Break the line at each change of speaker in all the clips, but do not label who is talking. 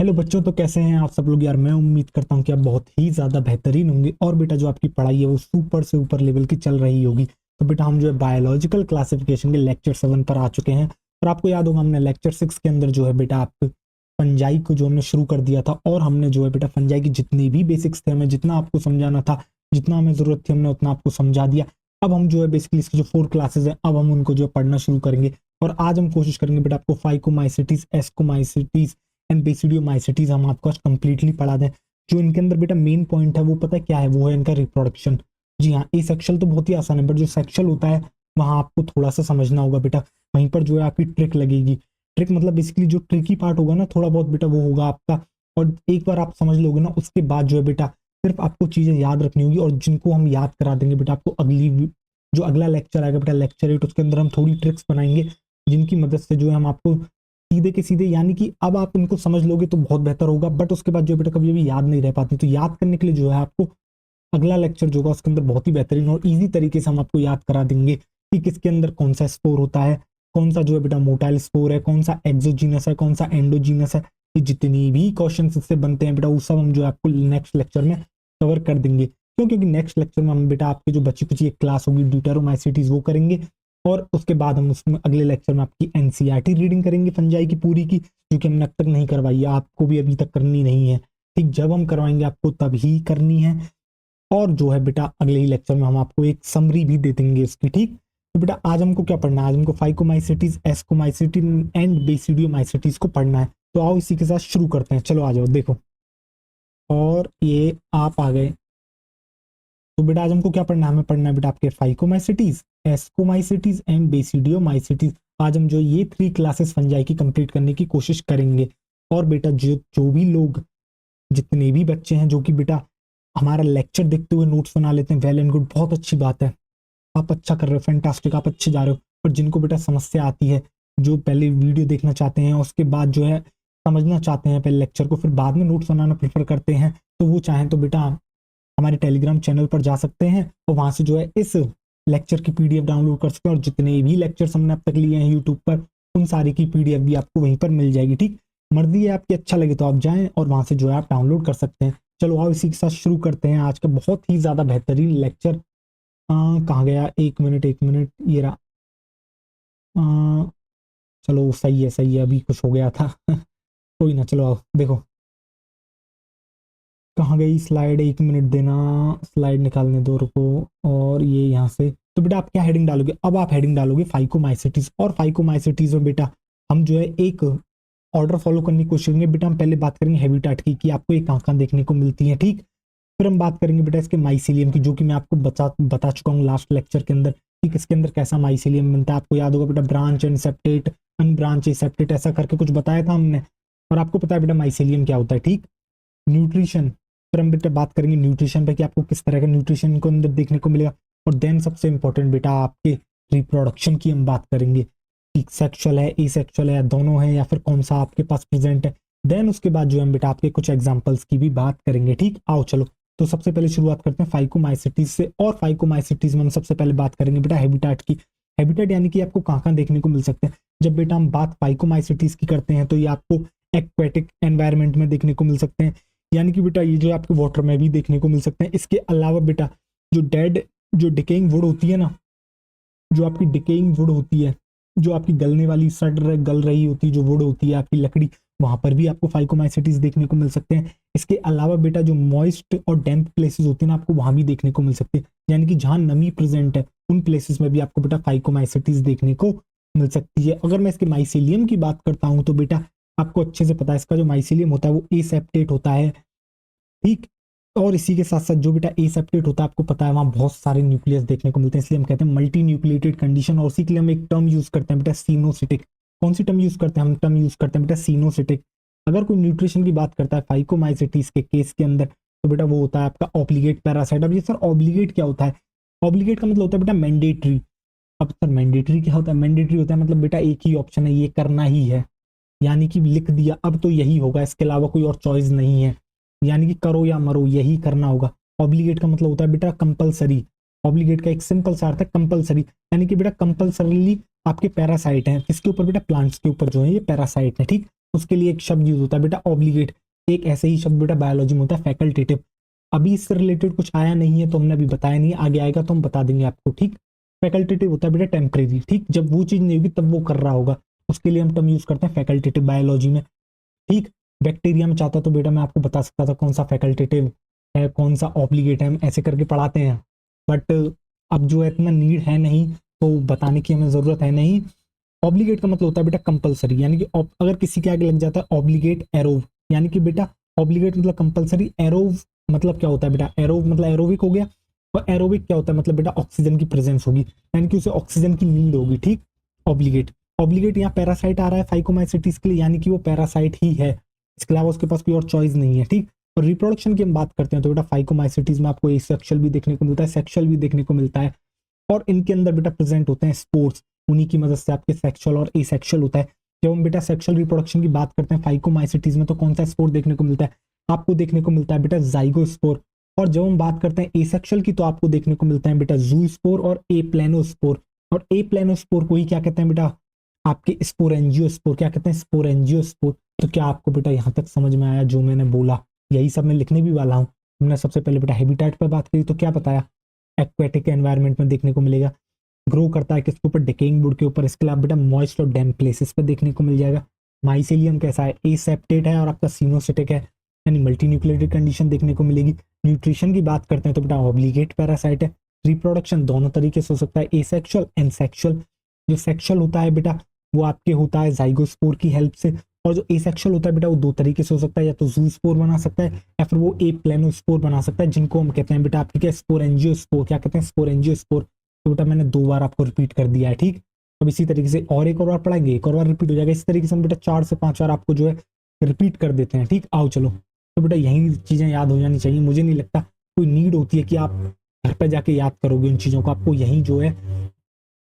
Hello बच्चों, तो कैसे हैं आप सब लोग यार। मैं उम्मीद करता हूँ कि आप बहुत ही ज़्यादा बेहतरीन होंगे और बेटा जो आपकी पढ़ाई है वो सुपर से ऊपर लेवल की चल रही होगी। तो बेटा हम जो है बायोलॉजिकल क्लासिफिकेशन के लेक्चर 7 पर आ चुके हैं और आपको याद होगा हमने लेक्चर 6 के अंदर जो है बेटा आप फंजाई को जो हमने शुरू कर दिया था और हमने जो है बेटा फंजाई की जितनी भी बेसिक्स थे हमें जितना आपको समझाना था, जितना हमें ज़रूरत थी हमने उतना आपको समझा दिया। अब हम जो है बेसिकली इसकी जो 4 क्लासेज हैं अब हम उनको जो है पढ़ना शुरू करेंगे और आज हम कोशिश करेंगे बेटा आपको फाइकोमाइसिटीज, एस्कोमाइसिटीज एंड बेसिडियोमाइसिटीज हम आपको कंप्लीटली पढ़ा दें। जो इनके अंदर बेटा मेन पॉइंट है वो पता है क्या है, वो है इनका रिप्रोडक्शन। जी हाँ, ए सेक्शुअल तो बहुत ही आसान है, बट जो सेक्शुअल होता है वहां आपको थोड़ा सा समझना होगा बेटा। वहीं पर जो है आपकी ट्रिक लगेगी। ट्रिक मतलब बेसिकली जो ट्रिकी पार्ट होगा ना थोड़ा बहुत बेटा वो होगा आपका। और एक बार आप समझ लोगे ना उसके बाद जो है बेटा सिर्फ आपको चीजें याद रखनी होगी और जिनको हम याद करा देंगे बेटा आपको जो अगला लेक्चर आएगा बेटा लेक्चर 8 उसके अंदर हम थोड़ी ट्रिक्स बनाएंगे जिनकी मदद से जो है हम आपको सीधे के सीधे, यानी कि अब आप इनको समझ लोगे तो बहुत बेहतर होगा, बट उसके बाद जो बेटा कभी भी याद नहीं रह पाती। तो याद करने के लिए जो है आपको अगला लेक्चर जो होगा उसके अंदर बहुत ही बेहतरीन और इजी तरीके से हम आपको याद करा देंगे कि किसके अंदर कौन सा स्पोर होता है, कौन सा जो है बेटा मोटाइल स्पोर है, कौन सा एक्सोजीनस है, कौन सा एंडोजीनस है। ये जितनी भी क्वेश्चन इससे बनते हैं बेटा वो सब हम जो है आपको नेक्स्ट लेक्चर में कवर कर देंगे। क्यों? क्योंकि नेक्स्ट लेक्चर में हम बेटा आपके जो बची कुछ एक क्लास होगी ड्यूटेरोमाइसिटीज वो करेंगे और उसके बाद हम उसमें अगले लेक्चर में आपकी एनसीईआरटी रीडिंग करेंगे फंजाई की पूरी की, जो कि हमने अब तक नहीं करवाई है, आपको भी अभी तक करनी नहीं है। ठीक, जब हम करवाएंगे आपको तब ही करनी है। और जो है बेटा अगले ही लेक्चर में हम आपको एक समरी भी दे देंगे इसकी। ठीक, तो बेटा आज हमको क्या पढ़ना है? आज हमको फाइकोमाइसिटीज, एस्कोमाइसिटीज एंड बेसिडियोमाइसिटीज को पढ़ना है। तो आओ इसी के साथ शुरू करते हैं। चलो आ जाओ, देखो और ये आप आ गए। तो बेटा आज हमको क्या पढ़ना है? हमें पढ़ना है बेटा आपके फाइकोमाइसिटीज, एस्कोमाइसिटीज एंड बेसिडियोमाइसिटीज। आज हम जो ये 3 क्लासेस फंजाई की कंप्लीट करने की कोशिश करेंगे। और बेटा जो जो भी लोग, जितने भी बच्चे हैं जो कि बेटा हमारा लेक्चर देखते हुए नोट्स बना लेते हैं, वेल एंड गुड, बहुत अच्छी बात है। आप अच्छा कर रहे हो, फैंटास्टिक, आप अच्छे जा रहे हो। पर जिनको बेटा समस्या आती है, जो पहले वीडियो देखना चाहते हैं उसके बाद जो है समझना चाहते हैं पहले लेक्चर को फिर बाद में नोट्स बनाना प्रेफर करते हैं, तो वो चाहें तो बेटा हमारे टेलीग्राम चैनल पर जा सकते हैं और वहां से जो है इस लेक्चर की पीडीएफ डाउनलोड कर सकते हैं। और जितने भी लेक्चर्स हमने अब तक लिए हैं यूट्यूब पर उन सारी की पीडीएफ भी आपको वहीं पर मिल जाएगी। ठीक, मर्जी है आपकी, अच्छा लगे तो आप जाएं और वहां से जो है आप डाउनलोड कर सकते हैं। चलो आओ इसी के साथ शुरू करते हैं आज का बहुत ही ज्यादा बेहतरीन लेक्चर। कहाँ गया? एक मिनट एक मिनट, ये रहा। चलो सही है, अभी कुछ हो गया था कोई ना, चलो आओ देखो कहाँ गई स्लाइड। एक मिनट देना, स्लाइड निकालने दो, रुको। और ये यहाँ से तो बेटा आप क्या हेडिंग डालोगे? अब आप हेडिंग डालोगे फाइकोमाइसिटीज। और फाइकोमाइसिटीज में बेटा हम जो है एक ऑर्डर फॉलो करने की कोशिश करेंगे। बेटा हम पहले बात करेंगे हैबिटेट की कि आपको ये कहाँ कहाँ देखने को मिलती है। ठीक, फिर हम बात करेंगे बेटा इसके माइसीलियम की, जो कि मैं आपको बता चुका हूँ लास्ट लेक्चर के अंदर। ठीक, इसके अंदर कैसा माइसीलियम बनता है आपको याद होगा बेटा, branch and septate, unbranch septate, ऐसा करके कुछ बताया था हमने। और आपको पता है बेटा माइसीलियम क्या होता है। ठीक, न्यूट्रिशन, फिर हम बेटा बात करेंगे न्यूट्रिशन पे कि आपको किस तरह का न्यूट्रिशन को अंदर देखने को मिलेगा। और देन सबसे इंपॉर्टेंट बेटा आपके रिप्रोडक्शन की हम बात करेंगे कि सेक्सुअल है, एसेक्सुअल है, दोनों है, या फिर कौन सा आपके पास प्रेजेंट है। देन उसके बाद जो हम बेटा आपके कुछ एग्जांपल्स की भी बात करेंगे। ठीक, आओ चलो। तो सबसे पहले शुरुआत करते हैं फाइकोमाइसिटीज से। और फाइकोमाइसिटीज में हम सबसे पहले बात करेंगे बेटा हैबिटेट की। हैबिटेट यानी कि आपको कहाँ कहाँ देखने को मिल सकते हैं। जब बेटा हम बात फाइकोमाइसिटीज की करते हैं तो ये आपको एक्वेटिक एनवायरनमेंट में देखने को मिल सकते हैं, यानी कि बेटा ये जो आपके वाटर में भी देखने को मिल सकते हैं। इसके अलावा बेटा जो डिकेइंग वुड होती है ना, जो आपकी डिकेइंग वुड होती है, जो आपकी गलने वाली गल रही होती है, जो वुड होती है आपकी लकड़ी, वहां पर भी आपको फाइकोमाइसिटीज देखने को मिल सकते हैं। इसके अलावा बेटा जो मॉइस्ट और डैम्प प्लेसेस होती है ना, आपको वहां भी देखने को मिल सकते हैं, यानी कि जहां नमी प्रेजेंट है उन प्लेसेस में भी आपको बेटा फाइकोमाइसिटीज देखने को मिल सकती है। अगर मैं इसके माइसीलियम की बात करता हूं तो बेटा आपको अच्छे से पता है इसका जो माइसीलियम होता है वो एसेप्टेट होता है। ठीक, और इसी के साथ साथ जो बेटा एसेप्टेट होता है आपको पता है वहां बहुत सारे न्यूक्लियस देखने को मिलते हैं, इसलिए हम कहते हैं मल्टी न्यूक्लिएटेड कंडीशन। और उसी के लिए हम एक टर्म यूज करते हैं बेटा सीनोसिटिक। कौन सी टर्म यूज करते हैं? हम टर्म यूज करते हैं बेटा सीनोसिटिक। अगर कोई न्यूट्रिशन की बात करता है फाइकोमाइसिटीज के केस के अंदर तो बेटा वो होता है आपका ऑब्लिगेट पैरासाइट। अब ये सर ऑब्लिगेट क्या होता है? ऑब्लिगेट का मतलब होता है बेटा मैंडेटरी। अब सर मैंडेटरी क्या होता है? मैंडेटरी होता है मतलब बेटा एक ही ऑप्शन है, ये करना ही है, यानी कि लिख दिया अब तो यही होगा, इसके अलावा कोई और चॉइस नहीं है, यानी कि करो या मरो यही करना होगा। ऑब्लिगेट का मतलब होता है बेटा कंपलसरी। ऑब्लिगेट का एक सिंपल सा अर्थ है कंपलसरी, यानी कि बेटा कंपलसरीली आपके पैरासाइट हैं। किसके ऊपर बेटा? प्लांट्स के ऊपर जो है ये पैरासाइट है। ठीक, उसके लिए एक शब्द यूज होता है बेटा ऑब्लिगेट। एक ऐसे ही शब्द बेटा बायोलॉजी में होता है फैकल्टेटिव। अभी इससे रिलेटेड कुछ आया नहीं है तो हमने अभी बताया नहीं, आगे आएगा तो हम बता देंगे आपको, ठीक। फैकल्टेटिव होता है बेटा टेम्परेरी, ठीक, जब वो चीज नहीं होगी तब वो कर रहा होगा, उसके लिए हम टर्म यूज करते हैं फैकल्टेटिव बायोलॉजी में, ठीक। बैक्टीरिया में चाहता तो बेटा मैं आपको बता सकता था कौन सा फैकल्टेटिव है कौन सा ऑब्लिगेट है, हम ऐसे करके पढ़ाते हैं, बट अब जो है इतना नीड है नहीं तो बताने की हमें जरूरत है नहीं। ऑब्लिगेट का मतलब होता है बेटा कंपलसरी, यानी कि अगर किसी के आगे लग जाता है ऑब्लिगेट एरोव, यानी कि बेटा ऑब्लिगेट मतलब कंपलसरी, एरोव मतलब क्या होता है बेटा, एरोव मतलब एरोबिक हो गया, और एरोबिक क्या होता है मतलब बेटा ऑक्सीजन की प्रेजेंस होगी, यानी कि उसे ऑक्सीजन की नीड होगी, ठीक। ऑब्लिगेट, ऑब्लिगेट यहाँ पैरासाइट आ रहा है फाइकोमाइसिटीज के लिए, यानी कि वो पैरासाइट ही है, इसके अलावा उसके पास कोई और चॉइस नहीं है, ठीक। और रिप्रोडक्शन की हम बात करते हैं तो बेटा फाइकोमाइसिटीज में आपको एसेक्सुअल भी देखने को मिलता है, सेक्सुअल भी देखने को मिलता है, और इनके अंदर बेटा प्रेजेंट होते हैं स्पोर्ट्स, उन्हीं की मदद से आपके सेक्सुअल और एसेक्सुअल होता है। जब हम बेटा सेक्सुअल रिप्रोडक्शन की बात करते हैं फाइकोमाइसिटीज में तो कौन सा स्पोर देखने को मिलता है, आपको देखने को मिलता है बेटा जाइगोस्पोर। और जब हम बात करते हैं एसेक्सुअल की तो आपको देखने को मिलता है बेटा जूस्पोर और ए प्लेनोस्पोर, और ए प्लेनोस्पोर को ही क्या कहते हैं बेटा आपके स्पोरेंजियोस्पोर, क्या कहते हैं स्पोरेंजियोस्पोर। तो क्या आपको बेटा यहाँ तक समझ में आया जो मैंने बोला, यही सब मैं लिखने भी वाला हूँ। हमने सबसे पहले बेटा हैबिटेट पर बात करी तो क्या बताया, एक्वेटिक एनवायरनमेंट में देखने को मिलेगा, ग्रो करता है किसके ऊपर, डिकेइंग वुड के ऊपर, इसके अलावा बेटा मॉइस्ट और डैम्प प्लेसेस पे देखने को मिल जाएगा। माइसेलियम कैसा है, एसेप्टेट है और आपका सिनोसिटिक है, यानी मल्टी न्यूक्लिएटेड कंडीशन देखने को मिलेगी। न्यूट्रिशन की बात करते हैं तो बेटा ऑब्लिगेट पैरासाइट है। रिप्रोडक्शन दोनों तरीके से हो सकता है, एसेक्सुअल एंड सेक्सुअल। जो सेक्सुअल होता है बेटा वो आपके होता है जाइगोस्पोर की हेल्प से, और जो एसेक्सुअल होता है बेटा वो दो तरीके से हो सकता है, या तो जूस्पोर बना सकता है या फिर वो ए प्लेनोस्पोर बना सकता है, जिनको हम कहते हैं बेटा आपके क्या स्पोरेंजियोस्पोर, क्या कहते हैं स्पोरेंजियोस्पोर। तो बेटा मैंने 2 बार आपको रिपीट कर दिया है, ठीक। अब इसी तरीके से और एक और बार पढ़ाएंगे, एक और बार रिपीट हो जाएगा, इस तरीके से हम बेटा 4 से 5 बार आपको जो है रिपीट कर देते हैं, ठीक। आओ चलो, तो बेटा यही चीजें याद हो जानी चाहिए, मुझे नहीं लगता कोई नीड होती है कि आप घर पर जाके याद करोगे उन चीजों को, आपको यही जो है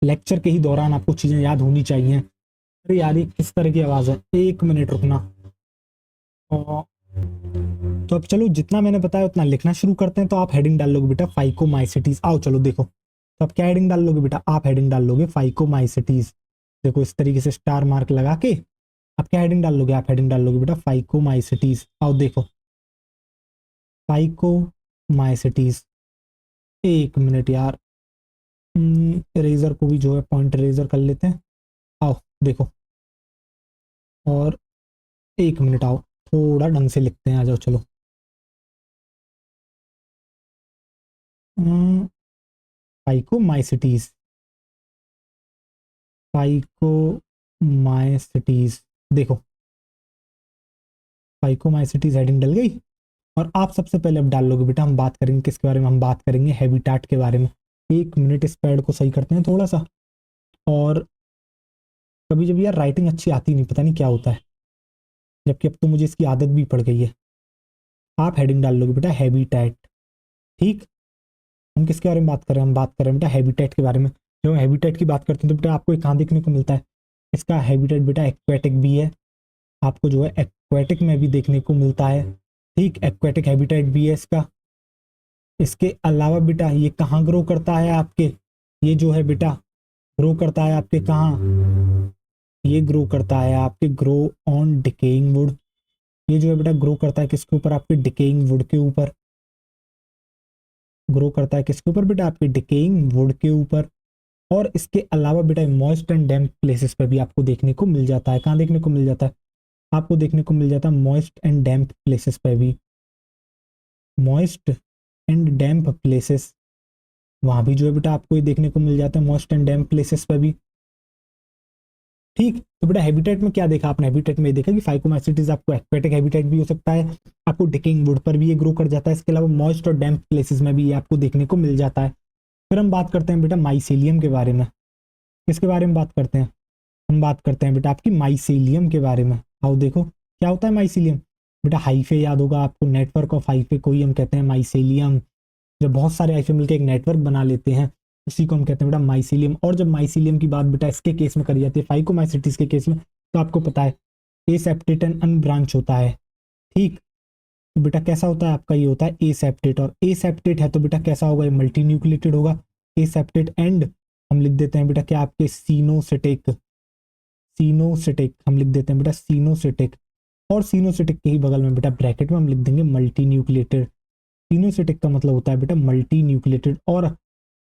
लेक्चर के ही दौरान आपको चीजें याद होनी चाहिए। अरे यार ये किस तरह की आवाज है, 1 मिनट रुकना। और तो अब चलो जितना मैंने बताया उतना लिखना शुरू करते हैं। तो आप हेडिंग डाल लोगे बेटा फाइकोमाइसिटीज, आओ चलो देखो, तो आप क्या हेडिंग डाल लोगे बेटा, आप हेडिंग डाल लोगे फाइकोमाइसिटीज। देखो इस तरीके से स्टार मार्क लगा के आप क्या हेडिंग डाल लोगे, आप हेडिंग डाल लोगे बेटा फाइकोमाइसिटीज। आओ देखो फाइकोमाइसिटीज, 1 मिनट यार, इरेजर को भी जो है पॉइंट इरेजर कर लेते हैं। आओ देखो, और 1 मिनट, आओ थोड़ा ढंग से लिखते हैं, आ जाओ चलो। फाइकोमाइसिटीज, फाइकोमाइसिटीज, देखो फाइकोमाइसिटीज हेडिंग डल गई। और आप सबसे पहले अब डाल लोगे बेटा, हम बात करेंगे किसके बारे में, हम बात करेंगे हैबिटेट के बारे में। 1 मिनट इस पैड को सही करते हैं थोड़ा सा। और कभी जब यार राइटिंग अच्छी आती नहीं, पता नहीं क्या होता है, जबकि अब तो मुझे इसकी आदत भी पड़ गई है। आप हेडिंग डाल लोगे बेटा हैबिटेट, ठीक। हम किसके बारे में बात कर रहे हैं, हम बात कर रहे हैं बेटा हैबिटेट के बारे में। जब हम हैबिटेट की बात करते हैं तो बेटा आपको कहाँ देखने को मिलता है, इसका हैबिटेट बेटा एक्वेटिक भी है, आपको जो है एक्वेटिक में भी देखने को मिलता है, ठीक। एक्वेटिक हैबिटेट भी है इसका। इसके अलावा बेटा ये कहाँ ग्रो करता है आपके, ये जो है बेटा ग्रो करता है आपके कहाँ, ये ग्रो करता है आपके ग्रो ऑन डिकेइंग वुड। ये जो है बेटा ग्रो करता है किसके ऊपर, आपके डिकेइंग वुड के ऊपर। ग्रो करता है किसके ऊपर बेटा, आपके डिकेइंग वुड के ऊपर। और इसके अलावा बेटा मॉइस्ट एंड डैम्प प्लेसेस पर भी आपको देखने को मिल जाता है। कहाँ देखने को मिल जाता है, आपको देखने को मिल जाता है मॉइस्ट एंड डैम्प प्लेसेस पर भी, मॉइस्ट एंड डैम्प प्लेसेस, वहां भी जो है बेटा आपको ये देखने को मिल जाता है मॉइस्ट एंड डैम्प प्लेसेस पर भी, ठीक। तो बेटा हैबिटेट में क्या देखा आपने, हैबिटेट में देखा कि फाइकोमाइसिटीज आपको एक्वेटिक हैबिटेट भी हो सकता है, आपको डिकेइंग वुड पर भी ये ग्रो कर जाता है, इसके अलावा मॉइस्ट और डैम्प प्लेसेस में भी ये आपको देखने को मिल जाता है। फिर हम बात करते हैं बेटा माइसेलियम के बारे में। किसके बारे में बात करते हैं, हम बात करते हैं बेटा आपकी माइसेलियम के बारे में। आओ देखो क्या होता है माइसेलियम, बेटा हाइफे याद होगा आपको, नेटवर्क ऑफ हाइफे को ही हम कहते हैं माइसेलियम। जब बहुत सारे हाइफे मिलकर एक नेटवर्क बना लेते हैं उसी को हम कहते हैं बेटा माइसेलियम। और जब माइसेलियम की बात बेटा इसके केस में करी जाती है फाइकोमाइसिटीज के केस में, तो आपको पता है एसेप्टेट एंड अनब्रांच होता है, ठीक। तो बेटा कैसा होता है आपका, ये होता है एसेप्टेट, और एसेप्टेट है तो बेटा कैसा होगा, ये मल्टी न्यूक्लिएटेड होगा। एसेप्टेट एंड हम लिख देते हैं बेटा क्या आपके सीनोसिटिक, सीनोसिटिक हम लिख देते हैं बेटा सीनोसिटिक, और सीनोसिटिक के ही बगल में बेटा ब्रैकेट में हम लिख देंगे मल्टी न्यूक्लिएटेड। सीनोसिटिक का मतलब होता है बेटा मल्टी न्यूक्लिएटेड, और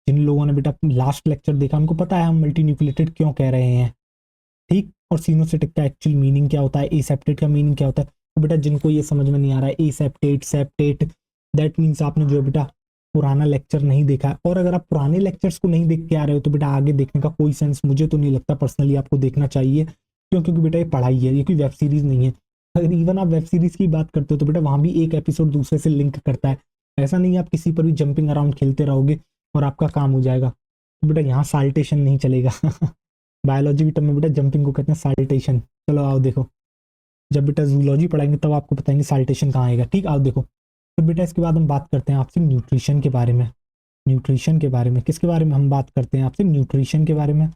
जिन लोगों ने बेटा लास्ट लेक्चर देखा उनको पता है हम मल्टी न्यूक्लिएटेड क्यों कह रहे हैं, ठीक। और सीनोसिटिक का एक्चुअल मीनिंग क्या होता है, एसेप्टेट का मीनिंग क्या होता है, तो बेटा जिनको ये समझ में नहीं आ रहा है एसेप्टेट सेप्टेट, दैट मीन्स आपने जो है बेटा पुराना लेक्चर नहीं देखा है। और अगर आप पुराने लेक्चर्स को नहीं देख के आ रहे हो तो बेटा आगे देखने का कोई सेंस मुझे तो नहीं लगता पर्सनली आपको देखना चाहिए, क्योंकि बेटा ये पढ़ाई है, ये कोई वेब सीरीज नहीं है। अगर इवन आप वेब सीरीज की बात करते हो तो बेटा वहां भी एक एपिसोड दूसरे से लिंक करता है, ऐसा नहीं है आप किसी पर भी जंपिंग अराउंड खेलते रहोगे और आपका काम हो जाएगा, तो बेटा यहाँ साल्टेशन नहीं चलेगा बायोलॉजी की टर्म में बेटा जंपिंग को कहते हैं साल्टेशन। चलो आओ देखो, जब बेटा जूलॉजी पढ़ाएंगे तब आपको बताएंगे साल्टेशन कहाँ आएगा, ठीक। आओ देखो, फिर बेटा इसके बाद हम बात करते हैं आपसे न्यूट्रिशन के बारे में। न्यूट्रिशन के बारे में किसके बारे में हम बात करते हैं आपसे, न्यूट्रिशन के बारे में।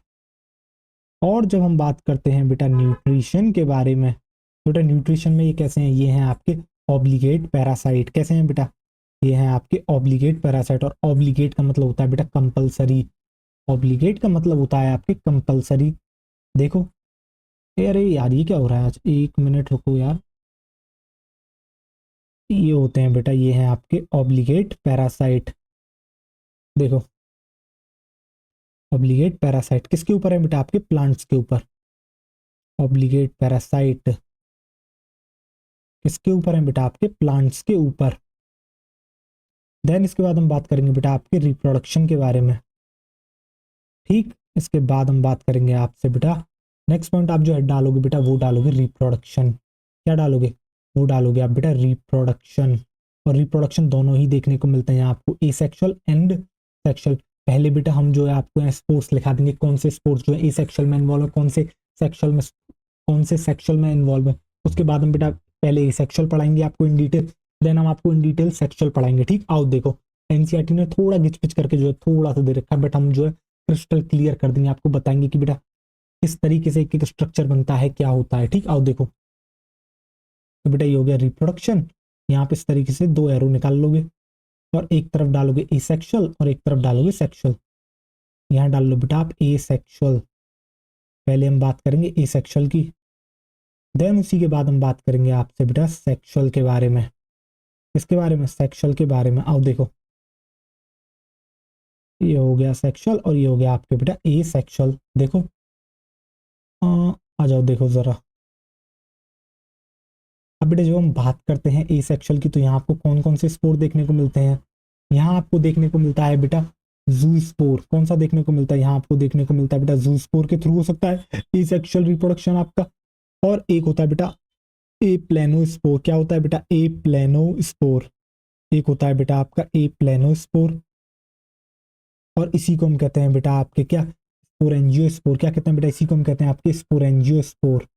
और जब हम बात करते हैं बेटा न्यूट्रिशन के बारे में, बेटा न्यूट्रिशन में ये कैसे हैं, ये हैं आपके ऑब्लिगेट पैरासाइट। कैसे हैं बेटा, ये हैं आपके ऑब्लिगेट पैरासाइट, और ऑब्लिगेट का मतलब होता है बेटा कंपलसरी। ऑब्लिगेट का मतलब होता है आपके कंपलसरी। देखो अरे यार ये क्या हो रहा है आज, एक मिनट रुको यार, ये होते हैं बेटा, ये हैं आपके ऑब्लिगेट पैरासाइट। देखो ऑब्लिगेट पैरासाइट किसके ऊपर है बेटा, आपके प्लांट्स के ऊपर। ऑब्लिगेट पैरासाइट किसके ऊपर है बेटा, आपके प्लांट्स के ऊपर। देन इसके बाद हम बात करेंगे बेटा आपके रिप्रोडक्शन के बारे में, ठीक। इसके बाद हम बात करेंगे आपसे बेटा नेक्स्ट पॉइंट आप जो है डालोगे बेटा वो डालोगे रिप्रोडक्शन। क्या डालोगे, वो डालोगे आप बेटा रिप्रोडक्शन। और रिप्रोडक्शन दोनों ही देखने को मिलते हैं आपको, एसेक्सुअल एंड सेक्सुअल। पहले बेटा हम जो है आपको स्पोर्ट्स लिखा देंगे, कौन से स्पोर्ट्स जो है एसेक्सुअल में इन्वॉल्व है, कौन से सेक्सुअल में इन्वॉल्व है। उसके बाद हम बेटा पहले एसेक्सुअल पढ़ाएंगे आपको इन डिटेल, देन हम आपको इन डिटेल सेक्सुअल पढ़ाएंगे, ठीक। आओ देखो एनसीईआरटी ने थोड़ा घिचपिच करके जो है थोड़ा सा दे रखा है, बट हम जो है क्रिस्टल क्लियर कर देंगे, आपको बताएंगे कि बेटा किस तरीके से एक स्ट्रक्चर बनता है, क्या होता है, ठीक। आओ देखो, तो बेटा ये हो गया रिप्रोडक्शन। यहाँ पे इस तरीके से दो एरो निकाल लोगे, और एक तरफ डालोगे एसेक्सुअल और एक तरफ डालोगे सेक्सुअल। यहाँ डाल लो बेटा आप एसेक्सुअल, पहले हम बात करेंगे एसेक्सुअल की, देन उसी के बाद हम बात करेंगे आपसे बेटा सेक्सुअल के बारे में। इसके बारे में, सेक्सुअल के बारे में। आओ देखो, ये हो गया सेक्सुअल और ये हो गया आपके बेटा एसेक्सुअल। देखो आ जाओ देखो जरा, अब बेटा जब हम बात करते हैं एसेक्सुअल की तो यहाँ आपको कौन कौन से स्पोर देखने को मिलते हैं। यहाँ आपको देखने को मिलता है बेटा जू स्पोर। कौन सा देखने को मिलता है, यहाँ आपको देखने को मिलता है बेटा जू स्पोर के थ्रू हो सकता है एसेक्सुअल रिप्रोडक्शन आपका। और एक होता है बेटा ए प्लेनो स्पोर। क्या होता है बेटा, ए प्लेनो स्पोर। एक होता है बेटा आपका ए प्लेनो स्पोर, और इसी को हम कहते हैं बेटा आपके क्या, स्पोरेंजियो स्पोर। क्या कहते हैं बेटा, इसी को हम कहते हैं आपके स्पोरेंजियो स्पोर।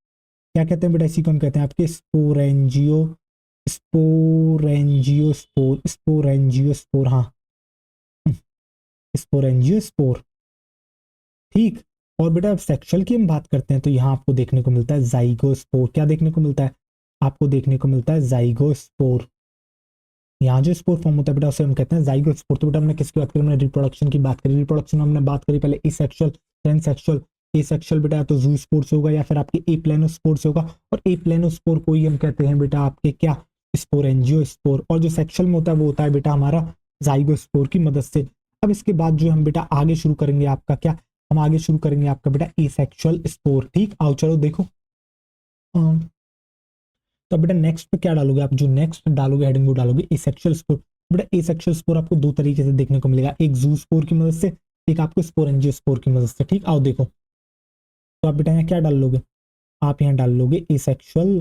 क्या कहते हैं बेटा, इसी को हम कहते हैं आपके स्पोरेंजियो स्पोरेंजियो स्पोर। स्पोरेंजियो स्पोर, हाँ स्पोरेंजियो स्पोर, ठीक। और बेटा सेक्सुअल की हम बात करते हैं तो यहाँ आपको देखने को मिलता है जाइगोस्पोर। क्या देखने को मिलता है, आपको देखने को मिलता है जाइगोस्पोर। यहाँ जो स्पोर फॉर्म होता है बेटा उसे हम कहते हैं जाइगोस्पोर। तो बेटा हमने किसकी बात करी, हमने रिप्रोडक्शन की बात करी। रिप्रोडक्शन में हमने बात करी पहले एसेक्सुअल देन सेक्सुअल। एसेक्सुअल बेटा या तो जू स्पोर से होगा या फिर आपके ए प्लेनोस्पोर से होगा, और ए प्लेनोस्पोर को ही हम कहते हैं बेटा आपके क्या, स्पोरेंजियो स्पोर। और जो सेक्सुअल में होता है वो होता है बेटा हमारा जाइगोस्पोर की मदद से। अब इसके बाद जो हम बेटा आगे शुरू करेंगे आपका क्या, हम आगे शुरू करेंगे आपका बेटा एसेक्सुअल स्पोर, ठीक। आओ चलो देखो, तो बेटा नेक्स्ट पे क्या डालोगे आप, जो नेक्स्ट डालोगे हेडिंग वो डालोगे एसेक्सुअल स्पोर। बेटा एसेक्सुअल स्पोर आपको दो तरीके से देखने को मिलेगा, एक जू स्पोर की मदद से, एक आपको स्पोरेंजियो स्पोर की मदद से, ठीक। आओ देखो, तो आप बेटा यहाँ क्या डाल लोगे, आप यहाँ डाल लोगे एसेक्सुअल,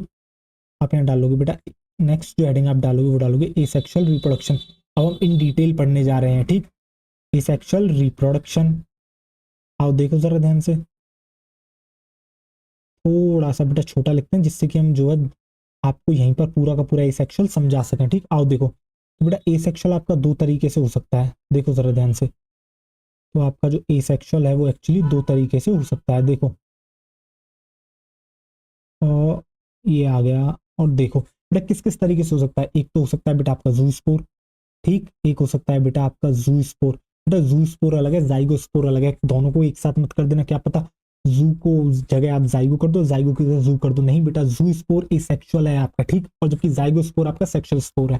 आप यहाँ डाल लोगे बेटा नेक्स्ट जो हेडिंग आप डालोगे वो डालोगे एसेक्सुअल रिप्रोडक्शन। अब हम इन डिटेल पढ़ने जा रहे हैं, ठीक। एसेक्सुअल रिप्रोडक्शन, आओ देखो जरा ध्यान से, थोड़ा सा बेटा छोटा लिखते हैं जिससे कि हम जो है आपको यहीं पर पूरा का पूरा एसेक्सुअल समझा सकें, ठीक। आओ देखो, तो बेटा एसेक्सुअल आपका दो तरीके से हो सकता है, देखो जरा ध्यान से। तो आपका जो एसेक्सुअल है वो एक्चुअली दो तरीके से हो सकता है, देखो और ये आ गया। और देखो बेटा किस किस तरीके से हो सकता है, एक तो हो सकता है बेटा आपका जू स्पोर, ठीक। एक हो सकता है बेटा आपका जू स्पोर। बेटा जू स्पोर अलग है, जाइगोस्पोर अलग है, दोनों को एक साथ मत कर देना, क्या पता जू को जगह आप जाइगो कर दो, जाइगो की जगह जू कर दो। नहीं बेटा, जू स्पोर एसेक्सुअल है आपका, ठीक, और जबकि जाइगो स्पोर आपका सेक्सुअल स्पोर है।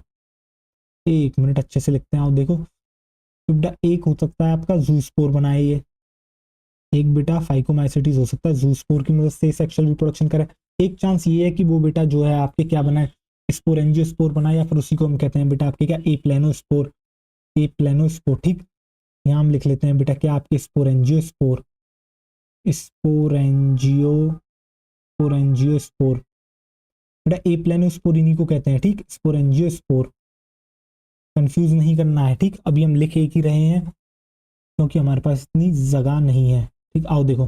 एक मिनट अच्छे से लिखते हैं, आओ देखो। तो बेटा एक हो सकता है आपका जू स्पोर बनाए ये, एक बेटा फाइकोमाइसिटीज हो सकता है जू स्पोर की मदद से सेक्सुअल रिप्रोडक्शन करे। एक चांस ये है कि वो बेटा जो है आपके क्या बनाए, स्पोरेंजियो स्पोर बनाए, या फिर उसी को हम कहते हैं बेटा आपके क्या ए प्लेनो स्पोर, ए प्लेनो स्पोर, ठीक। यहाँ हम लिख लेते हैं बेटा क्या आपके स्पोरेंजियो स्पोर, स्पोरेंजियो, स्पोरेंजियो स्पोर। बेटा ए प्लेनो स्पोर इन्हीं को कहते हैं, ठीक, स्पोरेंजियो स्पोर, कंफ्यूज नहीं करना है, ठीक। अभी हम लिख एक ही रहे हैं क्योंकि हमारे पास इतनी जगह नहीं है, ठीक। आओ देखो,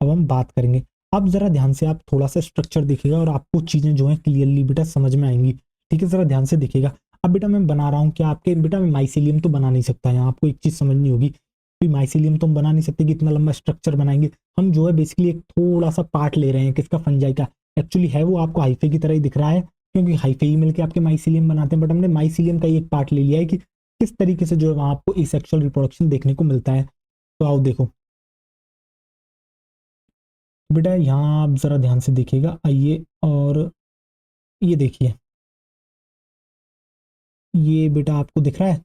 अब हम बात करेंगे। अब जरा ध्यान से आप थोड़ा सा स्ट्रक्चर देखिएगा और आपको चीजें जो है क्लियरली बेटा समझ में आएंगी, ठीक है। जरा ध्यान से देखिएगा। अब बेटा मैं बना रहा हूँ क्या आपके, बेटा मैं माइसीलियम तो बना नहीं सकता, यहाँ आपको एक चीज समझनी होगी कि माइसीलियम तो हम बना नहीं सकते कि इतना लंबा स्ट्रक्चर बनाएंगे। हम जो है बेसिकली एक थोड़ा सा पार्ट ले रहे हैं किसका, फंजाई का। एक्चुअली है वो आपको हाइफे की तरह ही दिख रहा है क्योंकि हाइफे ही मिलकर आपके माइसीलियम बनाते हैं, बट हमने माइसीलियम का ही एक पार्ट ले लिया है कि किस तरीके से जो है वहां आपको एसेक्सुअल रिप्रोडक्शन देखने को मिलता है। तो आओ देखो बेटा, यहाँ आप जरा ध्यान से देखिएगा, आइए, और ये देखिए, ये बेटा आपको दिख रहा है,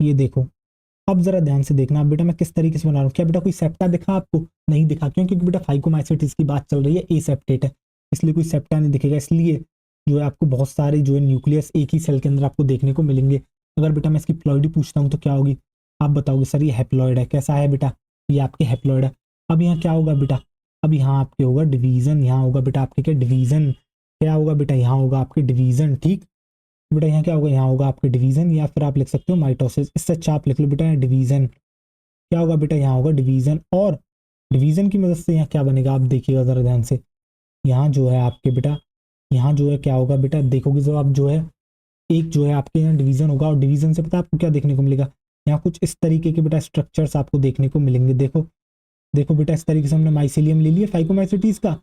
ये देखो। अब जरा ध्यान से देखना बेटा मैं किस तरीके से बना रहा हूँ। क्या बेटा कोई सेप्टा दिखा आपको? नहीं दिखा, क्यों? क्योंकि बेटा फाइकोमाइसिटिस की बात चल रही है, ए सेप्टेट है, इसलिए कोई सेप्टा नहीं दिखेगा। इसलिए जो है आपको बहुत सारे जो है न्यूक्लियस एक ही सेल के अंदर आपको देखने को मिलेंगे। अगर बेटा मैं इसकी प्लॉइडी पूछता हूँ तो क्या होगी, आप बताओगे सर ये हैप्लॉइड है। कैसा है बेटा? ये आपके हैप्लॉइड है। अब यहाँ क्या होगा बेटा, अब यहाँ आपके होगा डिवीजन, यहाँ होगा बेटा आपके क्या डिवीजन, क्या होगा बेटा यहाँ होगा आपके डिवीजन, ठीक। बेटा यहाँ क्या होगा, यहाँ होगा आपके डिवीजन, या फिर आप लिख सकते हो माइटोसिस, इससे अच्छा आप लिख लो बेटा डिवीजन। क्या होगा बेटा, यहाँ होगा डिवीजन, और डिवीजन की मदद से यहाँ क्या बनेगा, आप देखिएगा जरा ध्यान से। यहाँ जो है आपके बेटा, यहाँ जो है क्या होगा बेटा, देखोगे जब आप जो है एक जो है आपके यहाँ डिवीजन होगा, और डिवीजन से पता है आपको क्या देखने को मिलेगा, यहाँ कुछ इस तरीके के बेटा स्ट्रक्चर्स आपको देखने को मिलेंगे। देखो देखो बेटा, इस तरीके से हमने माइसीलियम ले लिया फाइकोमाइसिटीज का,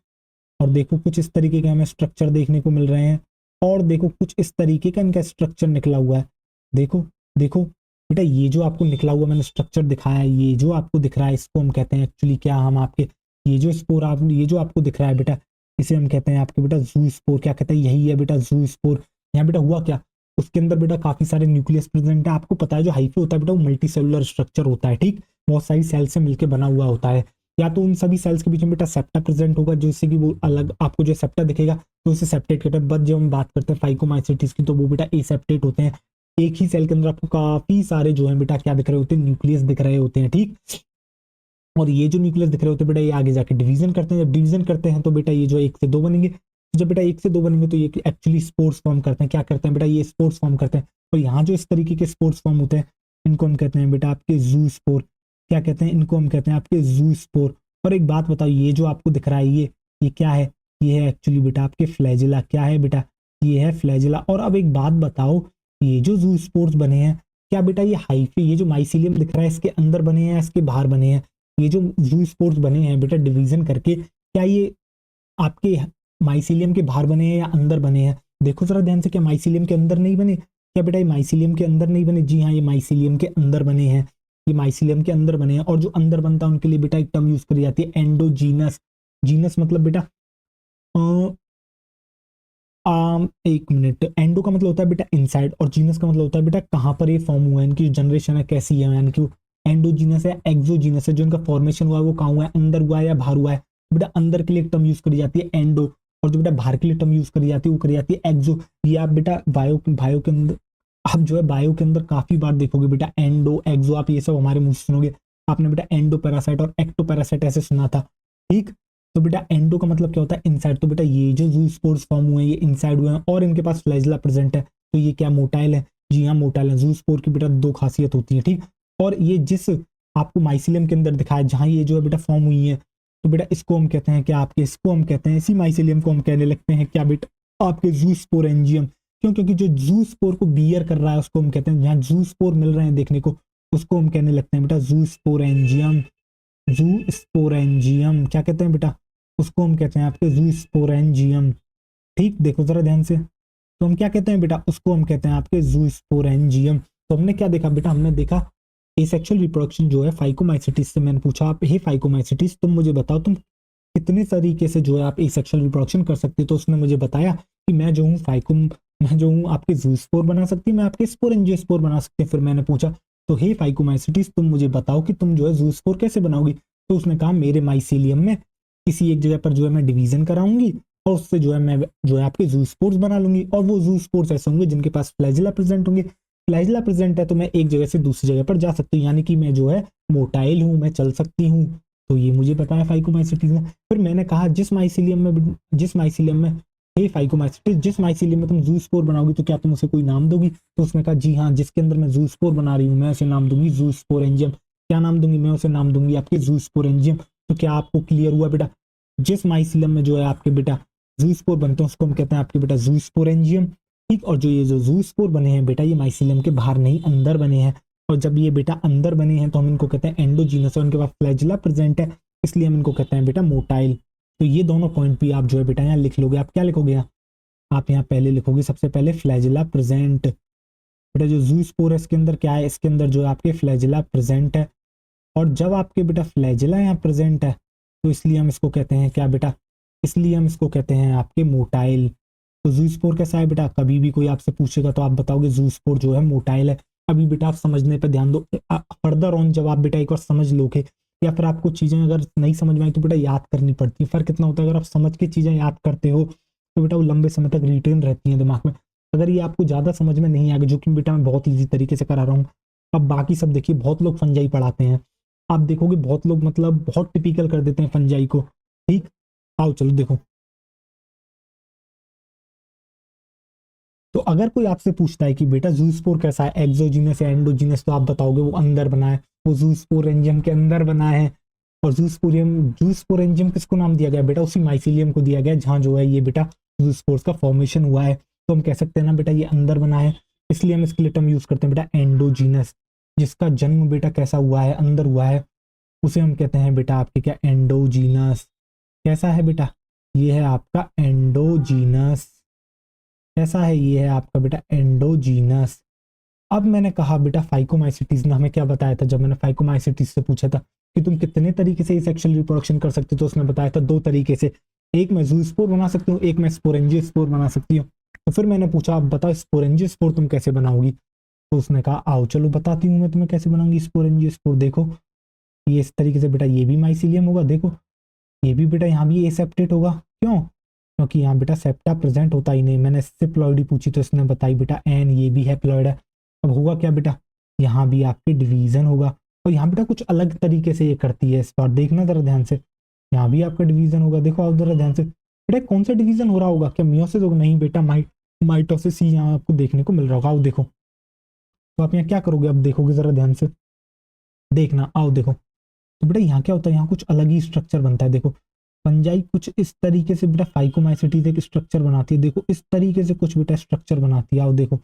और देखो कुछ इस तरीके के हमें स्ट्रक्चर देखने को मिल रहे हैं, और देखो कुछ इस तरीके का इनका स्ट्रक्चर निकला हुआ है। देखो देखो बेटा, ये जो आपको निकला हुआ मैंने स्ट्रक्चर दिखाया है, ये जो आपको दिख रहा है इसको हम कहते हैं एक्चुअली क्या, हम आपके ये जो स्पोर आप ये जो आपको दिख रहा है बेटा, इसे हम कहते हैं आपके बेटा जू स्पोर। क्या कहते हैं, यही है बेटा जू स्पोर। यहाँ बेटा हुआ क्या, उसके अंदर बेटा काफी सारे न्यूक्लियस प्रेजेंट है। आपको पता है जो हाइफे होता है बेटा वो मल्टी सेलुलर स्ट्रक्चर होता है, ठीक, बहुत सारी सेल से मिलकर बना हुआ होता है। या तो उन सभी सेल्स के बीच में बेटा सेप्टा प्रेजेंट होगा जिससे कि वो अलग आपको जो सेप्टा दिखेगा तो उसे सेप्टेट कहते हैं। बट जब हम बात करते हैं फाइकोमाइसिटिस की तो वो बेटा एसेप्टेट होते हैं। एक ही सेल के अंदर आपको काफी सारे जो है बेटा क्या दिख रहे होते हैं, न्यूक्लियस दिख रहे होते हैं, ठीक। और ये जो न्यूक्लियस दिख रहे होते हैं बेटा ये आगे जाके डिवीजन करते हैं। जब डिवीजन करते हैं तो बेटा ये जो एक से दो बनेंगे, जब बेटा एक से दो बनेंगे तो ये एक्चुअली स्पोर्स फॉर्म करते हैं। क्या करते हैं बेटा, ये स्पोर्स फॉर्म करते हैं। और यहाँ जो इस तरीके के स्पोर्स फॉर्म होते हैं इनको हम कहते हैं बेटा आपके जू स्पोर। क्या कहते हैं, इनको हम कहते हैं आपके जू स्पोर। और एक बात बताओ, ये जो आपको दिख रहा है ये क्या है, ये है एक्चुअली बेटा आपके फ्लैजिला। क्या है बेटा, ये है फ्लैजिला। और अब एक बात बताओ, ये जो जू स्पोर्स बने हैं क्या बेटा ये हाइफी, ये जो माइसीलियम दिख रहा है इसके अंदर बने हैं या इसके बाहर बने हैं? ये जो जू स्पोर्स बने हैं बेटा डिवीजन करके, क्या ये आपके माइसीलियम के बाहर बने हैं या अंदर बने हैं? देखो जरा ध्यान से, क्या माइसीलियम के अंदर नहीं बने? क्या बेटा ये माइसीलियम के अंदर नहीं बने? जी हाँ, ये माइसीलियम के अंदर बने हैं, ये माइसीलियम के अंदर बने हैं। और जो अंदर बनता है उनके लिए बेटा एक टर्म यूज करी जाती है एंडोजीनस। जीनस मतलब बेटा एक मिनट, एंडो का मतलब होता है बेटा इनसाइड, और जीनस का मतलब होता है बेटा कहाँ पर ये फॉर्म हुआ है, इनकी जनरेशन है कैसी है, यानी कि एंडोजीनस है एक्सोजीनस है, जो इनका फॉर्मेशन हुआ है वो कहाँ हुआ है, अंदर हुआ है या बाहर हुआ है? बेटा अंदर के लिए एक टर्म यूज करी जाती है एंडो, और जो बेटा बाहर के लिए टर्म यूज करी जाती है वो करी जाती है एक्सो। ये आप बेटा बायो के अंदर, आप जो है बायो के अंदर काफी बार देखोगे बेटा एंडो एक्सो, आप ये सब हमारे मुंह से सुनोगे। आपने बेटा एंडो पैरासाइट और एक्टो पैरासाइट ऐसे सुना था, ठीक। तो बेटा एंडो का मतलब क्या होता है, इनसाइड। तो बेटा ये जो जू स्पोर्स फॉर्म हुए हैं ये इनसाइड हुए हैं, और इनके पास फ्लैजिला प्रेजेंट है। तो ये क्या मोटाइल है? जी हाँ मोटाइल है। जू स्पोर की बेटा दो खासियत होती है, ठीक। और ये जिस आपको माइसिलियम के अंदर दिखाया जहां ये जो है बेटा फॉर्म हुई है, तो बेटा इसको हम कहते हैं क्या, आपके इसको हम कहते हैं, इसी माइसिलियम को हम कहने लगते हैं क्या बेटा, आपके जू स्पोरेंजियम। क्यों? क्योंकि जो जू स्पोर को बियर कर रहा है उसको हम कहते हैं, जहाँ जू स्पोर मिल रहे हैं देखने को उसको हम कहने लगते हैं बेटा जू स्पोरेंजियम। जू स्पोरेंजियम क्या कहते हैं बेटा, उसको हम कहते हैं आपके जू स्पोरेंजियम, ठीक। देखो जरा ध्यान से, तो हम क्या कहते हैं बेटा, उसको हम कहते हैं आपके जू स्पोरेंजियम। तो हमने क्या देखा बेटा, हमने देखा एसेक्सुअल रिप्रोडक्शन जो है फाइकोमाइसिटिस से मैंने पूछा, आप हे फाइकोमाइसिटिस तुम मुझे बताओ तुम कितने तरीके से जो है आप एसेक्सुअल रिप्रोडक्शन कर सकते हो। तो उसने मुझे बताया कि मैं जो हूँ मैं जो हूँ आपके ज़ूस्पोर बना सकती हूँ, मैं आपके स्पोरेंजियोस्पोर बना सकती हूँ। फिर मैंने पूछा तो हे फाइकोमाइसिटिस तुम मुझे बताओ कि तुम जो है ज़ूस्पोर कैसे बनाओगी। तो उसने कहा मेरे माइसीलियम में किसी एक जगह पर जो है मैं डिवीजन कराऊंगी और उससे जो है मैं जो है आपके ज़ूस्पोर्स बना लूंगी, और वो ज़ूस्पोर्स ऐसे होंगे जिनके पास फ्लैजिला प्रेजेंट होंगे। फ्लैजिला प्रेजेंट है तो मैं एक जगह से दूसरी जगह पर जा सकती हूँ, यानी कि मैं जो है मोटाइल हूँ, मैं चल सकती हूँ। तो ये मुझे बताया फाइकोमाइसिटिस ने। फिर मैंने कहा जिस माइसीलियम में हे फाइकोमाइसिटिस जिस माइसीलियम में तुम ज़ूस्पोर बनाओगी तो क्या तुम उसे कोई नाम दोगी। तो उसने कहा जी हाँ, जिसके अंदर मैं ज़ूस्पोर बना रही हूँ मैं उसे नाम दूंगी ज़ूस्पोरेंजियम। क्या नाम दूंगी, मैं उसे नाम दूंगी आपके ज़ूस्पोरेंजियम। तो क्या आपको क्लियर हुआ बेटा, जिस माइसीलियम में जो है आपके बेटा ज़ूस्पोर बनते हैं उसको हम कहते हैं आपके बेटा ज़ूस्पोरेंजियम। ठीक, और जो ये जो ज़ूस्पोर बने हैं बेटा ये माइसीलियम के बाहर नहीं अंदर बने हैं, और जब ये बेटा अंदर बने हैं तो हम इनको कहते हैं एंडोजीनस, और उनके पास फ्लैजिला प्रेजेंट है इसलिए हम इनको कहते हैं बेटा मोटाइल। तो ये दोनों पॉइंट भी आप जो है बेटा यहाँ लिख लोगे। आप क्या लिखोगे यहाँ, आप यहाँ पहले लिखोगे सबसे पहले फ्लैजिला प्रेजेंट। बेटा जो ज़ूस्पोर है इसके अंदर क्या है, इसके अंदर जो है आपके फ्लैजिला प्रेजेंट है, और जब आपके बेटा फ्लैजिला यहाँ प्रेजेंट है तो इसलिए हम इसको कहते हैं क्या बेटा, इसलिए हम इसको कहते हैं आपके मोटाइल। तो ज़ूस्पोर कैसा है बेटा, कभी भी कोई आपसे पूछेगा तो आप बताओगे ज़ूस्पोर जो है मोटाइल है। अभी बेटा आप समझने पे ध्यान दो, फर्दर ऑन जब आप बेटा एक बार समझ लोगे या फिर आपको चीज़ें अगर नहीं समझ में आई तो बेटा याद करनी पड़ती है। फर्क कितना होता है, अगर आप समझ के चीज़ें याद करते हो तो बेटा वो लंबे समय तक रिटेन रहती हैं दिमाग में। अगर ये आपको ज़्यादा समझ में नहीं आएगा, जो कि बेटा मैं बहुत ईजी तरीके से करा रहा हूँ। अब बाकी सब देखिए, बहुत लोग फंजाई पढ़ाते हैं, आप देखोगे बहुत लोग मतलब बहुत टिपिकल कर देते हैं फंजाई को। ठीक, आओ चलो देखो। तो अगर कोई आपसे पूछता है कि बेटा ज़ूस्पोर कैसा है, एक्सोजीनस या एंडोजीनस, तो आप बताओगे वो अंदर बना है, वो ज़ूस्पोरेंजियम के अंदर बना है। और ज़ूस्पोरेंजियम किसको नाम दिया गया बेटा, उसी माइसीलियम को दिया गया जहाँ जो है ये बेटा ज़ूस्पोर्स का फॉर्मेशन हुआ है। तो हम कह सकते हैं ना बेटा ये अंदर बना है, इसलिए हम इसके लिए टर्म यूज करते हैं बेटा एंडोजीनस। जिसका जन्म बेटा कैसा हुआ है, अंदर हुआ है, उसे हम कहते हैं बेटा आपके क्या, एंडोजीनस। कैसा है बेटा, ये है आपका एंडोजीनस। कैसा है, ये है आपका बेटा एंडोजीनस। अब मैंने कहा बेटा फाइकोमाइसिटीज ने हमें क्या बताया था, जब मैंने फाइकोमाइसिटीज से पूछा था कि तुम कितने तरीके से सेक्सुअल रिप्रोडक्शन कर सकते हो, तो उसने बताया था दो तरीके से, एक मैं ज़ूस्पोर बना सकती हूँ, एक मैं स्पोरेंजियोस्पोर बना सकती हूँ। तो फिर मैंने पूछा अब बताओ स्पोरेंजियोस्पोर तुम कैसे बनाओगी। तो उसने कहा आओ चलो बताती हूँ मैं तुम्हें कैसे बनाऊंगी स्पोरेंजियोस्पोर। देखो ये इस तरीके से बेटा, ये भी माइसीलियम होगा, देखो ये भी बेटा यहाँ भी एसेप्टेट होगा। क्यों, क्योंकि यहाँ बेटा सेप्टा प्रेजेंट होता ही नहीं। मैंने इससे प्लॉइडी पूछी तो इसने बताई बेटा एन, ये भी है प्लॉइड है। अब होगा क्या बेटा, यहाँ भी आपके डिवीजन होगा, और यहाँ बेटा कुछ अलग तरीके से ये करती है, इस बार देखना जरा ध्यान से। यहाँ भी आपका डिवीजन होगा, देखो आप जरा ध्यान से बेटा कौन सा डिवीजन हो रहा होगा, क्या मियोसिस होगा, नहीं बेटा माइटोसिस ही यहाँ आपको देखने को मिल रहा होगा। आओ देखो, तो आप यहाँ क्या करोगे, अब देखोगे जरा ध्यान से देखना, आओ देखो। तो बेटा यहाँ क्या होता है, यहाँ कुछ अलग ही स्ट्रक्चर बनता है। देखो फंजाई कुछ इस तरीके से बेटा फाइकोमाइसिटीज एक स्ट्रक्चर बनाती है, देखो इस तरीके से कुछ बेटा स्ट्रक्चर बनाती है। आओ देखो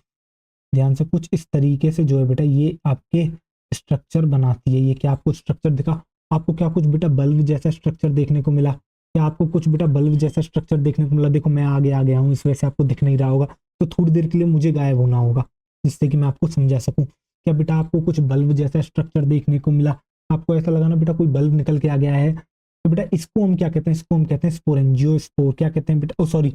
ध्यान से, कुछ इस तरीके से जो है बेटा ये आपके स्ट्रक्चर बनाती है। ये क्या आपको स्ट्रक्चर दिखा, आपको क्या कुछ बेटा बल्ब जैसा स्ट्रक्चर देखने को मिला, क्या आपको कुछ बेटा बल्ब जैसा स्ट्रक्चर देखने को मिला। देखो मैं आगे आ गया हूँ, इस वजह से आपको दिख नहीं रहा होगा, तो थोड़ी देर के लिए मुझे गायब होना होगा जिससे कि मैं आपको समझा सकूं। क्या बेटा आपको कुछ बल्ब जैसा स्ट्रक्चर देखने को मिला, आपको ऐसा लगा ना बेटा कोई बल्ब निकल के आ गया है, तो बेटा इसको हम क्या कहते हैं, इसको हम कहते हैं स्पोरेंजियोस्पोर। क्या कहते हैं बेटा, ओ सॉरी,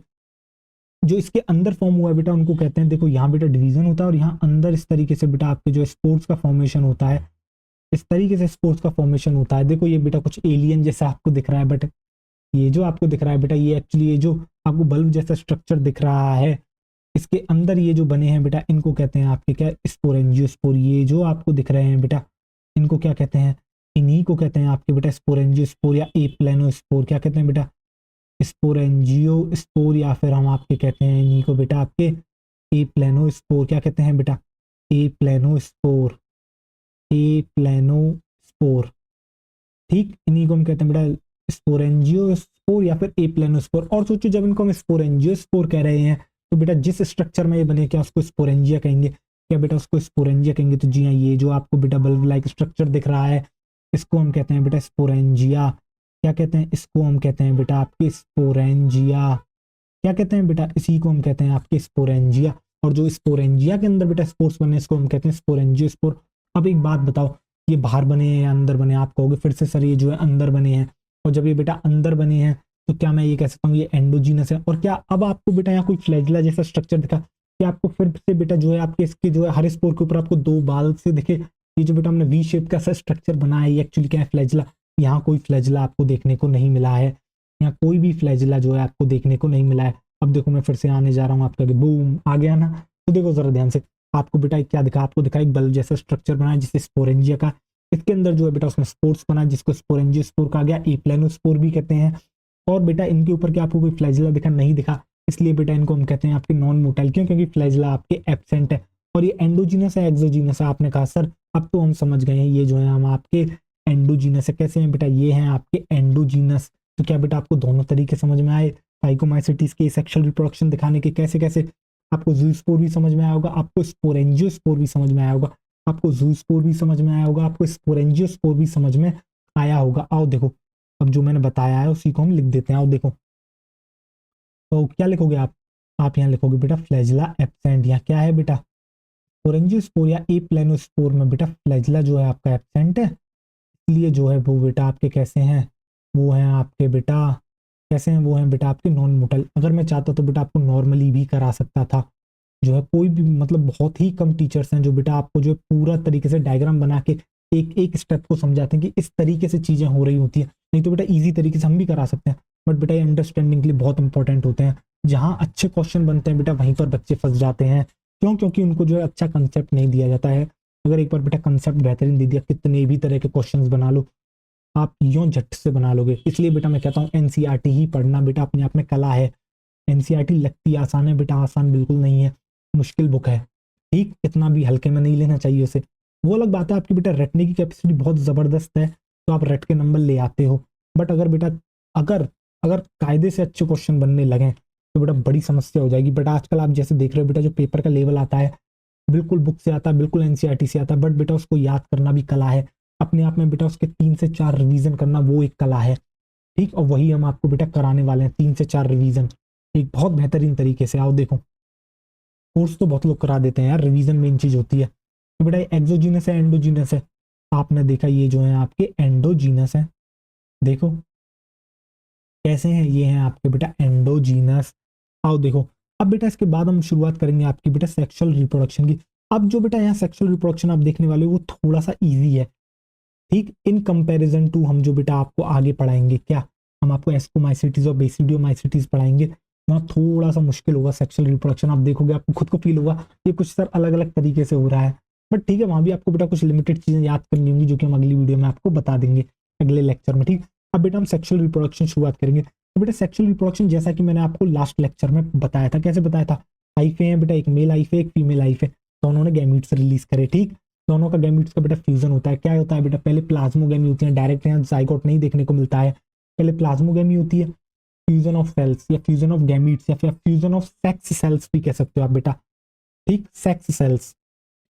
जो इसके अंदर फॉर्म हुआ है बेटा उनको कहते हैं, देखो यहाँ बेटा डिवीजन होता है और यहाँ अंदर इस तरीके से बेटा आपके जो स्पोर्ट्स का फॉर्मेशन होता है, इस तरीके से स्पोर्ट्स का फॉर्मेशन होता है। देखो ये बेटा कुछ एलियन जैसा आपको दिख रहा है, बट ये जो आपको दिख रहा है बेटा ये एक्चुअली ये जो आपको बल्ब जैसा स्ट्रक्चर दिख रहा है, इसके अंदर ये जो बने हैं बेटा इनको कहते हैं आपके क्या, स्पोरेंजियोस्पोर। ये जो आपको दिख रहे हैं बेटा इनको क्या कहते हैं, इन्हीं को कहते हैं आपके बेटा स्पोरेंजियोस्पोर या एप्लेनोस्पोर। क्या कहते हैं बेटा, स्पोरेंजियोस्पोर, या फिर हम आपके कहते हैं इन्हीं को बेटा आपके एप्लेनोस्पोर। क्या कहते हैं बेटा, एप्लेनोस्पोर, एप्लेनोस्पोर। ठीक, इन्हीं को हम कहते हैं बेटा स्पोरेंजियोस्पोर या फिर एप्लेनोस्पोर। और सोचो जब इनको हम स्पोरेंजियोस्पोर कह रहे हैं तो बेटा जिस स्ट्रक्चर में ये बने क्या उसको स्पोरेंजिया कहेंगे, क्या बेटा उसको स्पोरेंजिया कहेंगे। तो जी हाँ, ये जो आपको बेटा बल्ब लाइक स्ट्रक्चर दिख रहा है इसको हम कहते हैं बेटा स्पोरेंजिया। क्या कहते हैं, इसको हम कहते हैं बेटा आपके स्पोरेंजिया। क्या कहते हैं बेटा, इसी को हम कहते हैं आपके स्पोरेंजिया। और जो स्पोरेंजिया के अंदर बेटा स्पोर्स बने इसको हम कहते हैं स्पोरेंजियोस्पोर। अब एक बात बताओ, ये बाहर बने हैं या अंदर बने, आप कहोगे फिर से सर ये जो है अंदर बने हैं। और जब ये बेटा अंदर बने हैं तो क्या मैं ये कह सकता हूँ ये एंडोजीनस है। और क्या अब आपको बेटा यहाँ कोई फ्लैजिला जैसा स्ट्रक्चर दिखा, क्या आपको फिर से बेटा जो है आपके इसके जो है हर स्पोर के ऊपर आपको 2 बाल से दिखे, ये जो बेटा हमने वी शेप का सा स्ट्रक्चर बनाया है ये एक्चुअली क्या है, फ्लैजिला। यहाँ कोई फ्लैजिला आपको देखने को नहीं मिला है, यहाँ कोई भी फ्लैजिला जो है आपको देखने को नहीं मिला है। अब देखो मैं फिर से आने जा रहा हूँ आपका, बूम आ गया ना। तो देखो जरा ध्यान से, आपको बेटा क्या दिखा, आपको दिखा एक बल्ब जैसा स्ट्रक्चर बनाया जिससे स्पोरेंजिया का, इसके अंदर जो है बेटा उसमें स्पोर्स बना जिसको स्पोरेंजियो स्पोर कहा गया, एप्लानोस्पोर भी कहते हैं। और बेटा इनके ऊपर क्या आपको कोई फ्लैजिला दिखा, नहीं दिखा, इसलिए बेटा इनको हम कहते हैं आपके नॉन मोटाइल। क्यों? क्योंकि फ्लैजिला आपके एब्सेंट है। और ये एंडोजीनस है एक्सोजीनस है, आपने कहा सर अब तो हम समझ गए हैं, ये जो है हम आपके एंडोजीनस है। कैसे हैं बेटा, ये हैं आपके एंडोजीनस। तो क्या बेटा आपको दोनों तरीके समझ में आए, फाइकोमाइसिटीज के सेक्सुअल रिप्रोडक्शन दिखाने के कैसे कैसे। आपको ज़ूस्पोर भी समझ में आया होगा, आपको स्पोरेंजियोस्पोर भी समझ में आया होगा, आपको ज़ूस्पोर भी समझ में आया होगा, आपको स्पोरेंजियोस्पोर भी समझ में आया होगा। आओ देखो अब जो मैंने बताया है उसी को हम लिख देते हैं। आओ देखो तो क्या लिखोगे आप यहाँ लिखोगे बेटा फ्लैजिला एब्सेंट। यहाँ क्या है बेटा, स्पोरेंजियोस्पोर या एप्लानोस्पोर में बेटा फ्लैजिला जो है आपका एब्सेंट है, इसलिए जो है वो बेटा आपके कैसे हैं, वो हैं आपके बेटा कैसे हैं, वो हैं बेटा आपके नॉन मोटाइल। अगर मैं चाहता तो बेटा आपको नॉर्मली भी करा सकता था, जो है कोई भी मतलब बहुत ही कम टीचर्स हैं जो बेटा आपको जो है पूरा तरीके से डायग्राम बना के एक एक स्टेप को समझाते हैं कि इस तरीके से चीज़ें हो रही होती हैं। नहीं तो बेटा इजी तरीके से हम भी करा सकते हैं, बट बेटा ये अंडरस्टैंडिंग के लिए बहुत इंपॉर्टेंट होते हैं। जहाँ अच्छे क्वेश्चन बनते हैं बेटा वहीं पर बच्चे फंस जाते हैं। क्यों? क्योंकि उनको जो है अच्छा कंसेप्ट नहीं दिया जाता है। अगर एक बार बेटा कंसेप्ट बेहतरीन दे दिया, कितने भी तरह के क्वेश्चंस बना लो आप यूं झट से बना लोगे। इसलिए बेटा मैं कहता हूँ एनसीईआरटी ही पढ़ना बेटा अपने आप में कला है। एनसीईआरटी लगती आसान है बेटा, आसान बिल्कुल नहीं है, मुश्किल बुक है। ठीक, इतना भी हल्के में नहीं लेना चाहिए उसे। वो अलग बात है आपकी बेटा रटने की कैपेसिटी बहुत ज़बरदस्त है तो आप रट के नंबर ले आते हो, बट अगर बेटा अगर अगर कायदे से अच्छे क्वेश्चन बनने लगे तो बेटा बड़ी समस्या हो जाएगी। बेटा आजकल आप जैसे देख रहे हो बेटा जो पेपर का लेवल आता है बिल्कुल बुक से आता है, बिल्कुल एनसीईआरटी से आता है, बट बेटा उसको याद करना भी कला है अपने आप में। बेटा उसके 3 से 4 रिवीजन करना वो एक कला है। ठीक, और वही हम आपको बेटा कराने वाले हैं, 3 से 4 रिवीजन एक बहुत बेहतरीन तरीके से। आओ देखो कोर्स तो बहुत लोग करा देते हैं यार, रिवीजन मेन चीज होती है। तो बेटा एक्सोजीनस है एंडोजीनस है, आपने देखा ये जो है आपके एंडोजीनस है। देखो कैसे हैं, ये हैं आपके बेटा एंडोजीनस। आओ देखो अब बेटा इसके बाद हम शुरुआत करेंगे आपकी बेटा सेक्सुअल रिप्रोडक्शन की। अब जो बेटा यहाँ सेक्सुअल रिप्रोडक्शन आप देखने वाले हो वो थोड़ा सा इजी है, ठीक, इन कंपैरिजन टू हम जो बेटा आपको आगे पढ़ाएंगे, क्या हम आपको एस्कोमाइसिटीज और बेसिडियोमाइसिटीज पढ़ाएंगे, वहाँ थोड़ा सा मुश्किल होगा सेक्सुअल रिप्रोडक्शन। आप देखोगे आपको खुद को फील होगा ये कुछ सर अलग अलग तरीके से हो रहा है, बट ठीक है वहाँ भी आपको बेटा कुछ लिमिटेड चीज़ें याद करनी होंगी जो कि हम अगली वीडियो में आपको बता देंगे अगले लेक्चर में। ठीक, अब बेटा हम सेक्सुअल रिप्रोडक्शन शुरुआत करेंगे। तो बेटा सेक्सुअल रिप्रोडक्शन जैसा कि मैंने आपको लास्ट लेक्चर में बताया था, कैसे बताया था, हाइफे हैं बेटा, एक मेल हाइफे एक फीमेल हाइफे, दोनों ने गैमीट्स रिलीज करे। ठीक, दोनों का गैमीट्स का बेटा फ्यूजन होता है। क्या होता है बेटा, पहले प्लाज्मोगैमी होती है, डायरेक्ट यहाँ जाइगोट नहीं देखने को मिलता है, पहले प्लाज्मोगैमी होती है, फ्यूजन ऑफ सेल्स या फ्यूजन ऑफ गैमीट्स या फिर फ्यूजन ऑफ सेक्स सेल्स भी कह सकते हो आप बेटा। ठीक, सेक्स सेल्स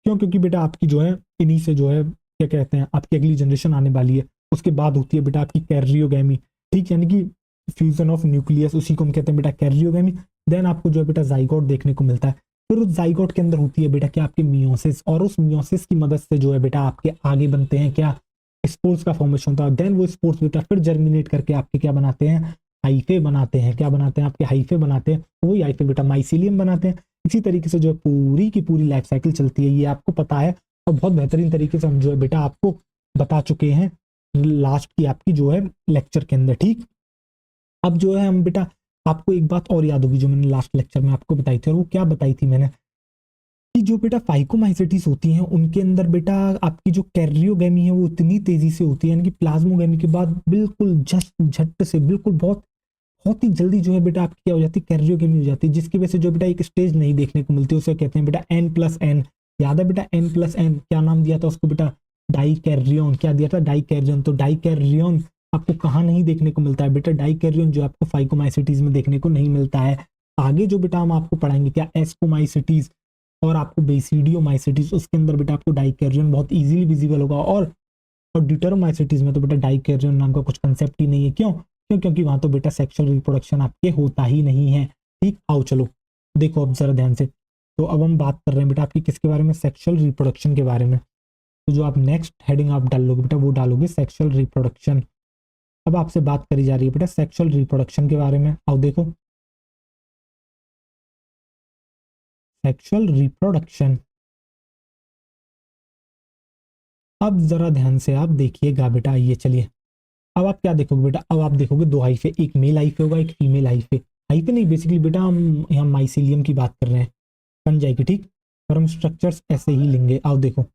क्यों, क्योंकि बेटा आपकी जो है इन्हीं से जो है क्या कहते हैं आपकी अगली जनरेशन आने वाली है। उसके बाद होती है बेटा आपकी कैरियोगैमी। ठीक, यानी कि फ्यूजन ऑफ न्यूक्लियस, उसी को हम कहते हैं बेटा कैरियोगैमी। देन आपको जो है बेटा जाइगोट देखने को मिलता है। फिर उस जाइगोट के अंदर होती है बेटा क्या आपकी मियोसिस, और उस मियोसिस की मदद से जो है बेटा आपके आगे बनते हैं क्या, स्पोर्स का फॉर्मेशन होता है। देन वो स्पोर्स बेटा फिर जर्मिनेट करके आपके क्या बनाते हैं, हाइफे बनाते हैं। क्या बनाते हैं, आपके हाइफे बनाते हैं, वही हाइफे बेटा माइसीलियम बनाते हैं। इसी तरीके से जो है पूरी की पूरी लाइफ साइकिल चलती है, ये आपको पता है और बहुत बेहतरीन तरीके से हम जो है बेटा आपको बता चुके हैं लास्ट की आपकी जो है लेक्चर के अंदर। ठीक, अब जो है हम बेटा आपको एक बात और याद होगी जो मैंने लास्ट लेक्चर में आपको बताई थी, और वो क्या बताई थी मैंने, कि जो बेटा फाइकोमाइसिटीज होती हैं उनके अंदर बेटा आपकी जो कैरियोगैमी है वो इतनी तेजी से होती है, यानी कि प्लाज्मोगैमी के बाद बिल्कुल जस्ट झट से बिल्कुल बहुत ही जल्दी जो है बेटा आपकी क्या हो जाती है, कैरियोगेमी हो जाती है, जिसकी वजह से जो बेटा एक स्टेज नहीं देखने को मिलती है, उसे कहते हैं बेटा N+N। याद है बेटा N+N क्या नाम दिया था उसको बेटा, डाइकैरियन। क्या दिया था, डाइकैरियन। तो डाइकैरियन आपको कहाँ नहीं देखने को मिलता है बेटा, डाइकैरियन जो आपको फाइकोमाइसिटीज में देखने को नहीं मिलता है। आगे जो बेटा हम आपको पढ़ाएंगे क्या, एस्कोमाइसिटीज और आपको बेसिडियोमाइसिटीज, उसके अंदर बेटा आपको डाइकैरियन बहुत इजीली विजिबल होगा। और ड्यूटेरोमाइसिटीज में तो बेटा डाइकैरियन नाम का कुछ कंसेप्ट ही नहीं है। क्यों क्योंकि वहां तो बेटा सेक्सुअल रिप्रोडक्शन आपके होता ही नहीं है। ठीक, आओ चलो देखो अब जरा ध्यान से। तो अब हम बात कर रहे हैं बेटा आपकी किसके बारे में, सेक्सुअल रिप्रोडक्शन के बारे में। तो जो आप नेक्स्ट हेडिंग आप डालोगे बेटा वो डालोगे सेक्सुअल रिप्रोडक्शन। अब आपसे बात करी जा रही है बेटा सेक्सुअल रिप्रोडक्शन के बारे में। आओ देखो सेक्सुअल रिप्रोडक्शन। अब जरा ध्यान से आप देखिएगा बेटा, ये चलिए अब आप क्या देखोगे बेटा, अब आप देखोगे दो हाइफे, एक मेल हाइफे होगा एक फीमेल हाइफे। हाइफे नहीं बेसिकली बेटा हम यहाँ माइसीलियम की बात कर रहे हैं, बन जाएगी ठीक। और हम स्ट्रक्चर्स ऐसे ही लेंगे। आओ देखो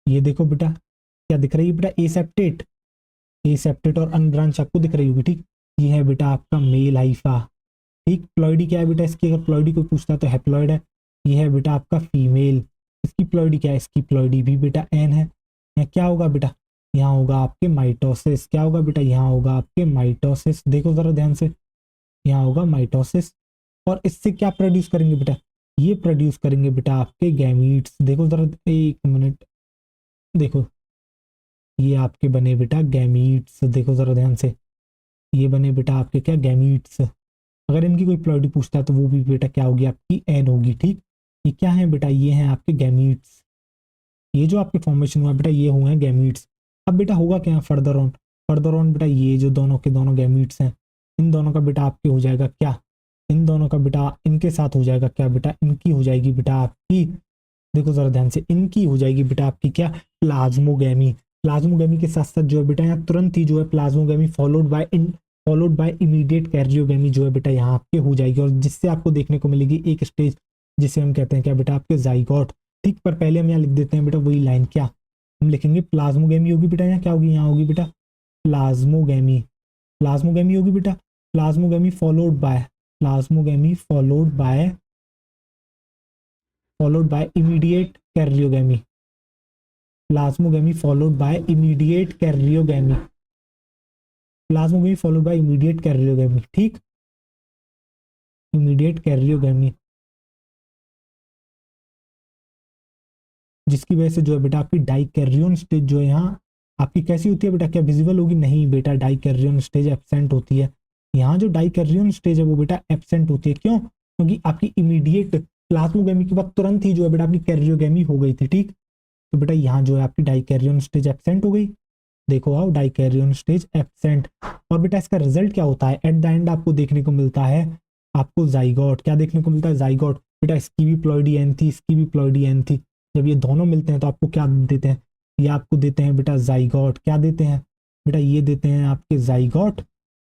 ये देखो बेटा क्या दिख रही है बेटा, एसेप्टेट, एसेप्टेट और अनब्रांच आपको दिख रही होगी ठीक। ये है बेटा आपका मेल हाइफा ठीक। प्लॉइडी क्या है बेटा इसकी, अगर प्लॉइडी कोई पूछता है तो हैप्लॉइड है। ये है बेटा आपका फीमेल, इसकी प्लॉइडी क्या है, इसकी प्लॉइडी भी बेटा एन है। यहाँ क्या होगा बेटा, यहाँ होगा आपके माइटोसिस। क्या होगा बेटा, यहाँ होगा आपके माइटोसिस। देखो जरा ध्यान से, यहाँ होगा माइटोसिस। और इससे क्या प्रोड्यूस करेंगे बेटा, ये प्रोड्यूस करेंगे बेटा आपके गैमीट्स। देखो जरा एक मिनट, देखो ये आपके बने बेटा गैमीट्स। देखो जरा ध्यान से, ये बने बेटा आपके क्या गैमीट्स। अगर इनकी कोई प्लॉइडी पूछता है तो वो भी बेटा क्या होगी आपकी एन होगी ठीक। ये क्या है बेटा, ये हैं आपके गैमीट्स। ये जो आपके फॉर्मेशन हुआ बेटा ये हुए हैं गैमीट्स। अब बेटा होगा क्या फर्दर ऑन, फर्दर ऑन बेटा ये जो दोनों के दोनों गैमीट्स हैं इन दोनों का बेटा आपके हो जाएगा क्या, इन दोनों का बेटा इनके साथ हो जाएगा क्या बेटा, इनकी हो जाएगी बेटा आपकी, देखो जरा ध्यान से, इनकी हो जाएगी बेटा आपकी क्या प्लाज्मोगैमी। प्लाज्मोगैमी के साथ साथ जो है बेटा यहाँ तुरंत ही जो है plasmogamy followed by immediate karyogamy जो है बेटा यहाँ आपके हो जाएगी। और जिससे आपको देखने को मिलेगी एक स्टेज जिसे हम कहते हैं क्या बेटा आपके जाइगोट ठीक। पर पहले हम यहाँ लिख देते हैं बेटा वही लाइन, क्या हम लिखेंगे प्लाज्मोगैमी होगी बेटा, यहाँ क्या होगी, यहाँ होगी बेटा प्लाज्मोगैमी, प्लाज्मोगैमी होगी बेटा, plasmogamy followed by, plasmogamy followed by immediate karyogamy, plasmogamy followed by immediate karyogamy, plasmogamy followed by immediate karyogamy ठीक, इमीडिएट कैरियोगैमी। जिसकी वजह से जो है बेटा आपकी डाइकैरियोन स्टेज जो है यहाँ आपकी कैसी होती है बेटा, क्या विजिबल होगी, नहीं बेटा डाइकैरियोन स्टेज एब्सेंट होती है। यहाँ जो डाइकैरियोन स्टेज है वो बेटा एब्सेंट होती है, क्यों, क्योंकि आपकी इमीडिएट प्लाज्मोगैमी के बाद तुरंत ही जो है बेटा आपकी कैरियोगैमी हो गई थी ठीक। तो बेटा यहाँ जो है आपकी डाइकैरियोन स्टेज एब्सेंट हो गई। देखो आओ डाइकैरियोन स्टेज एब्सेंट। और बेटा इसका रिजल्ट क्या होता है, एट द एंड आपको देखने को मिलता है आपको जाइगोट। क्या देखने को मिलता है, जाइगोट। बेटा इसकी भी प्लॉइडी एन थी, इसकी भी प्लॉइडी एन थी। जब ये दोनों मिलते हैं तो आपको क्या देते हैं, ये आपको देते हैं बेटा जाइगोट। क्या देते हैं बेटा, ये देते हैं आपके जाइगोट।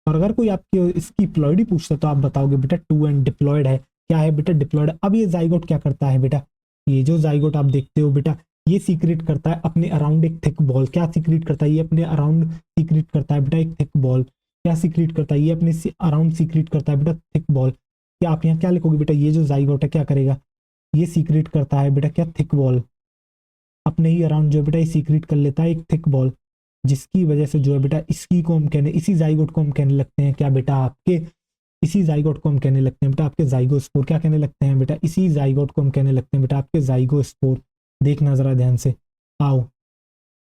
और अगर कोई आपके इसकी प्लॉइडी पूछता है तो आप बताओगे बेटा टू एंड डिप्लॉयड है। क्या है बेटा, डिप्लॉयड। अब ये जाइगोट क्या करता है बेटा, ये जो जाइगोट आप देखते हो बेटा ये सीक्रेट करता है अपने अराउंड एक थिक बॉल। क्या सीक्रेट करता है, ये अपने अराउंड सीक्रेट करता है बेटा एक थिक बॉल। क्या सीक्रेट करता है, ये अपने अराउंड सीक्रेट करता है बेटा थिक बॉल। क्या आप यहाँ क्या लिखोगे बेटा, ये जो जाइगोट है क्या करेगा, ये सीक्रेट करता है बेटा क्या थिक बॉल, अपने ही अराउंड जो है बेटा ये सीक्रेट कर लेता है एक थिक बॉल। जिसकी वजह से जो है बेटा इसकी को हम कहने, इसी जाइगोट को हम कहने लगते हैं क्या बेटा आपके, इसी जाइगोट को हम कहने लगते हैं बेटा आपके जाइगोस्पोर। क्या कहने लगते हैं बेटा, इसी जाइगोट को हम कहने लगते हैं बेटा आपके जाइगोस्पोर। देखना जरा ध्यान से, आओ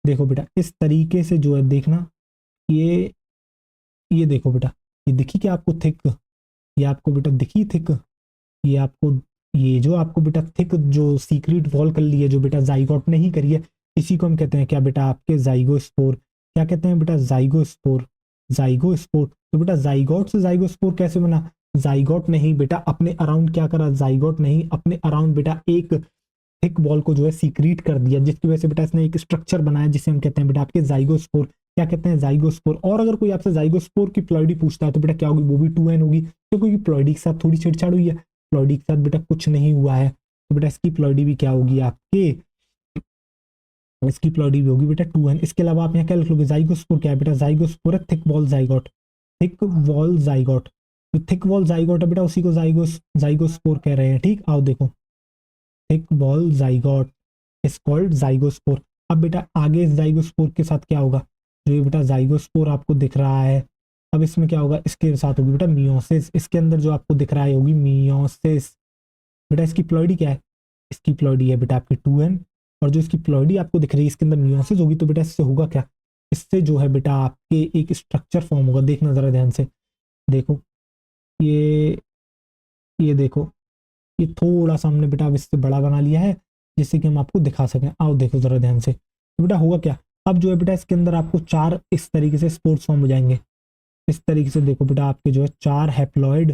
देखो बेटा इस तरीके से जो है देखना, ये देखो बेटा, ये दिखी क्या आपको थिक, ये आपको बेटा दिखी थिक, ये आपको, ये जो आपको बेटा थिक जो सीक्रेट वॉल कर ली है जो बेटा जाइगोट नहीं करी है, इसी को हम कहते हैं क्या बेटा आपके जाइगोस्पोर। क्या कहते हैं बेटा, जाइगोस्पोर, जाइगोस्पोर। तो बेटा जाइगोट से जाइगोस्पोर कैसे बना, जाइगोट नहीं बेटा अपने अराउंड क्या करा, जाइगोट नहीं अपने अराउंड बेटा एक थिक बॉल को जो है सीक्रेट कर दिया, जिसकी वजह से बेटा इसने एक स्ट्रक्चर बनाया जिसे हम कहते हैं बेटा आपके जाइगोस्पोर। क्या कहते हैं, जाइगोस्पोर। और अगर कोई आपसे जाइगोस्पोर की प्लॉइडी पूछता है तो बेटा क्या होगी, वो भी 2n होगी, क्योंकि प्लॉइडी के साथ थोड़ी छेड़छाड़ हुई है, प्लॉइडी के साथ बेटा कुछ नहीं हुआ है। तो बेटा इसकी प्लॉइडी भी क्या होगी आपके, इसकी प्लॉइडी भी होगी बेटा 2n। इसके अलावा आप यहाँ क्या लिख लोगे, जाइगोस्पोर क्या है बेटा, जाइगोस्पोर है thick wall zygote, thick wall zygote. तो थिक वॉल जाइगोट है बेटा उसी को जाइगोस्पोर कह रहे हैं ठीक। आओ देखो thick wall zygote is called zygospore. अब बेटा आगे इस जाइगोस्पोर के साथ क्या होगा, जो ये बेटा जाइगोस्पोर आपको दिख रहा है, अब इसमें क्या होगा, इसके साथ होगी बेटा मियोसिस। इसके अंदर जो आपको दिख रहा है होगी मियोसिस। बेटा इसकी प्लॉइडी क्या है, इसकी प्लॉइडी है बेटा आपकी 2n। और जो इसकी प्लॉइडी आपको दिख रही है इसके अंदर मियोसिस होगी, तो बेटा इससे होगा क्या, इससे जो है बेटा आपके एक स्ट्रक्चर फॉर्म होगा। देखना जरा ध्यान से, देखो ये देखो, ये थोड़ा सा हमने बेटा अब इससे बड़ा बना लिया है। जिससे कि हम आपको दिखा सकें। आओ देखो जरा ध्यान से। तो बेटा होगा क्या, अब जो है बेटा इसके अंदर आपको 4 इस तरीके से स्पोर्ट्स फॉर्म हो जाएंगे। इस तरीके से देखो बेटा आपके जो है 4 हैप्लॉइड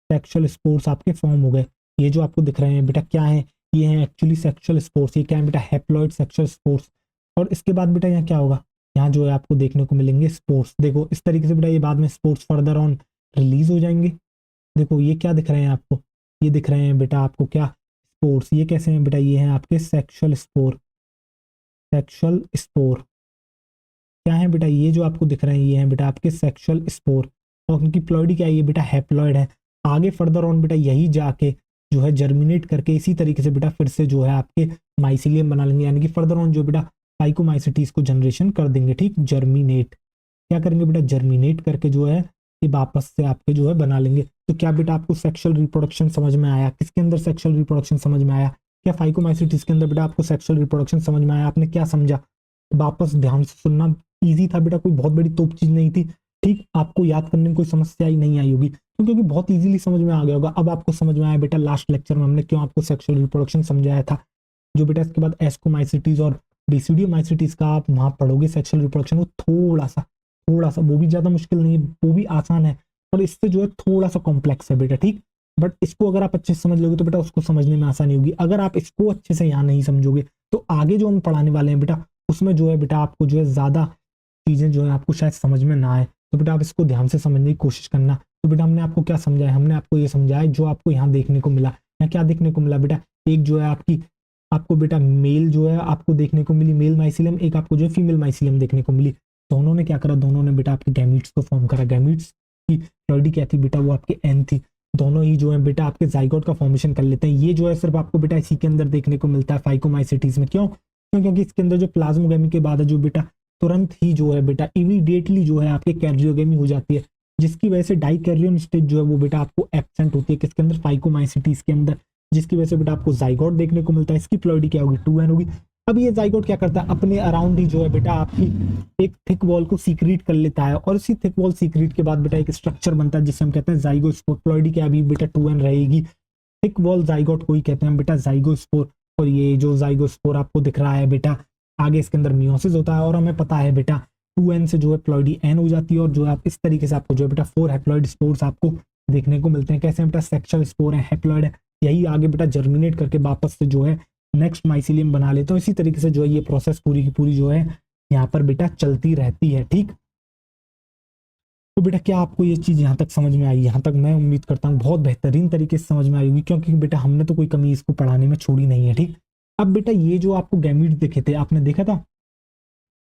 सेक्सुअल स्पोर्ट्स आपके फॉर्म हो गए। ये जो आपको दिख रहे हैं बेटा क्या है, ये है एक्चुअली सेक्सुअल स्पोर्ट्स। ये क्या है बेटा, हैप्लॉइड सेक्सुअल स्पोर्ट्स। और इसके बाद बेटा यहाँ क्या होगा, यहाँ जो है आपको देखने को मिलेंगे स्पोर्ट्स। देखो इस तरीके से बेटा ये बाद में स्पोर्ट्स फर्दर ऑन रिलीज हो जाएंगे। देखो ये क्या दिख रहे हैं आपको, ये दिख रहे हैं बेटा आपको क्या, स्पोर्ट्स। ये कैसे हैं बेटा, ये हैं आपके सेक्सुअल स्पोर। सेक्सुअल स्पोर क्या है बेटा, ये जो आपको दिख रहे हैं ये हैं बेटा आपके सेक्सुअल स्पोर। और उनकी प्लॉइडी क्या है, ये बेटा हैप्लॉइड है। आगे फर्दर ऑन बेटा यही जाके जो है जर्मिनेट करके इसी तरीके से बेटा फिर से जो है आपके माइसिलियम बना लेंगे, यानी कि फर्दर ऑन जो बेटा फाइकोमाइसिटीज को जनरेशन कर देंगे। ठीक, जर्मिनेट क्या करेंगे बेटा, जर्मिनेट करके जो है ये वापस से आपके जो है बना लेंगे। तो क्या बेटा आपको सेक्सुअल रिप्रोडक्शन समझ में आया, किसके अंदर सेक्सुअल रिप्रोडक्शन समझ में आया, क्या फाइकोमाइसिटीज के अंदर बेटा आपको सेक्सुअल रिप्रोडक्शन समझ में आया, आपने क्या समझा। वापस ध्यान से सुनना, इजी था बेटा, कोई बहुत बड़ी तोप चीज नहीं थी। ठीक, आपको याद करने में कोई समस्या ही नहीं आई होगी क्योंकि बहुत इजीली समझ में आ गया होगा। अब आपको समझ में आया बेटा लास्ट लेक्चर में हमने क्यों आपको सेक्सुअल रिप्रोडक्शन समझाया था। जो बेटा इसके बाद एस्कोमाइसिटीज और बेसिडियोमाइसिटीज का आप वहां पढ़ोगे सेक्सुअल रिप्रोडक्शन, वो थोड़ा सा वो भी ज्यादा मुश्किल नहीं है, वो भी आसान है, और इससे जो है थोड़ा सा कॉम्प्लेक्स है बेटा। ठीक, बट इसको अगर आप अच्छे से समझ लोगे तो बेटा उसको समझने में आसानी होगी। अगर आप इसको अच्छे से यहाँ नहीं समझोगे तो आगे जो हम पढ़ाने वाले हैं बेटा उसमें जो है बेटा आपको जो है ज्यादा चीजें जो है आपको शायद समझ में ना आए। तो बेटा आप इसको ध्यान से समझने की कोशिश करना। तो बेटा हमने आपको क्या समझाया, हमने आपको ये समझाया जो आपको यहाँ देखने को मिला। यहाँ क्या देखने को मिला बेटा, एक जो है आपको बेटा मेल जो है आपको देखने को मिली मेल माइसिलियम, एक आपको जो है फीमेल माइसिलियम देखने को मिली। दोनों ने क्या करा, दोनों ने बेटा आपके गैमीट्स को फॉर्म करा। गैमीट्स की प्लॉइडी क्या थी बेटा, वो आपके एन थी। दोनों ही जो है बेटा आपके जाइगोट का फॉर्मेशन कर लेते हैं। ये जो है सिर्फ आपको बेटा इसी के अंदर देखने को मिलता है फाइकोमाइसिटीज में। क्योंकि इसके अंदर जो प्लाज्मोगेमी के बाद है जो बेटा तुरंत ही जो है बेटा इमीडिएटली जो है आपके कैरियोगेमी हो जाती है, जिसकी वजह से डाइकैरियन स्टेज जो है वो बेटा आपको एब्सेंट होती है। किसके अंदर, फाइकोमाइसिटीज के अंदर, जिसकी वजह से बेटा आपको जाइगोट देखने को मिलता है। इसकी प्लॉइडी क्या होगी, 2n होगी। अब ये जाइगोट क्या करता है, अपने अराउंड ही जो है बेटा आपकी एक थिक वॉल को सीक्रेट कर लेता है, और इसी थिक वॉल सीक्रेट के बाद बेटा एक स्ट्रक्चर बनता है जिसे हम कहते हैं जाइगोस्पोर। प्लॉइडी क्या अभी बेटा 2n रहेगी। थिक वॉल जाइगोट को ही कहते हैं बेटा जाइगोस्पोर। और ये जो जाइगोस्पोर आपको दिख रहा है बेटा, आगे इसके अंदर मियोसिस होता है, और हमें पता है बेटा 2n से जो है प्लॉइडी n हो जाती है, और जो आप इस तरीके से आपको जो है बेटा 4 हैप्लॉइड स्पोर्स आपको देखने को मिलते हैं। कैसे बेटा, सेक्सुअल स्पोर है, हैप्लॉइड है, यही आगे बेटा जर्मिनेट करके वापस से जो है नेक्स्ट माइसिलियम बना लेते हैं। इसी तरीके से जो है ये प्रोसेस पूरी की पूरी जो है यहाँ पर बेटा चलती रहती है। ठीक, तो बेटा क्या आपको ये चीज यहाँ तक समझ में आई, यहाँ तक मैं उम्मीद करता हूँ बहुत बेहतरीन तरीके से समझ में आई होगी, क्योंकि बेटा हमने तो कोई कमी इसको पढ़ाने में छोड़ी नहीं है। ठीक, अब बेटा ये जो आपको गैमीट्स दिखे थे, आपने देखा था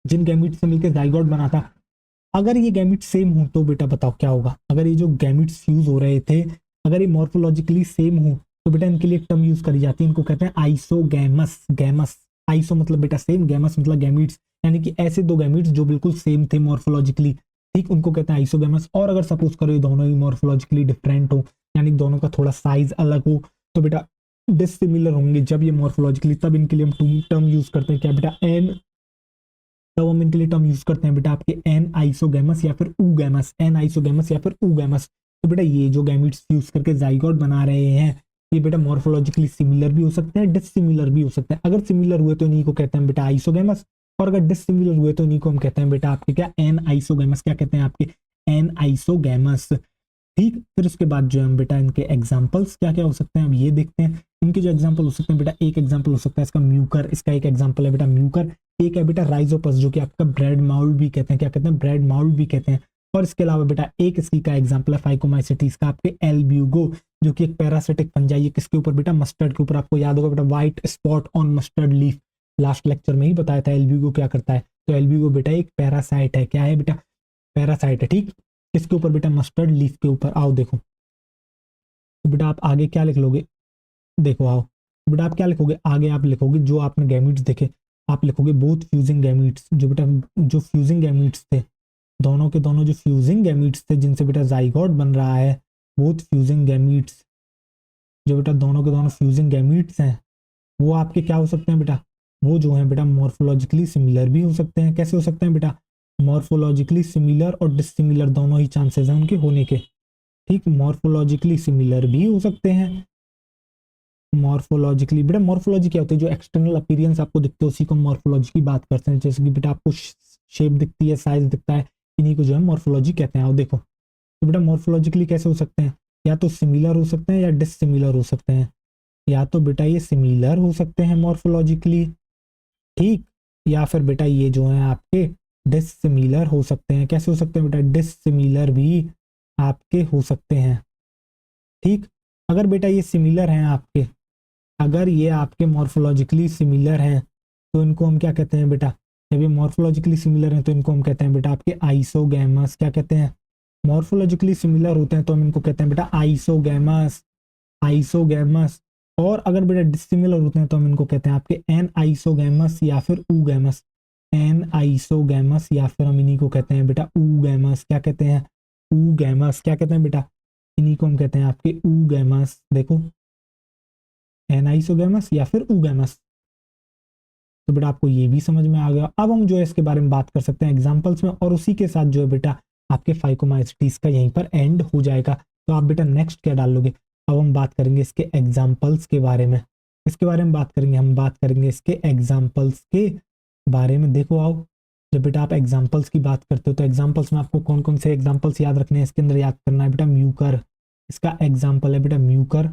जिन गैमीट्स से मिलकर जाइगोट बना था, अगर ये गैमीट सेम हो तो बेटा बताओ क्या होगा। अगर ये जो गैमीट्स फ्यूज हो रहे थे अगर ये मॉर्फोलॉजिकली सेम हो तो बेटा इनके लिए एक टर्म यूज करी जाती है, इनको कहते हैं आइसोगैमस। गैमस, आइसो मतलब बेटा सेम, गैमस मतलब गैमीट्स, यानी कि ऐसे दो गैमीट्स जो बिल्कुल सेम थे मॉर्फोलॉजिकली। ठीक, उनको कहते हैं आइसोगैमस। और अगर सपोज करो ये दोनों ही मॉर्फोलॉजिकली डिफरेंट हो, यानी दोनों का थोड़ा साइज अलग हो, तो बेटा डिसिमिलर होंगे जब ये मॉर्फोलॉजिकली, तब इनके लिए हम टर्म यूज करते हैं क्या बेटा, एन। तब हम इनके लिए टर्म यूज करते हैं बेटा आपके एन आइसोगैमस या फिर ऊगैमस, एन आइसोगैमस या फिर ऊगैमस। तो बेटा ये जो गैमीट्स फ्यूज करके जाइगोट बना रहे हैं ये बेटा मॉर्फोलॉजिकली सिमिलर भी हो सकते हैं, डिसिमिलर भी हो सकते हैं। अगर सिमिलर हुए तो इन्हीं को कहते हैं बेटा आइसोगैमस, और अगर डिसिमिलर हुए तो इन्हीं को हम कहते हैं बेटा आपके क्या, एन आइसोगैमस। क्या कहते हैं आपके, एन आइसोगैमस। ठीक, फिर उसके बाद जो हम बेटा इनके एग्जांपल्स क्या क्या हो सकते हैं अब ये देखते हैं। इनके जो एग्जांपल हो सकते हैं बेटा, एक एग्जांपल हो सकता है इसका म्यूकर, इसका एक एग्जांपल है बेटा म्यूकर। एक है बेटा राइजोपस जो कि आपका ब्रेड माउल भी कहते हैं, क्या कहते हैं, ब्रेड माउल भी कहते हैं। और इसके अलावा बेटा एक इसकी का एग्जांपल है फाइकोमाइसिटीज का आपके एल्ब्यूगो, जो कि एक पैरासिटिक फंजाई है। किसके ऊपर बेटा, मस्टर्ड के ऊपर। आपको याद होगा बेटा white spot on mustard leaf, last lecture में ही बताया था एल्ब्यूगो क्या करता है। तो एल्ब्यूगो बेटा एक पैरासाइट है, क्या है बेटा, पैरासाइट है। ठीक, किसके ऊपर बेटा, मस्टर्ड लीफ के ऊपर। आओ देखो, तो बेटा आप आगे क्या लिख लोगे, देखो आओ बेटा आप क्या लिखोगे, आगे आप लिखोगे जो आपने गैमीट्स देखे, आप लिखोगे बोथ फ्यूजिंग गैमीट्स। जो बेटा जो फ्यूजिंग गैमीट्स थे, दोनों के दोनों जो फ्यूजिंग गैमीट्स थे जिनसे बेटा जाइगोट बन रहा है, बोथ फ्यूजिंग गैमीट्स, जो बेटा दोनों के दोनों फ्यूजिंग गैमीट्स हैं, वो आपके क्या हो सकते हैं बेटा, वो जो है बेटा मॉर्फोलॉजिकली सिमिलर भी हो सकते हैं। कैसे हो सकते हैं बेटा, मॉर्फोलॉजिकली सिमिलर और डिसिमिलर दोनों ही चांसेस हैं उनके होने के। ठीक, मॉर्फोलॉजिकली सिमिलर भी हो सकते हैं, मॉर्फोलॉजिकली, बेटा मॉर्फोलॉजी क्या होती है, जो एक्सटर्नल अपीयरेंस आपको दिखते हैं उसी को मॉर्फोलॉजी की बात करते हैं। जैसे कि बेटा आपको शेप दिखती है, साइज दिखता है, इन्हीं को जो है मॉर्फोलॉजी कहते हैं। और देखो तो बेटा मॉर्फोलॉजिकली कैसे हो सकते हैं, या तो सिमिलर हो सकते हैं या डिसिमिलर हो सकते हैं। या तो बेटा ये सिमिलर हो सकते हैं मॉर्फोलॉजिकली, ठीक, या फिर बेटा ये जो है आपके डिसिमिलर हो सकते हैं। कैसे हो सकते हैं बेटा, डिसिमिलर भी आपके हो सकते हैं, ठीक। अगर बेटा ये सिमिलर हैं आपके, अगर ये आपके मॉर्फोलॉजिकली सिमिलर हैं तो इनको हम क्या कहते हैं बेटा, जब ये मॉर्फोलॉजिकली सिमिलर हैं तो इनको हम कहते हैं बेटा आपके आइसोगैमस। क्या कहते हैं, मॉर्फोलॉजिकली सिमिलर होते हैं तो हम इनको कहते हैं बेटा आइसोगैमस, आइसोगैमस। और अगर बेटा डिसिमिलर होते हैं तो हम इनको कहते हैं आपके एन आइसोगैमस या फिर ऊगैमस, एन आइसोगैमस या फिर हम इन्हीं को कहते हैं बेटा ऊगैमस। क्या कहते हैं, ऊगैमस। क्या कहते हैं बेटा, इन्हीं को हम कहते हैं आपके ऊगैमस। देखो एन आइसोगैमस या फिर ऊगैमस। तो बेटा आपको ये भी समझ में आ गया। अब हम जो है इसके बारे में बात कर सकते हैं एग्जांपल्स में, और उसी के साथ जो है बेटा आपके फाइकोमाइसिटीज का यहीं पर एंड हो जाएगा। तो आप बेटा नेक्स्ट क्या डाल लोगे, अब हम बात करेंगे इसके एग्जाम्पल्स के बारे में, इसके बारे में बात करेंगे, हम बात करेंगे इसके एग्जाम्पल्स के बारे में। देखो आओ, जब बेटा आप एग्जाम्पल्स की बात करते हो तो एग्जाम्पल्स में आपको कौन कौन से एग्जाम्पल्स याद रखने हैं, इसके अंदर याद करना है बेटा म्यूकर, इसका एग्जाम्पल है बेटा म्यूकर।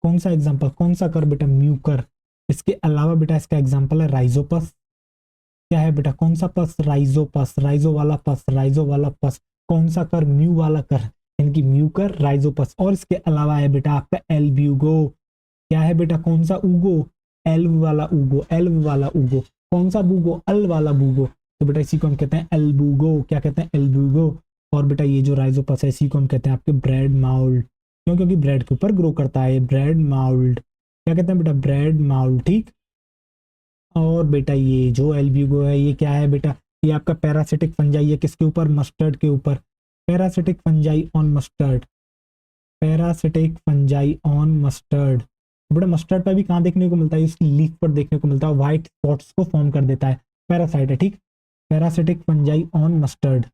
कौन सा एग्जाम्पल, कौन सा कर बेटा, म्यूकर। इसके अलावा बेटा इसका एग्जाम्पल है राइजोपस। क्या है बेटा, कौन सा पस, राइजोपस, राइजो वाला पस, राइजो वाला पस। कौन सा कर, म्यू वाला कर, इनकी म्यूकर राइजोपस। और इसके अलावा है बेटा आपका एल्ब्यूगो। क्या है बेटा, कौन सा उगो, एल्व वाला उगो, एल्व वाला उगो। कौन सा बूगो, अल वाला बूगो। तो बेटा इसी को हम कहते हैं एल्बूगो। क्या कहते हैं, एल्बूगो। और बेटा ये जो राइजोपस है इसी को हम कहते हैं आपके ब्रेड माउल्ड। क्यों, क्योंकि ब्रेड के ऊपर ग्रो करता है, ब्रेड माउल्ड। क्या कहते हैं बेटा, ब्रेड माउल्ड, ठीक। और बेटा ये जो एल्ब्यूगो है ये क्या है बेटा, ये आपका पैरासिटिक फंजाई है, किसके ऊपर, मस्टर्ड के ऊपर। Parasitic fungi on mustard, parasitic fungi on mustard. बेटा मस्टर्ड पर भी कहाँ देखने को मिलता है, इसकी लीफ पर देखने को मिलता है, व्हाइट स्पॉट्स को फॉर्म कर देता है, पैरासाइट है, ठीक। पैरासिटिक फंजाई ऑन मस्टर्ड,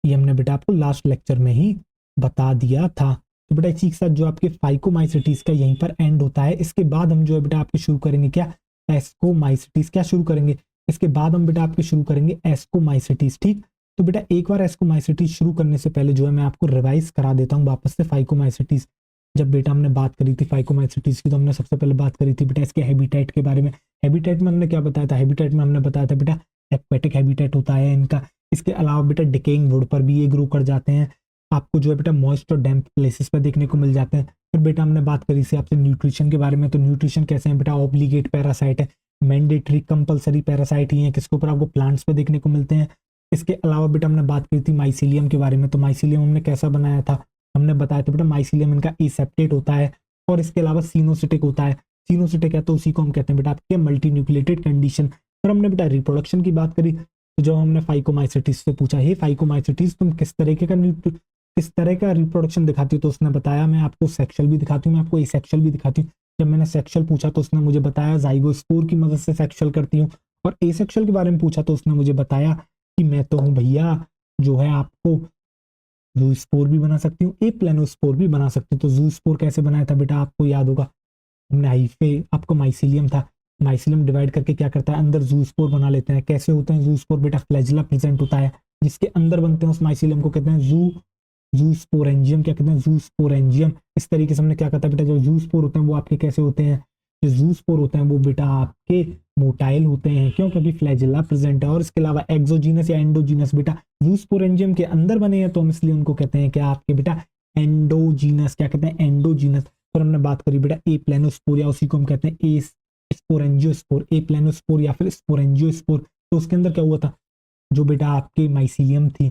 ये हमने बेटा आपको लास्ट लेक्चर में ही बता दिया था। तो बेटा इसी के साथ जो आपके फाइकोमाइसिटीज का यहीं पर एंड होता है। इसके बाद हम जो है बेटा आपके शुरू करेंगे क्या, एस्कोमाइसिटीज। क्या शुरू करेंगे, इसके बाद हम बेटा आपके शुरू करेंगे एस्कोमाइसिटीज, ठीक। तो बेटा एक बार एस्कोमाइसिटीज शुरू करने से पहले जो है मैं आपको रिवाइज करा देता हूँ वापस से फाइकोमाइसिटीज। जब बेटा हमने बात करी थी फाइकोमाइसिटीज की तो हमने सबसे पहले बात करी थी बेटा इसके हैबिटेट के बारे में। हैबिटेट में हमने क्या बताया था, हैबिटेट में हमने बताया था बेटा एक्वेटिक हैबिटेट होता है इनका। इसके अलावा बेटा डिकेइंग वुड पर भी ये ग्रो कर जाते हैं, आपको जो है बेटा मॉइस्ट और डैम्प प्लेसेस पर देखने को मिल जाते हैं। फिर बेटा हमने बात करी थी आपसे न्यूट्रिशन के बारे में। तो न्यूट्रिशन कैसे हैं बेटा, ऑब्लिगेट पैरासाइट है, मैंडेटरी कंपलसरी पैरासाइट ही है, किसके ऊपर आपको प्लांट्स पे देखने को मिलते हैं। इसके अलावा बेटा हमने बात करी थी माइसीलियम के बारे में। तो माइसीलियम हमने कैसा बनाया था, हमने बताया था बेटा माइसीलियम इनका एसेप्टेट होता है, और इसके अलावा सीनोसिटिक होता है। सीनोसिटिक है तो उसी को हम कहते हैं बेटा आपके मल्टी न्यूक्लिएटेड कंडीशन। फिर हमने बेटा रिप्रोडक्शन की बात करी, तो जब हमने फाइकोमाइसिटीज से पूछा हे फाइकोमाइसिटीज तुम किस तरीके का किस तरह का रिप्रोडक्शन दिखाती हो, तो उसने बताया मैं आपको सेक्सुअल भी दिखाती हूँ, मैं आपको एसेक्सुअल भी दिखाती हूँ। जब मैंने सेक्सुअल पूछा तो उसने मुझे बताया जाइगोस्पोर की मदद से सेक्सुअल करती हूँ, और एसेक्सुअल के बारे में पूछा तो उसने मुझे बताया कि मैं तो हूँ भैया जो है आपको जूस्पोर भी बना सकती हूँ, ए प्लेनोस्पोर भी बना सकती हूँ। तो जूस्पोर कैसे बनाया था बेटा, आपको याद होगा, हमने हाइफे, आपको माइसीलियम था, माइसीलियम डिवाइड करके क्या करता है अंदर जूस्पोर बना लेते हैं। कैसे होते हैं जूस्पोर बेटा, फ्लैजिला प्रेजेंट होता है जिसके अंदर बनते हैं, उस माइसीलियम को कहते हैं जूस्पोरेंजियम। क्या कहते हैं, जूस्पोरेंजियम। इस तरीके से हमने क्या कहता है बेटा, जो जूस्पोर होते हैं वो आपके कैसे होते हैं, जो जूस्पोर होते हैं वो बेटा आपके मोटाइल होते हैं, क्यों, क्योंकि फ्लैजिला प्रेजेंट है। और इसके अलावा एक्सोजीनस या एंडोजीनस बेटा जूस्पोरेंजियम के अंदर बने हैं तो हम इसलिए उनको कहते हैं क्या आपके बेटा एंडोजीनस। क्या कहते हैं, एंडोजीनस। फिर हमने बात करी बेटा ए प्लेनोस्पोर, या उसी को हम कहते हैं ए स्पोरेंजियोस्पोर, ए प्लेनोस्पोर या फिर स्पोरेंजियोस्पोर। तो उसके अंदर क्या हुआ था, जो बेटा आपके माइसीलियम थी,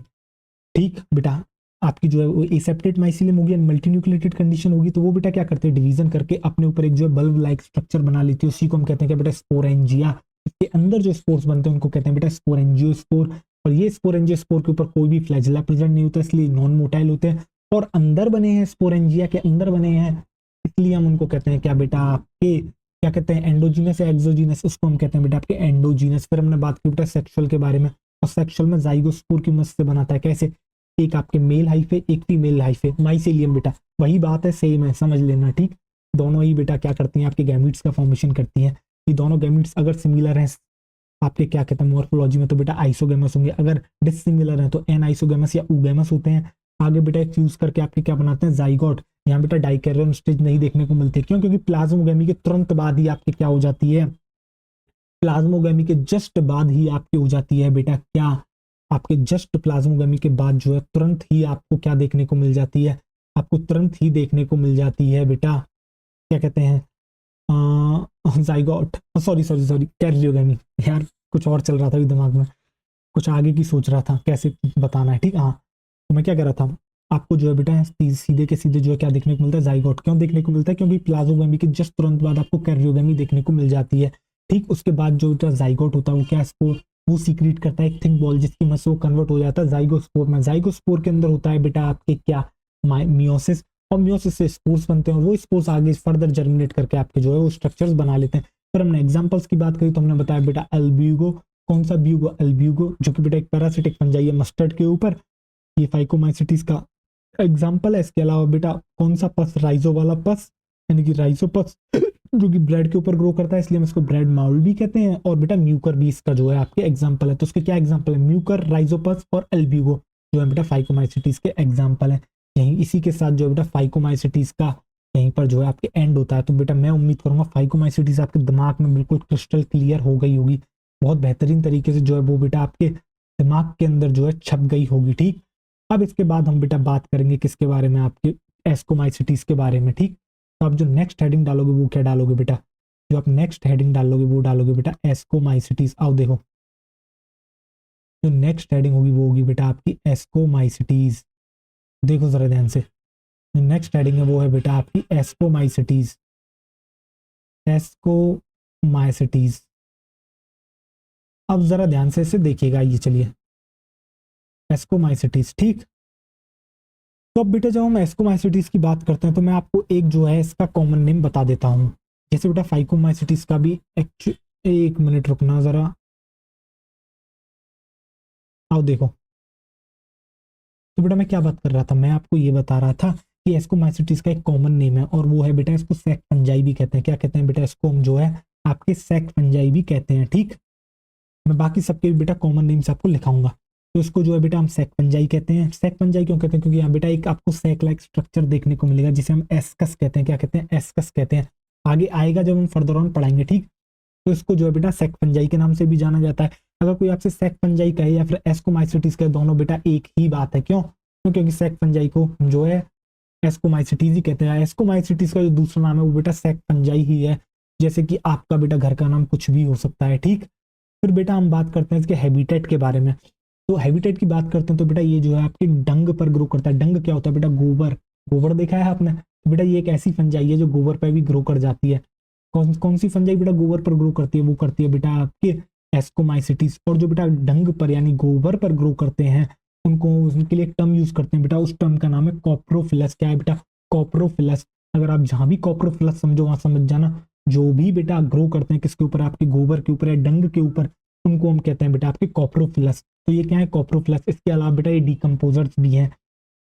ठीक बेटा आपकी जो है वो एसेप्टेड माइसीलियम होगी, मल्टी न्यूक्लिएटेड कंडीशन होगी, तो वो बेटा क्या करते हैं, डिवीजन करके अपने ऊपर एक जो है बल्ब लाइक स्ट्रक्चर बना लेती है, उसी को हम कहते हैं क्या बेटा, स्पोरेंजिया। इसके अंदर जो स्पोर्स बनते हैं उनको कहते हैं बेटा स्पोरेंजियोस्पोर। और ये स्पोरेंजियोस्पोर के ऊपर कोई भी फ्लैजिला प्रेजेंट नहीं होता, इसलिए नॉन मोटाइल होते हैं, और अंदर बने हैं, स्पोरेंजिया के अंदर बने हैं, इसलिए हम उनको कहते हैं क्या बेटा आपके, क्या कहते हैं, एंडोजीनस या एक्सोजीनस, उसको हम कहते हैं बेटा आपके एंडोजीनस। फिर हमने बात की बेटा सेक्सुअल के बारे में, और सेक्सुअल में जाइगोस्पोर की मदद से बनाता है, कैसे, एक आपके मेल हाइफे, एक फीमेल हाइफे, माइसेलियम बेटा वही बात है, सेम है, समझ लेना ठीक। दोनों ही बेटा क्या करती हैं, आपके गैमीट्स का फॉर्मेशन करती हैं। ये दोनों गैमीट्स अगर सिमिलर हैं आपके क्या कहते हैं मॉर्फोलॉजी में, तो बेटा आइसोगैमस होंगे। अगर डिसिमिलर हैं तो एन आइसोगैमस या ऊगैमस होते हैं। आगे बेटा एक फ्यूज करके आपके क्या बनाते हैं, जाइगोट। यहाँ बेटा डाइकैरियन स्टेज नहीं देखने को मिलती, क्यों? क्योंकि प्लाज्मोगैमी के तुरंत बाद ही आपके क्या हो जाती है, प्लाज्मोगैमी के जस्ट बाद ही आपकी हो जाती है बेटा क्या, आपके जस्ट प्लाज्मोगैमी के बाद जो है तुरंत ही आपको क्या देखने को मिल जाती है, आपको तुरंत ही देखने को मिल जाती है बेटा क्या कहते हैं zygote, sorry sorry sorry karyogamy. यार कुछ और चल रहा था अभी दिमाग में, कुछ आगे की सोच रहा था कैसे बताना है ठीक। हाँ तो मैं क्या कह रहा था, आपको जो है बेटा सीधे के सीधे जो है क्या देखने को मिलता है, जाइगोट। क्यों देखने को मिलता है? क्योंकि प्लाज्मोगैमी के जस्ट तुरंत बाद आपको कैरियोगैमी देखने को मिल जाती है ठीक। उसके बाद जो बेटा जाइगोट होता है वो क्या इसको वो सीक्रेट करता है एक थिक बॉल, जिसकी मदद से वो कन्वर्ट हो जाता है जाइगोस्पोर में। जाइगोस्पोर के अंदर होता है बेटा आपके क्या, मियोसिस, और मियोसिस से स्पोर्स बनते हैं, और वो स्पोर्स आगे फर्दर जर्मिनेट करके आपके जो है वो स्ट्रक्चर्स बना लेते हैं। फिर हमने एग्जांपल्स की बात करी तो हमने बताया बेटा अल्ब्यूगो, कौन सा ब्यूगो, अल्ब्यूगो, जो कि बेटा एक पैरासिटिक फंजाई है मस्टर्ड के ऊपर, ये फाइकोमाइसिटीज का एग्जाम्पल है। इसके अलावा बेटा कौन सा पस, राइजो वाला पस, यानी कि राइजोपस जो कि ब्रेड के ऊपर ग्रो करता है, इसलिए हम इसको ब्रेड माउल भी कहते हैं। और बेटा म्यूकर भी इसका जो है आपके एग्जाम्पल है। तो उसके क्या एग्जाम्पल है, म्यूकर, राइजोपस और एल्ब्यूगो जो है बेटा फाइकोमाइसिटीज के एग्जाम्पल है। यहीं इसी के साथ जो बेटा फाइकोमाइसिटीज का यहीं पर जो है आपके एंड होता है। तो बेटा मैं उम्मीद करूंगा फाइकोमाइसिटीज आपके दिमाग में बिल्कुल क्रिस्टल क्लियर हो गई होगी, बहुत बेहतरीन तरीके से जो है वो बेटा आपके दिमाग के अंदर जो है छप गई होगी ठीक। अब इसके बाद हम बेटा बात करेंगे किसके बारे में, आपके एस्कोमाइसिटीज के बारे में ठीक। तो आप जो नेक्स्ट हेडिंग डालोगे वो क्या डालोगे बेटा, जो आप नेक्स्ट हेडिंग डालोगे वो डालोगे बेटा एस्कोमाइसिटीज। आओ देखो, जो नेक्स्ट हेडिंग होगी वो होगी बेटा आपकी एस्कोमाइसिटीज। देखो जरा ध्यान से, जो नेक्स्ट हेडिंग है वो है बेटा आपकी एस्कोमाइसिटीज, एस्कोमाइसिटीज। अब जरा ध्यान से इसे देखिएगा, ये चलिए एस्कोमाइसिटीज ठीक। तो अब बेटा जब हम एस्कोमाइसिटीज की बात करते हैं तो मैं आपको एक जो है इसका कॉमन नेम बता देता हूं। जैसे बेटा फाइकोमाइसिटीज का भी एक मिनट रुकना जरा, आओ देखो। तो बेटा मैं क्या बात कर रहा था, मैं आपको ये बता रहा था कि एस्कोमाइसिटीज का एक कॉमन नेम है और वो है बेटा इसको सैक फंजाई भी कहते हैं। क्या कहते हैं बेटा इसको, हम जो है आपके सैक फंजाई भी कहते हैं ठीक। मैं बाकी सबके बेटा कॉमन नेम्स आपको लिखाऊंगा। तो इसको जो है बेटा हम सैक फंजाई कहते हैं। सैक फंजाई क्यों कहते हैं, क्योंकि यहाँ बेटा एक आपको सैक लाइक स्ट्रक्चर देखने को मिलेगा जिसे हम एस्कस कहते हैं। क्या कहते हैं, एस्कस कहते हैं। आगे आएगा जब हम फर्दर ऑन पढ़ाएंगे ठीक। तो इसको जो है बेटा सैक फंजाई के नाम से भी जाना जाता है। अगर कोई आपसे सैक फंजाई कहे या फिर एस्कोमाइसिटीज कहे, दोनों बेटा एक ही बात है। क्यों? क्योंकि सैक फंजाई को जो है एस्कोमाइसिटीज ही कहते हैं। एस्कोमाइसिटीज का जो दूसरा नाम है वो बेटा सैक फंजाई ही है। जैसे कि आपका बेटा घर का नाम कुछ भी हो सकता है ठीक। फिर बेटा हम बात करते हैं इसके हैबिटेट के बारे में। तो हैबिटेट की बात करते हैं तो बेटा ये जो है आपके डंग पर ग्रो करता है। डंग क्या होता है बेटा, गोबर। गोबर देखा है आपने, तो बेटा ये एक ऐसी फंजाई है जो गोबर पर भी ग्रो कर जाती है। कौन कौन सी फंजाई बेटा गोबर पर ग्रो करती है, वो करती है बेटा आपके एस्कोमाइसिटीज। और जो बेटा डंग पर यानी गोबर पर ग्रो करते हैं उनको, उनके लिए एक टर्म यूज करते हैं बेटा, उस टर्म का नाम है कॉप्रोफिलस। क्या है बेटा, कॉप्रोफिलस। अगर आप जहां भी कॉप्रोफिलस समझो वहां समझ जाना, जो भी बेटा ग्रो करते हैं किसके ऊपर, आपके गोबर के ऊपर या डंग के ऊपर, उनको हम कहते हैं बेटा आपके कॉप्रोफिलस। तो ये क्या है, कॉप्रोफिलस। इसके अलावा बेटा ये डिकम्पोजर्स भी हैं।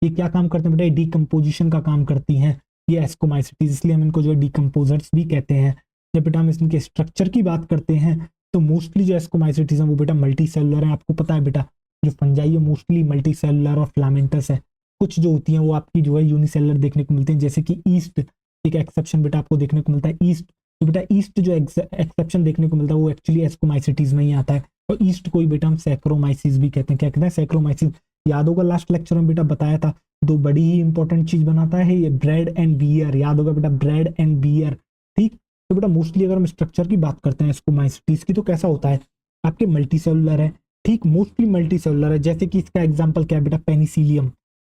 ये क्या काम करते हैं बेटा, ये डिकम्पोजिशन का काम करती हैं ये एस्कोमाइसिटीज, इसलिए हम इनको जो है डिकम्पोजर्स भी कहते हैं। जब बेटा हम इनके स्ट्रक्चर की बात करते हैं तो मोस्टली जो एस्कोमाइसिटीज है वो बेटा मल्टी सेलुलर है। आपको पता है बेटा जो फंजाई है मोस्टली मल्टी सेलुलर और फिलामेंटस है। कुछ जो होती हैं वो आपकी जो है यूनिसेलुलर देखने को मिलते हैं, जैसे कि ईस्ट एक एक्सेप्शन बेटा आपको देखने को मिलता है। ईस्ट तो बेटा ईस्ट जो एक्सेप्शन देखने को मिलता है वो एक्चुअली एस्कोमाइसिटीज में ही आता है। और ईस्ट को ही बेटा हम सैक्रोमाइसिस भी कहते हैं। क्या कहते हैं, सैक्रोमाइसिस। याद होगा लास्ट लेक्चर में बेटा बताया था, दो बड़ी ही इंपॉर्टेंट चीज बनाता है ये, ब्रेड एंड बियर। याद होगा बेटा, ब्रेड एंड बियर ठीक। तो बेटा मोस्टली अगर हम स्ट्रक्चर की बात करते हैं एस्कोमाइसिटीज की तो कैसा होता है, आपके मल्टी सेलुलर है ठीक, मोस्टली मल्टी सेलुलर है। जैसे कि इसका एग्जाम्पल क्या है बेटा, पेनिसिलियम।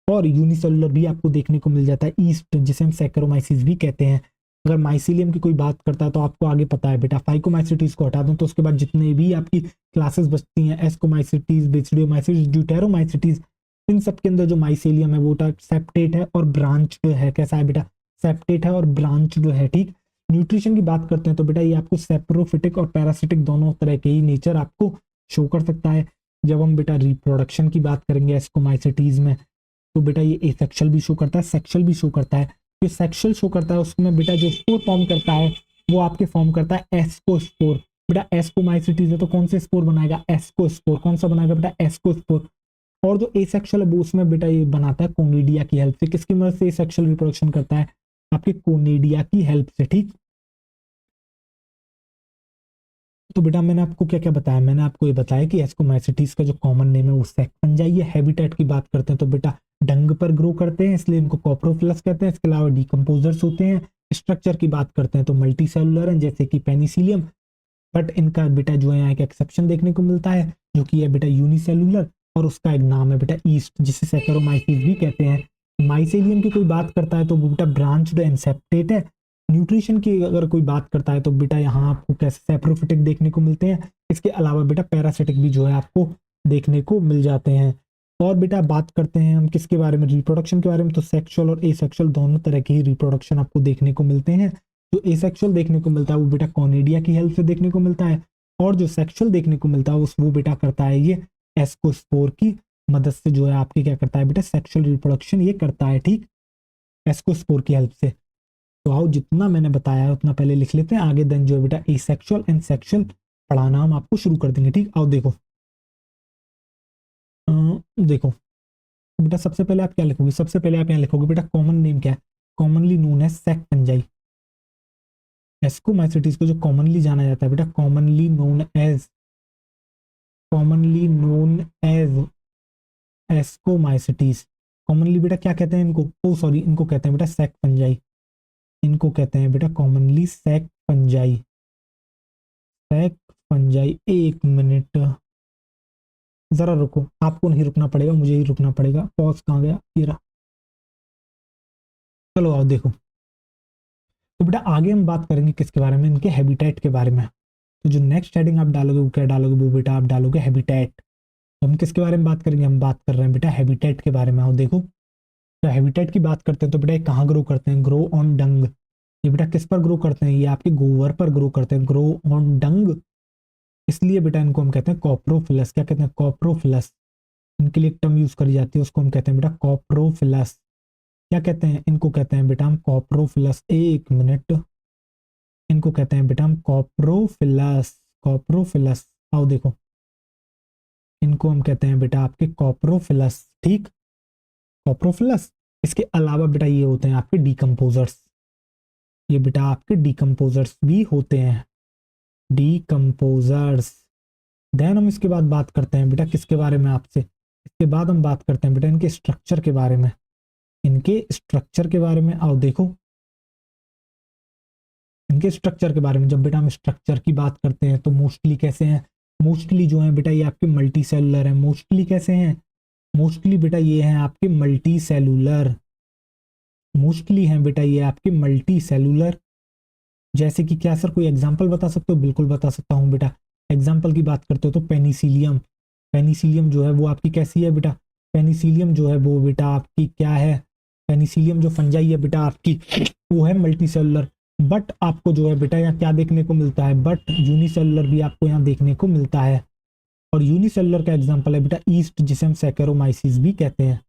और यूनिसेलुलर भी आपको देखने को मिल जाता है ईस्ट, जिसे हम सैक्रोमाइसिस भी कहते हैं। अगर माइसिलियम की कोई बात करता है तो आपको आगे पता है बेटा, फाइकोमाइसिटीज को हटा दूं तो उसके बाद जितने भी आपकी क्लासेस बचती हैं, एस्कोमाइसिटीज, बेसिडियोमाइसिटीज, ड्यूटेरोमाइसिटीज, इन सब के अंदर जो माइसिलियम है वो सेप्टेट है और ब्रांच है। कैसा है बेटा, सेप्टेट है और ब्रांच जो है ठीक। न्यूट्रिशन की बात करते हैं तो बेटा ये आपको सेप्रोफिटिक और पैरासिटिक दोनों तरह के ही नेचर आपको शो कर सकता है। जब हम बेटा रिप्रोडक्शन की बात करेंगे एस्कोमाइसिटीज में, तो बेटा ये एसेक्सुअल भी शो करता है, सेक्सुअल भी शो करता है। जो सेक्सुअल शो करता है उसमें बेटा जो स्पोर फॉर्म करता है वो आपके फॉर्म करता है एस्कोस्पोर। बेटा एस्कोमाइसिटीज है तो कौन से स्पोर बनाएगा? एस्कोस्पोर। कौन सा बनाएगा बेटा? एस्कोस्पोर। और जो एसेक्सुअल है वो उसमें बेटा ये बनाता है कोनिडिया की हेल्प से। किसकी मदद से सेक्सुअल रिप्रोडक्शन करता है? आपके कोनिडिया की हेल्प से। ठीक, तो बेटा मैंने आपको क्या क्या बताया? मैंने आपको ये बताया कि एस्कोमाइसिटीज का जो कॉमन नेम है वो सेक फंजाई है। हैबिटेट की बात करते हैं तो बेटा डंग पर ग्रो करते हैं इसलिए इनको कॉप्रोफिलस कहते हैं। इसके अलावा डिकम्पोजर्स होते हैं। स्ट्रक्चर की बात करते हैं तो मल्टी सेलुलर है जैसे कि पेनिसिलियम, बट इनका बेटा जो है यहाँ एक एक्सेप्शन देखने को मिलता है जो कि है बेटा यूनिसेलुलर, और उसका एक नाम है बेटा ईस्ट जिसे सैकेरोमाइसीस भी कहते हैं। माइसेलियम की कोई बात करता है तो वो बेटा ब्रांच्ड एंड सेप्टेट है। न्यूट्रिशन की अगर कोई बात करता है तो बेटा यहाँ आपको कैसे सेप्रोफिटिक देखने को मिलते हैं। इसके अलावा बेटा पैरासिटिक भी जो है आपको देखने को मिल जाते हैं। और बेटा बात करते हैं हम किसके बारे में? रिप्रोडक्शन के बारे में। तो सेक्सुअल और एसेक्सुअल दोनों तरह के ही रिप्रोडक्शन आपको देखने को मिलते हैं। जो एसेक्सुअल देखने को मिलता है वो बेटा कॉनिडिया की हेल्प से देखने को मिलता है, और जो सेक्सुअल देखने को मिलता है वो बेटा करता है ये एस्कोस्पोर की मदद से जो है आपकी क्या करता है बेटा? सेक्सुअल रिप्रोडक्शन ये करता है। ठीक, एस्कोस्पोर की हेल्प से। तो आओ जितना मैंने बताया है उतना पहले लिख लेते हैं, आगे देन जो है बेटा एसेक्सुअल एंड सेक्सुअल पढ़ाना हम आपको शुरू कर देंगे। ठीक, आओ देखो। देखो बेटा सबसे पहले आप क्या लिखोगे? सबसे पहले आप यहाँ लिखोगे बेटा कॉमन नेम क्या है? कॉमनली नोन है सेक फंजाई। एस्कोमाइसिटीज को जो कॉमनली जाना जाता है बेटा commonly known as ascomycetes. Commonly बेटा क्या कहते हैं इनको? ओ सॉरी, इनको कहते हैं बेटा सेक फंजाई। इनको कहते हैं बेटा कॉमनली सेक फंजाई। सेक फंजाई। एक मिनट जरा रुको, आपको नहीं रुकना पड़ेगा, मुझे ही रुकना पड़ेगा। पॉज कहाँ गया? ये रहा। चलो आओ देखो। तो बेटा आगे हम बात करेंगे किसके बारे में? इनके हैबिटेट के बारे में। तो जो नेक्स्ट हेडिंग आप डालोगे वो क्या डालोगे? वो बेटा आप डालोगे हैबिटेट। तो हम किसके बारे में बात करेंगे? हम बात कर रहे हैं बेटा हैबिटेट के बारे में। आओ देखो, तो हैबिटेट की बात करते हैं तो बेटा ये कहाँ ग्रो करते हैं? ग्रो ऑन डंग। ये बेटा किस पर ग्रो करते हैं? ये आपके गोबर पर ग्रो करते हैं। ग्रो ऑन डंग, इसलिए बेटा इनको हम कहते हैं कॉप्रोफिलस। क्या कहते हैं? कॉप्रोफिलस। इनके लिए एक टर्म यूज करी जाती है उसको हम कहते हैं बेटा कॉप्रोफिलस। क्या कहते हैं? इनको कहते हैं बेटा हम कॉप्रोफिलस। एक मिनट, इनको कहते हैं बेटा हम कॉप्रोफिलस। कॉप्रोफिलस। आओ देखो, इनको हम कहते हैं बेटा आपके कॉप्रोफिलस। ठीक, कॉप्रोफिलस। इसके अलावा बेटा ये होते हैं आपके डिकम्पोजर्स। ये बेटा आपके डिकम्पोजर्स भी होते हैं, डिकम्पोजर्स। देन हम इसके बाद बात करते हैं बेटा किसके बारे में आपसे? इसके बाद हम बात करते हैं बेटा इनके स्ट्रक्चर के बारे में। इनके स्ट्रक्चर के बारे में आओ देखो। इनके स्ट्रक्चर के बारे में जब बेटा हम स्ट्रक्चर की बात करते हैं तो मोस्टली कैसे हैं? मोस्टली जो है बेटा ये आपके मल्टी सेलुलर है। मोस्टली कैसे हैं? मोस्टली बेटा ये हैं आपके मल्टी सेलुलर। मोस्टली हैं बेटा ये आपके मल्टी सेलुलर। जैसे कि क्या सर कोई एग्जांपल बता सकते हो? बिल्कुल बता सकता हूँ बेटा। एग्जांपल की बात करते हो तो पेनिसिलियम। पेनिसिलियम जो है वो आपकी कैसी है बेटा? पेनिसिलियम जो है वो बेटा आपकी क्या है? पेनिसिलियम जो फंजाई है बेटा आपकी वो है मल्टी सेलुलर। बट आपको जो है बेटा यहाँ क्या देखने को मिलता है? बट यूनिसेलुलर भी आपको यहाँ देखने को मिलता है। और यूनिसेलुलर का एग्जांपल है बेटा ईस्ट, जिसे हम सैकेरोमाइसिस भी कहते हैं।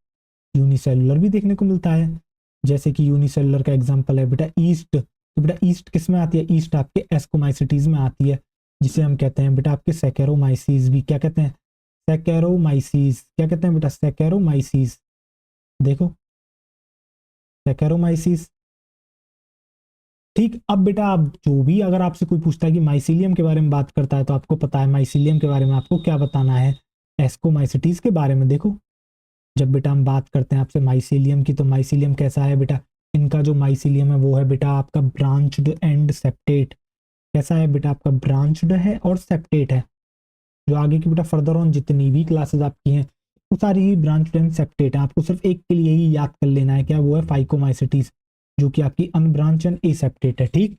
यूनिसेलुलर भी देखने को मिलता है, जैसे कि यूनिसेलुलर का एग्जांपल है बेटा ईस्ट। तो बेटा ईस्ट किस में आती है? ईस्ट आपके एस्कोमाइसिटीज में आती है, जिसे हम कहते हैं बेटा आपके सैकेरोमाइसिस भी। क्या कहते हैं? सैकेरोमाइसिस। क्या कहते हैं बेटा? सैकेरोमाइसिस। देखो, सैकेरोमाइसिस। ठीक, अब बेटा आप जो भी अगर आपसे कोई पूछता है कि माइसिलियम के बारे में बात करता है तो आपको पता है माइसिलियम के बारे में आपको क्या बताना है? एस्कोमाइसिटीज के बारे में। देखो, जब बेटा हम बात करते हैं आपसे माइसिलियम की, तो माइसिलियम कैसा है बेटा? इनका जो माइसिलियम है वो है बेटा आपका ब्रांच्ड एंड सेप्टेट। कैसा है बेटा? आपका ब्रांच्ड है और सेप्टेट है। जो आगे की बेटा फर्दर ऑन जितनी भी क्लासेस आपकी हैं वो सारी ही ब्रांच्ड एंड सेप्टेट है। आपको सिर्फ एक के लिए ही याद कर लेना है, क्या? वो है फाइकोमाइसिटीज, जो कि आपकी अनब्रांच एंड एसेप्टेट है। ठीक,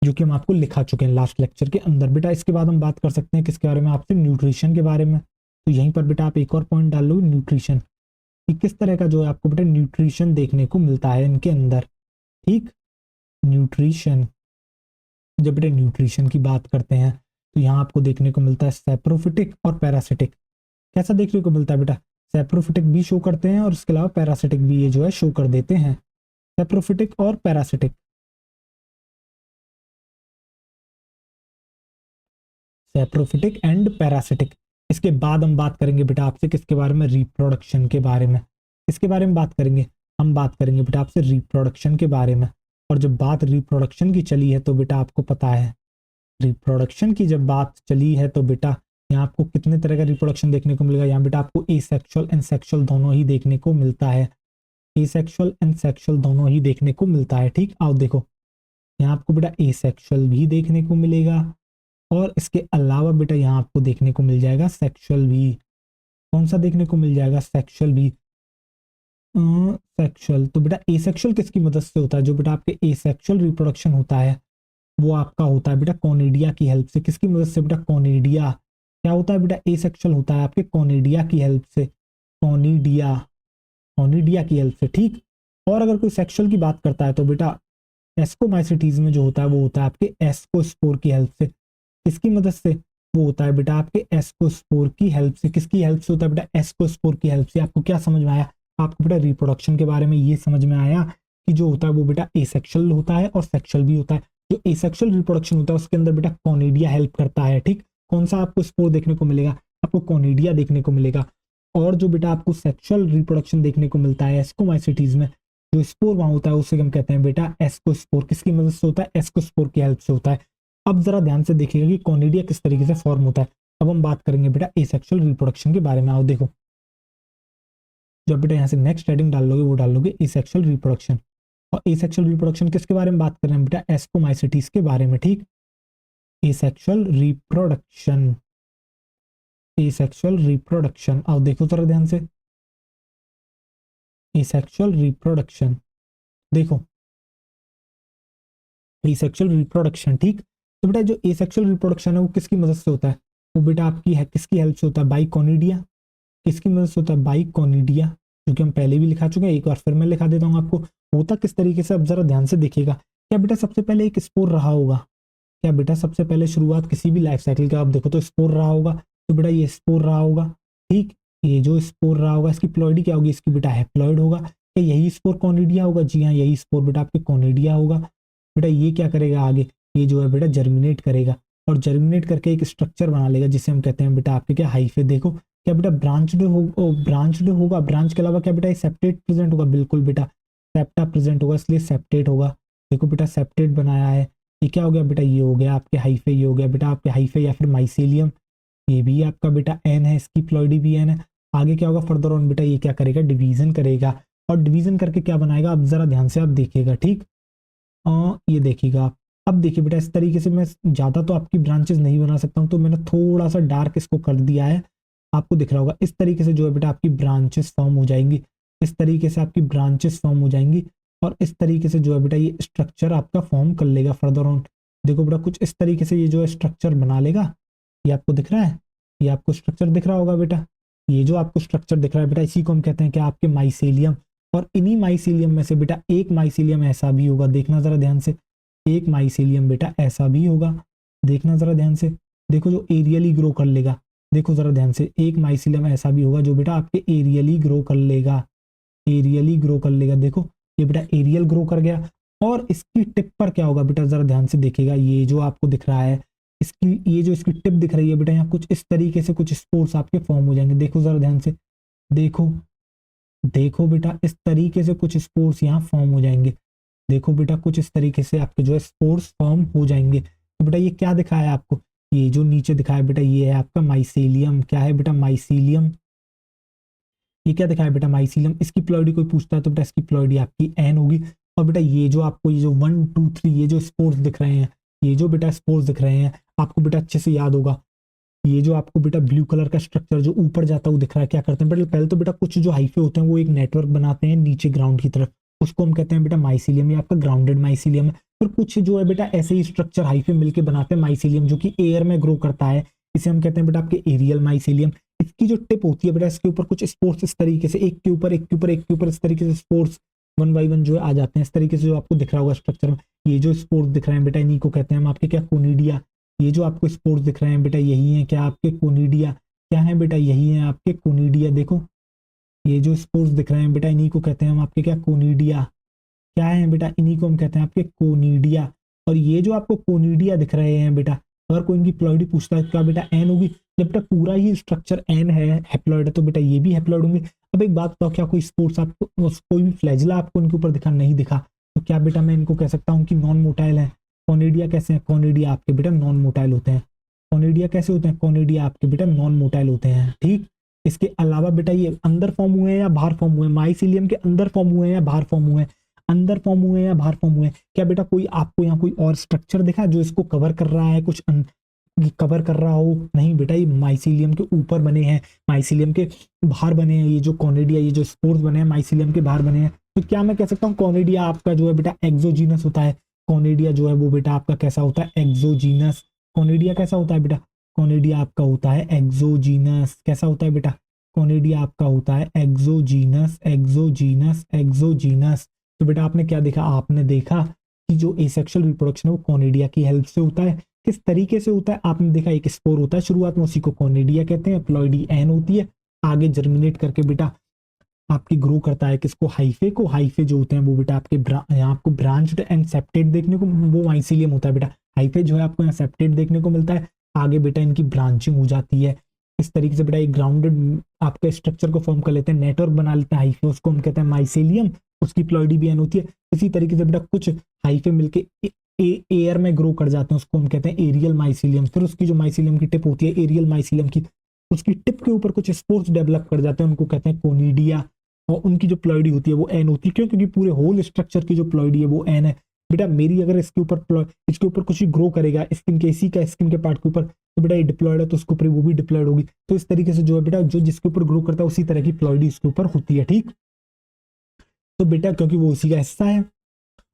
जो कि हम आपको लिखा चुके हैं लास्ट लेक्चर के अंदर। बेटा इसके बाद हम बात कर सकते हैं किसके बारे में? आपसे न्यूट्रिशन के बारे में। तो यहीं पर बेटा आप एक और पॉइंट डाल लो, न्यूट्रिशन, कि किस तरह का जो है आपको बेटा न्यूट्रिशन देखने को मिलता है इनके अंदर। ठीक, न्यूट्रिशन। जब बेटा न्यूट्रिशन की बात करते हैं तो यहाँ आपको देखने को मिलता है सेप्रोफिटिक और पैरासिटिक। कैसा देखने को मिलता है बेटा, सेप्रोफिटिक भी शो करते हैं और इसके अलावा पैरासिटिक भी ये जो है शो कर देते हैं, सेप्रोफिटिक और पैरासिटिक। Saprophytic and parasitic. इसके बाद हम बात करेंगे बेटा आपसे किसके बारे में, रिप्रोडक्शन के बारे में। इसके बारे में बात करेंगे, हम बात करेंगे बेटा आपसे रिप्रोडक्शन के बारे में। और जब बात रिप्रोडक्शन की चली है तो बेटा आपको पता है, रिप्रोडक्शन की जब बात चली है तो बेटा यहाँ आपको कितने तरह का रिप्रोडक्शन देखने को मिलेगा। यहाँ बेटा आपको एसेक्सुअल एंड सेक्सुअल दोनों ही देखने को मिलता है, एसेक्सुअल एंड सेक्सुअल दोनों ही देखने को मिलता है। ठीक, आओ देखो, यहाँ आपको बेटा एसेक्सुअल भी देखने को मिलेगा और इसके अलावा बेटा यहाँ आपको देखने को मिल जाएगा सेक्सुअल भी। कौन सा देखने को मिल जाएगा, सेक्सुअल भी। सेक्सुअल तो बेटा एसेक्सुअल किसकी मदद से होता है, जो बेटा आपके एसेक्सुअल रिप्रोडक्शन होता है वो आपका होता है बेटा कॉनिडिया की हेल्प से। किसकी मदद से बेटा, कॉनिडिया। क्या होता है बेटा, एसेक्सुअल होता है आपके कॉनिडिया की हेल्प से, कॉनिडिया, कॉनिडिया की हेल्प से। ठीक, और अगर कोई सेक्सुअल की बात करता है तो बेटा एस्कोमाइसिटीज में जो होता है वो होता है आपके एस्कोस्पोर की हेल्प से। किसकी मदद से, वो होता है बेटा आपके एस्कोस्पोर की हेल्प से। किसकी हेल्प से होता है बेटा, एस्कोस्पोर की हेल्प से। आपको क्या समझ में आया, आपको बेटा रिप्रोडक्शन के बारे में ये समझ में आया कि जो होता है वो बेटा एसेक्सुअल होता है और सेक्सुअल भी होता है। जो एसेक्सुअल रिप्रोडक्शन होता है उसके अंदर बेटा कॉनिडिया हेल्प करता है। ठीक, कौन सा आपको स्पोर देखने को मिलेगा, आपको कॉनिडिया देखने को मिलेगा। और जो बेटा आपको सेक्सुअल रिप्रोडक्शन देखने को मिलता है एस्कोमाइसिटीज में, जो स्पोर वहां होता है उसे हम कहते हैं बेटा एस्कोस्पोर। किसकी मदद से होता है, एस्कोस्पोर की हेल्प से होता है। अब जरा ध्यान से देखिएगा कि कॉनिडिया किस तरीके से फॉर्म होता है। अब हम बात करेंगे बेटा एसेक्सुअल रिप्रोडक्शन के बारे में। आओ देखो, जब बेटा यहाँ से नेक्स्ट हेडिंग डाल लोगे वो डाल लोगे एसेक्सुअल रिप्रोडक्शन। और एसेक्सुअल रिप्रोडक्शन किसके बारे में बात कर रहे हैं बेटा, एस्कोमाइसिटीज के बारे में। ठीक, एसेक्सुअल रिप्रोडक्शन, एसेक्सुअल रिप्रोडक्शन। आओ देखो जरा ध्यान से, एसेक्सुअल रिप्रोडक्शन देखो, एसेक्सुअल रिप्रोडक्शन। ठीक, तो बेटा जो एसेक्सुअल रिप्रोडक्शन है वो किसकी मदद से होता है, वो बेटा आपकी है किसकी हेल्प से होता है, बाई कॉनिडिया। किसकी मदद से होता है, बाई कॉनिडिया, क्योंकि हम पहले भी लिखा चुके हैं, एक बार फिर मैं लिखा देता हूँ आपको। होता किस तरीके से, अब जरा ध्यान से देखिएगा। क्या बेटा सबसे पहले एक स्पोर रहा होगा, क्या बेटा सबसे पहले शुरुआत किसी भी लाइफ साइकिल का आप देखो तो स्पोर रहा होगा, तो बेटा ये स्पोर रहा होगा। ठीक, ये जो स्पोर रहा होगा इसकी प्लॉइडी क्या होगी, इसकी बेटा हैप्लॉइड होगा। क्या यही स्पोर कॉनिडिया होगा, जी हाँ यही स्पोर बेटा आपके कॉनिडिया होगा। बेटा ये क्या करेगा आगे, ये जो है बेटा जर्मिनेट करेगा और जर्मिनेट करके एक स्ट्रक्चर बना लेगा जिसे हम कहते हैं बेटा आपके क्या, हाइफे। देखो क्या बेटा ब्रांच्ड हो, ब्रांच्ड होगा, ब्रांच के अलावा क्या बेटा सेप्टेट प्रेजेंट होगा, बिल्कुल बेटा सेप्टा प्रेजेंट होगा इसलिए सेप्टेट होगा। देखो बेटा सेप्टेट बनाया है, ये क्या हो गया बेटा, ये हो गया आपके हाइफे, ये हो गया बेटा आपके हाइफे या फिर माइसेलियम। ये भी आपका बेटा एन है, इसकी प्लॉइडी भी एन है। आगे क्या होगा फर्दर ऑन बेटा, ये क्या करेगा, डिवीजन करेगा और डिवीजन करके क्या बनाएगा, अब जरा ध्यान से आप देखिएगा। ठीक, ये देखिएगा आप। अब देखिए बेटा इस तरीके से मैं ज़्यादा तो आपकी ब्रांचेस नहीं बना सकता हूँ, तो मैंने थोड़ा सा डार्क इसको कर दिया है, आपको दिख रहा होगा। इस तरीके से जो है बेटा आपकी ब्रांचेस फॉर्म हो जाएंगी, इस तरीके से आपकी ब्रांचेस फॉर्म हो जाएंगी और इस तरीके से जो है बेटा ये स्ट्रक्चर आपका फॉर्म कर लेगा फर्दर ऑन। देखो बेटा कुछ इस तरीके से ये जो है स्ट्रक्चर बना लेगा। ये आपको दिख रहा है, ये आपको स्ट्रक्चर दिख रहा होगा बेटा, ये जो आपको स्ट्रक्चर दिख रहा है बेटा इसी को हम कहते हैं क्या, आपके माइसेलियम। और इन्हीं माइसेलियम में से बेटा एक माइसेलियम ऐसा भी होगा, देखना जरा ध्यान से, एक माइसेलियम बेटा ऐसा भी होगा, देखना जरा ध्यान से। देखो जो एरियली ग्रो कर लेगा, देखो जरा ध्यान से, एक माइसेलियम ऐसा भी होगा जो बेटा आपके एरियली ग्रो कर लेगा, एरियली ग्रो कर लेगा। देखो ये बेटा एरियल ग्रो कर गया और इसकी टिप पर क्या होगा बेटा, जरा ध्यान से देखिएगा। ये जो आपको दिख रहा है इसकी, ये जो इसकी टिप दिख रही है बेटा, यहाँ कुछ इस तरीके से कुछ स्पोर्स आपके फॉर्म हो जाएंगे। देखो जरा ध्यान से, देखो देखो बेटा इस तरीके से कुछ स्पोर्स यहाँ फॉर्म हो जाएंगे। देखो बेटा कुछ इस तरीके से आपके जो है स्पोर्स फॉर्म हो जाएंगे। तो बेटा ये क्या दिखाया है आपको, ये जो नीचे दिखाया बेटा ये है आपका माइसेलियम। क्या है बेटा, माइसेलियम। ये क्या दिखाया बेटा, माइसेलियम। इसकी प्लॉइडी कोई पूछता है तो बेटा इसकी प्लॉइडी आपकी एन होगी। और बेटा ये जो आपको ये जो 1 2 3 ये जो स्पोर्स दिख रहे हैं, ये जो बेटा स्पोर्स दिख रहे हैं आपको बेटा अच्छे से याद होगा। ये जो आपको बेटा ब्लू कलर का स्ट्रक्चर जो ऊपर जाता हुआ दिख रहा है, क्या करते हैं बेटा, पहले तो बेटा कुछ जो हाइफे होते हैं वो एक नेटवर्क बनाते हैं नीचे ग्राउंड की तरफ, उसको हम कहते हैं बेटा माइसेलियम, या आपका ग्राउंडेड माइसेलियम है। फिर कुछ जो है बेटा ऐसे ही स्ट्रक्चर हाइफे मिलकर बनाते हैं माइसेलियम जो कि एयर में ग्रो करता है, इसे हम कहते हैं बेटा आपके एरियल माइसेलियम। इसकी जो टिप होती है बेटा इसके ऊपर कुछ स्पोर्स इस तरीके से एक के ऊपर एक के ऊपर एक के ऊपर इस तरीके से स्पोर्स 1 बाई 1 जो है आ जाते हैं इस तरीके से, जो आपको दिख रहा होगा स्ट्रक्चर में। ये जो स्पोर्स दिख रहे हैं बेटा इन्हीं को कहते हैं हम आपके क्या, कोनिडिया। ये जो आपको स्पोर्स दिख रहे हैं बेटा यही है क्या, आपके कोनिडिया। क्या है बेटा, यही है आपके कोनिडिया। देखो ये जो स्पोर्स दिख रहे हैं बेटा, इन्हीं को कहते हैं हम आपके क्या, कोनिडिया। क्या है बेटा, इन्हीं को हम कहते हैं आपके कोनिडिया। और ये जो आपको कोनिडिया दिख रहे हैं बेटा, अगर कोई इनकी प्लॉइडी पूछता है क्या बेटा एन होगी, जब बेटा पूरा ही स्ट्रक्चर एन है, हैप्लॉइड है, तो बेटा ये भी हैप्लॉइड होंगे। अब एक बात बताओ, क्या कोई स्पोर्ट्स आपको, कोई भी फ्लैजिला आपको इनके ऊपर दिखा, नहीं दिखा, तो क्या बेटा मैं इनको कह सकता हूँ कि नॉन मोटाइल है। कोनिडिया कैसे हैं, कोनिडिया आपके बेटा नॉन मोटाइल होते हैं। कोनिडिया कैसे होते हैं, कोनिडिया आपके बेटा नॉन मोटाइल होते हैं। ठीक, इसके अलावा बेटा ये अंदर फॉर्म हुए हैं या बाहर फॉर्म हुए हैं, माइसीलियम के अंदर फॉर्म हुए हैं या बाहर फॉर्म हुए हैं, अंदर फॉर्म हुए हैं या बाहर फॉर्म हुए हैं। क्या बेटा कोई आपको यहाँ कोई और स्ट्रक्चर दिखा जो इसको कवर कर रहा है, कुछ कवर कर रहा हो, नहीं बेटा ये माइसीलियम के ऊपर बने हैं, माइसीलियम के बाहर बने हैं। ये जो कॉनिडिया, ये जो स्पोर्स बने हैं माइसीलियम के बाहर बने हैं। तो क्या मैं कह सकता हूँ कॉनिडिया आपका जो है बेटा एक्सोजीनस होता है। कॉनिडिया जो है वो बेटा आपका कैसा होता है, एक्सोजीनस। कॉनिडिया कैसा होता है बेटा, कॉनिडिया आपका होता है एक्सोजीनस। कैसा होता है बेटा, कॉनिडिया आपका होता है एक्सोजीनस, एक्सोजीनस, एक्सोजीनस। तो बेटा आपने क्या देखा, आपने देखा कि जो एसेक्सुअल रिप्रोडक्शन है वो कॉनिडिया की हेल्प से होता है। किस तरीके से होता है, आपने देखा एक स्पोर होता है शुरुआत में, उसी को कॉनिडिया कहते हैं, प्लॉइडी एन होती है, आगे जर्मिनेट करके बेटा आपकी ग्रो करता है किसको, हाइफे को। हाइफे जो होते हैं वो बेटा आपके यहाँ आपको ब्रांच्ड एंड सेप्टेड देखने को, वो माइसीलियम होता है बेटा। हाइफे जो है आपको यहाँ सेप्टेड देखने को मिलता है, आगे बेटा इनकी ब्रांचिंग हो जाती है। इस तरीके से बेटा एक ग्राउंडेड आपके स्ट्रक्चर को फॉर्म कर लेते हैं, नेटवर्क बना लेते हैं हाइफे, उसको हम कहते हैं माइसीलियम, उसकी प्लॉइडी भी एन होती है। इसी तरीके से बेटा कुछ हाइफे मिलके एयर में ग्रो कर जाते हैं, उसको हम कहते हैं एरियल माइसीलियम। फिर उसकी जो माइसीलियम की टिप होती है एरियल माइसीलियम की, उसकी टिप के ऊपर कुछ स्पोर्स डेवलप कर जाते हैं, उनको कहते हैं कोनिडिया। और उनकी जो प्लॉइडी होती है वो एन होती है। क्यों, क्योंकि पूरे होल स्ट्रक्चर की जो प्लॉइडी है वो एन है। बेटा मेरी अगर इसके ऊपर कुछ ही ग्रो करेगा स्किन के, इसी का स्किन के पार्ट के ऊपर, तो बेटा ये डिप्लॉयड है तो उसके ऊपर वो भी डिप्लॉयड होगी। तो इस तरीके से जो है बेटा जो जिसके ऊपर ग्रो करता है उसी तरह की प्लॉइडी इसके ऊपर होती है। ठीक, तो बेटा क्योंकि वो उसी का हिस्सा है।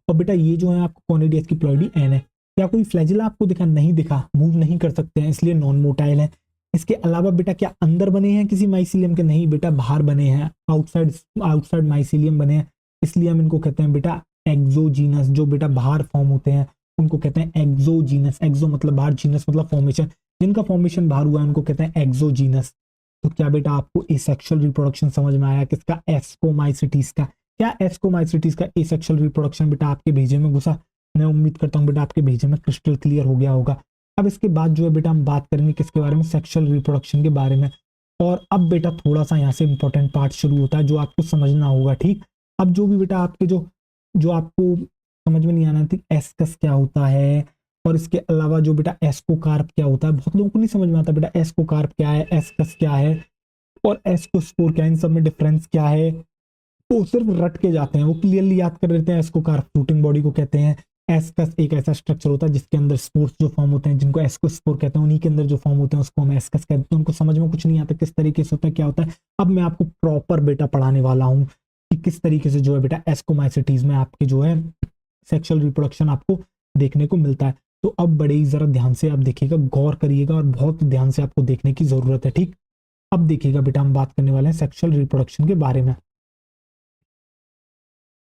और बेटा ये जो है आपको कॉनिडिया की प्लॉइडी एन है। क्या कोई फ्लैजिला आपको दिखा, नहीं दिखा, मूव नहीं कर सकते हैं इसलिए नॉन मोटाइल है। इसके अलावा बेटा क्या अंदर बने हैं किसी माइसीलियम के, नहीं बेटा बाहर बने हैं, आउटसाइड आउटसाइड माइसीलियम बने हैं, इसलिए हम इनको कहते हैं बेटा एक्सोजीनस। जो बेटा बाहर फॉर्म होते हैं उनको कहते हैं एक्सोजीनस। एक्सो मतलब बाहर, जीनस मतलब फॉर्मेशन, जिनका फॉर्मेशन बाहर हुआ है उनको कहते हैं एक्सोजीनस। तो क्या बेटा आपको एसेक्सुअल रिप्रोडक्शन समझ में आया किसका, एस्कोमाइसिटीज का। क्या एस्कोमाइसिटीज का एसेक्सुअल रिप्रोडक्शन बेटा आपके भेजे में घुसा, मैं उम्मीद करता हूँ बेटा आपके भेजे में क्रिस्टल क्लियर हो गया होगा। अब इसके बाद जो है बेटा हम बात करेंगे किसके बारे में, सेक्सुअल रिप्रोडक्शन के बारे में। और अब बेटा थोड़ा सा यहाँ से इंपॉर्टेंट पार्ट शुरू होता है जो आपको समझना होगा। ठीक, अब जो भी बेटा आपके जो जो आपको समझ में नहीं आना थी, एस्कस क्या होता है, और इसके अलावा जो बेटा एस्कोकार्प क्या होता है, बहुत लोगों को नहीं समझ में आता बेटा एस्कोकार्प क्या है, एस्कस क्या है और एस्कोस्पोर क्या है, इन सब में डिफरेंस क्या है। तो सिर्फ रट के जाते हैं, वो क्लियरली याद कर लेते हैं। एस्कोकार्प फ्रूटिंग बॉडी को कहते हैं। एस्कस एक ऐसा स्ट्रक्चर होता है जिसके अंदर स्पोर्स जो फॉर्म होते हैं, जिनको एस्कोस्पोर कहते हैं, उन्हीं के अंदर जो फॉर्म होते हैं उसको हम एस्कस कहते हैं। उनको समझ में कुछ नहीं आता किस तरीके से होता है, क्या होता है। अब मैं आपको प्रॉपर बेटा पढ़ाने वाला हूँ कि किस तरीके से जो है बेटा एस्कोमाइसिटीज में आपके जो है सेक्सुअल रिप्रोडक्शन आपको देखने को मिलता है। तो अब बड़े ही जरा ध्यान से आप देखिएगा, गौर करिएगा और बहुत ध्यान से आपको देखने की जरूरत है। ठीक, अब देखिएगा बेटा हम बात करने वाले हैं सेक्सुअल रिप्रोडक्शन के बारे में।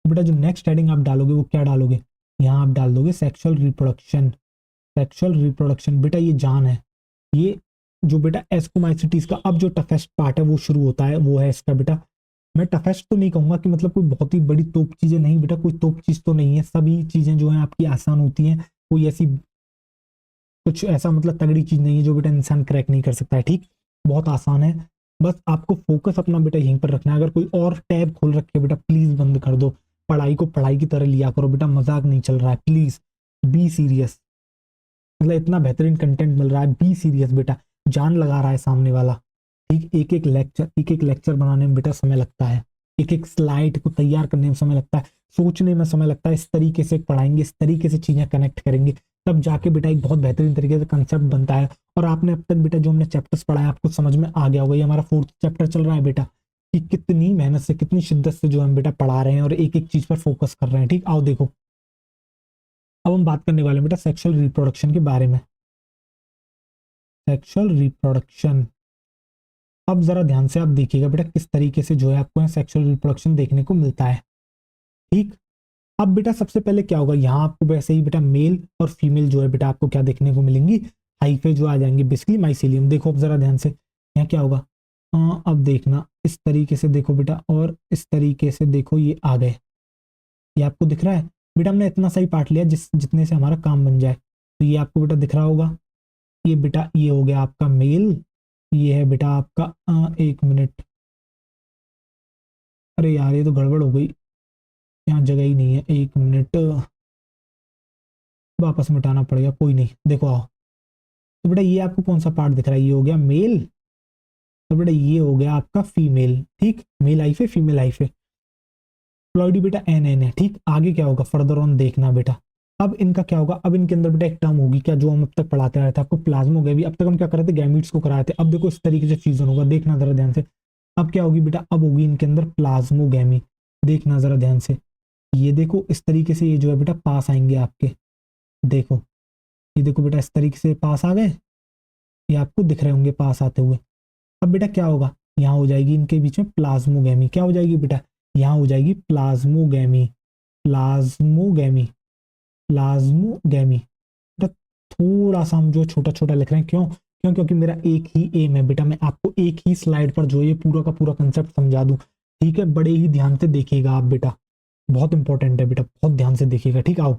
बेटा जो नेक्स्ट हेडिंग आप डालोगे वो क्या डालोगे, यहाँ आप डाल दोगे सेक्सुअल रिप्रोडक्शन। सेक्सुअल रिप्रोडक्शन बेटा ये जान है। ये जो बेटा एस्कोमाइसिटीज का अब जो टफेस्ट पार्ट है वो शुरू होता है, वो है इसका बेटा, मैं टफेस्ट तो नहीं कहूंगा कि मतलब कोई बहुत ही बड़ी तोप चीजें नहीं बेटा, कोई तोप चीज तो नहीं है, सभी चीजें जो है आपकी आसान होती हैं। कोई ऐसी कुछ ऐसा मतलब तगड़ी चीज नहीं है जो बेटा इंसान क्रैक नहीं कर सकता है। ठीक, बहुत आसान है, बस आपको फोकस अपना बेटा यहीं पर रखना है। अगर कोई और टैब खोल रखे बेटा प्लीज बंद कर दो, पढ़ाई को पढ़ाई की तरह लिया करो बेटा, मजाक नहीं चल रहा है, प्लीज बी सीरियस। मतलब इतना बेहतरीन कंटेंट मिल रहा है, बी सीरियस बेटा, जान लगा रहा है सामने वाला। ठीक, एक एक लेक्चर बनाने में बेटा समय लगता है, एक एक स्लाइड को तैयार करने में समय लगता है, सोचने में समय लगता है। इस तरीके से पढ़ाएंगे, इस तरीके से चीजें कनेक्ट करेंगे, तब जाके बेटा एक बहुत बेहतरीन तरीके से कंसेप्ट बनता है। और आपने अब तक बेटा जो हमने चैप्टर्स पढ़ाए आपको समझ में आ गया होगा। ये हमारा 4th चैप्टर चल रहा है बेटा, कि कितनी मेहनत से कितनी शिद्दत से जो हम बेटा पढ़ा रहे हैं और एक एक चीज पर फोकस कर रहे हैं। ठीक, आओ देखो अब हम बात करने वाले हैं बेटा सेक्सुअल रिप्रोडक्शन के बारे में। सेक्सुअल रिप्रोडक्शन, अब जरा ध्यान से आप देखिएगा बेटा किस तरीके से जो है आपको यहाँ सेक्सुअल रिप्रोडक्शन देखने को मिलता है। ठीक, अब बेटा सबसे पहले क्या होगा, यहाँ आपको वैसे ही बेटा मेल और फीमेल जो है बेटा आपको क्या देखने को मिलेंगी, हाइफे जो आ जाएंगे, बेसिकली माइसीलियम। देखो अब जरा ध्यान से, यहाँ क्या होगा, अब देखना इस तरीके से देखो बेटा, और इस तरीके से देखो ये आ गए, ये आपको दिख रहा है बेटा। हमने इतना सही पार्ट लिया जितने से हमारा काम बन जाए। तो ये आपको बेटा दिख रहा होगा, ये बेटा ये हो गया आपका मेल, ये है बेटा आपका 1 मिनट, अरे यार ये तो गड़बड़ हो गई, यहाँ जगह ही नहीं है, 1 मिनट वापस मिटाना पड़ेगा, कोई नहीं, देखो आओ। तो बेटा ये आपको कौन सा पार्ट दिख रहा है, ये हो गया मेल, तो बेटा ये हो गया आपका फीमेल, ठीक, male hyphae female hyphae, ploidy बेटा एन एन है, ठीक। आगे क्या होगा फर्दर ऑन देखना बेटा, अब इनका क्या होगा, अब इनके अंदर बेटा एक टर्म होगी क्या, जो हम अब तक पढ़ाते रहे थे आपको, प्लाज्मोगैमी। अब तक हम क्या कर रहे थे, गैमीट्स को कराए थे, अब देखो इस तरीके से फ्यूजन होगा, देखना जरा ध्यान से। अब क्या होगी बेटा, अब होगी इनके अंदर प्लाज्मोगैमी, देखना जरा ध्यान से, ये देखो इस तरीके से ये जो है बेटा पास आएंगे आपके, देखो ये देखो बेटा इस तरीके से पास आ गए, ये आपको दिख रहे होंगे पास आते हुए। अब बेटा क्या होगा, यहाँ हो जाएगी इनके बीच में प्लाज्मोगैमी, क्या हो जाएगी बेटा, यहाँ हो जाएगी प्लाज्मोगैमी, प्लाज्मोगैमी, प्लाज्मोगैमी। बेटा थोड़ा सा हम जो छोटा छोटा लिख रहे हैं, क्यों क्यों, क्योंकि मेरा एक ही एम है बेटा, मैं आपको एक ही स्लाइड पर जो ये पूरा का पूरा कंसेप्ट समझा दूं, ठीक है। बड़े ही ध्यान से देखिएगा आप बेटा, बहुत इंपॉर्टेंट है बेटा, बहुत ध्यान से देखिएगा, ठीक। आओ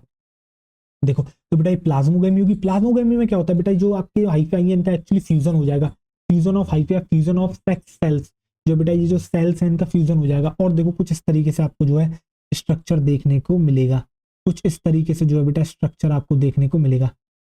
देखो, तो बेटा ये प्लाज्मोगैमी होगी, प्लाज्मोगैमी में क्या होता है बेटा, जो आपके हाइफा है इनका एक्चुअली फ्यूजन हो जाएगा, fusion of Haifa, fusion of sex cells, जो बेटा ये जो सेल्स है इनका फ्यूजन हो जाएगा, और देखो कुछ इस तरीके से आपको जो है स्ट्रक्चर देखने को मिलेगा, कुछ इस तरीके से जो है बेटा स्ट्रक्चर आपको देखने को मिलेगा,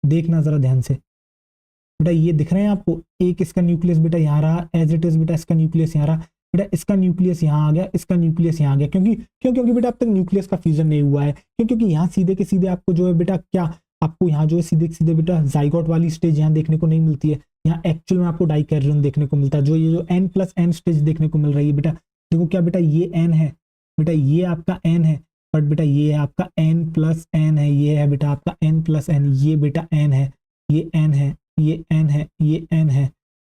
देखना जरा ध्यान से बेटा, ये दिख रहे हैं आपको, एक इसका न्यूक्लियस बेटा यहाँ रहा एज इट इज, बेटा इसका न्यूक्लियस यहाँ रहा बेटा, इसका न्यूक्लियस यहाँ आ गया, इसका न्यूक्लियस यहाँ आ गया, क्योंकि क्यों, क्योंकि बेटा अब तक न्यूक्लियस का फ्यूजन नहीं हुआ है, क्यों, क्योंकि यहाँ सीधे के सीधे आपको जो है बेटा क्या, आपको यहाँ जो है सीधे सीधे बेटा जाइगोट वाली स्टेज यहाँ देखने को नहीं मिलती है, यहाँ एक्चुअल में आपको डाइकैरियन देखने को मिलता है, जो ये जो n+n स्टेज देखने को मिल रही है बेटा, देखो क्या बेटा ये n है बेटा, ये आपका n है, बट बेटा ये है आपका n+n है, ये है बेटा आपका n+n, ये बेटा n है, ये n है, ये n है, ये n है,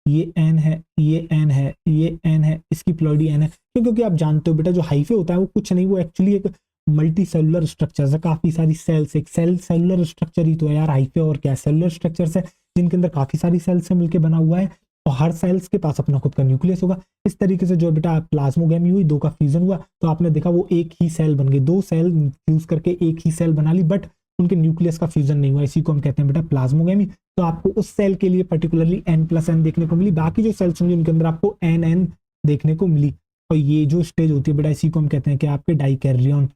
ये n है, ये n है, ये n है, इसकी प्लॉइडी n है, क्योंकि आप जानते हो बेटा जो हाइफे होता है वो कुछ नहीं, वो एक्चुअली एक मल्टी सेलुलर स्ट्रक्चर है, काफी सारी सेल्स, एक सेलुलर स्ट्रक्चर ही तो है यार हाइफे, और क्या सेलुलर स्ट्रक्चर है जिनके अंदर काफी सारी सेल्स से मिलकर बना हुआ है, और हर सेल्स के पास अपना खुद का न्यूक्लियस होगा। इस तरीके से जो बेटा प्लाज्मोगैमी हुई, दो का फ्यूजन हुआ, तो आपने देखा वो एक ही सेल बन गई, दो सेल फ्यूज करके एक ही सेल बना ली, बट उनके न्यूक्लियस का फ्यूजन नहीं हुआ, इसी को हम कहते हैं बेटा प्लाज्मोगैमी। तो आपको उस सेल के लिए पर्टिकुलरली n+n देखने को मिली, बाकी जो सेल्स होंगे उनके अंदर आपको n देखने को मिली, और ये जो स्टेज होती है बेटा इसी को हम कहते हैं कि आपके डाइकैरियन,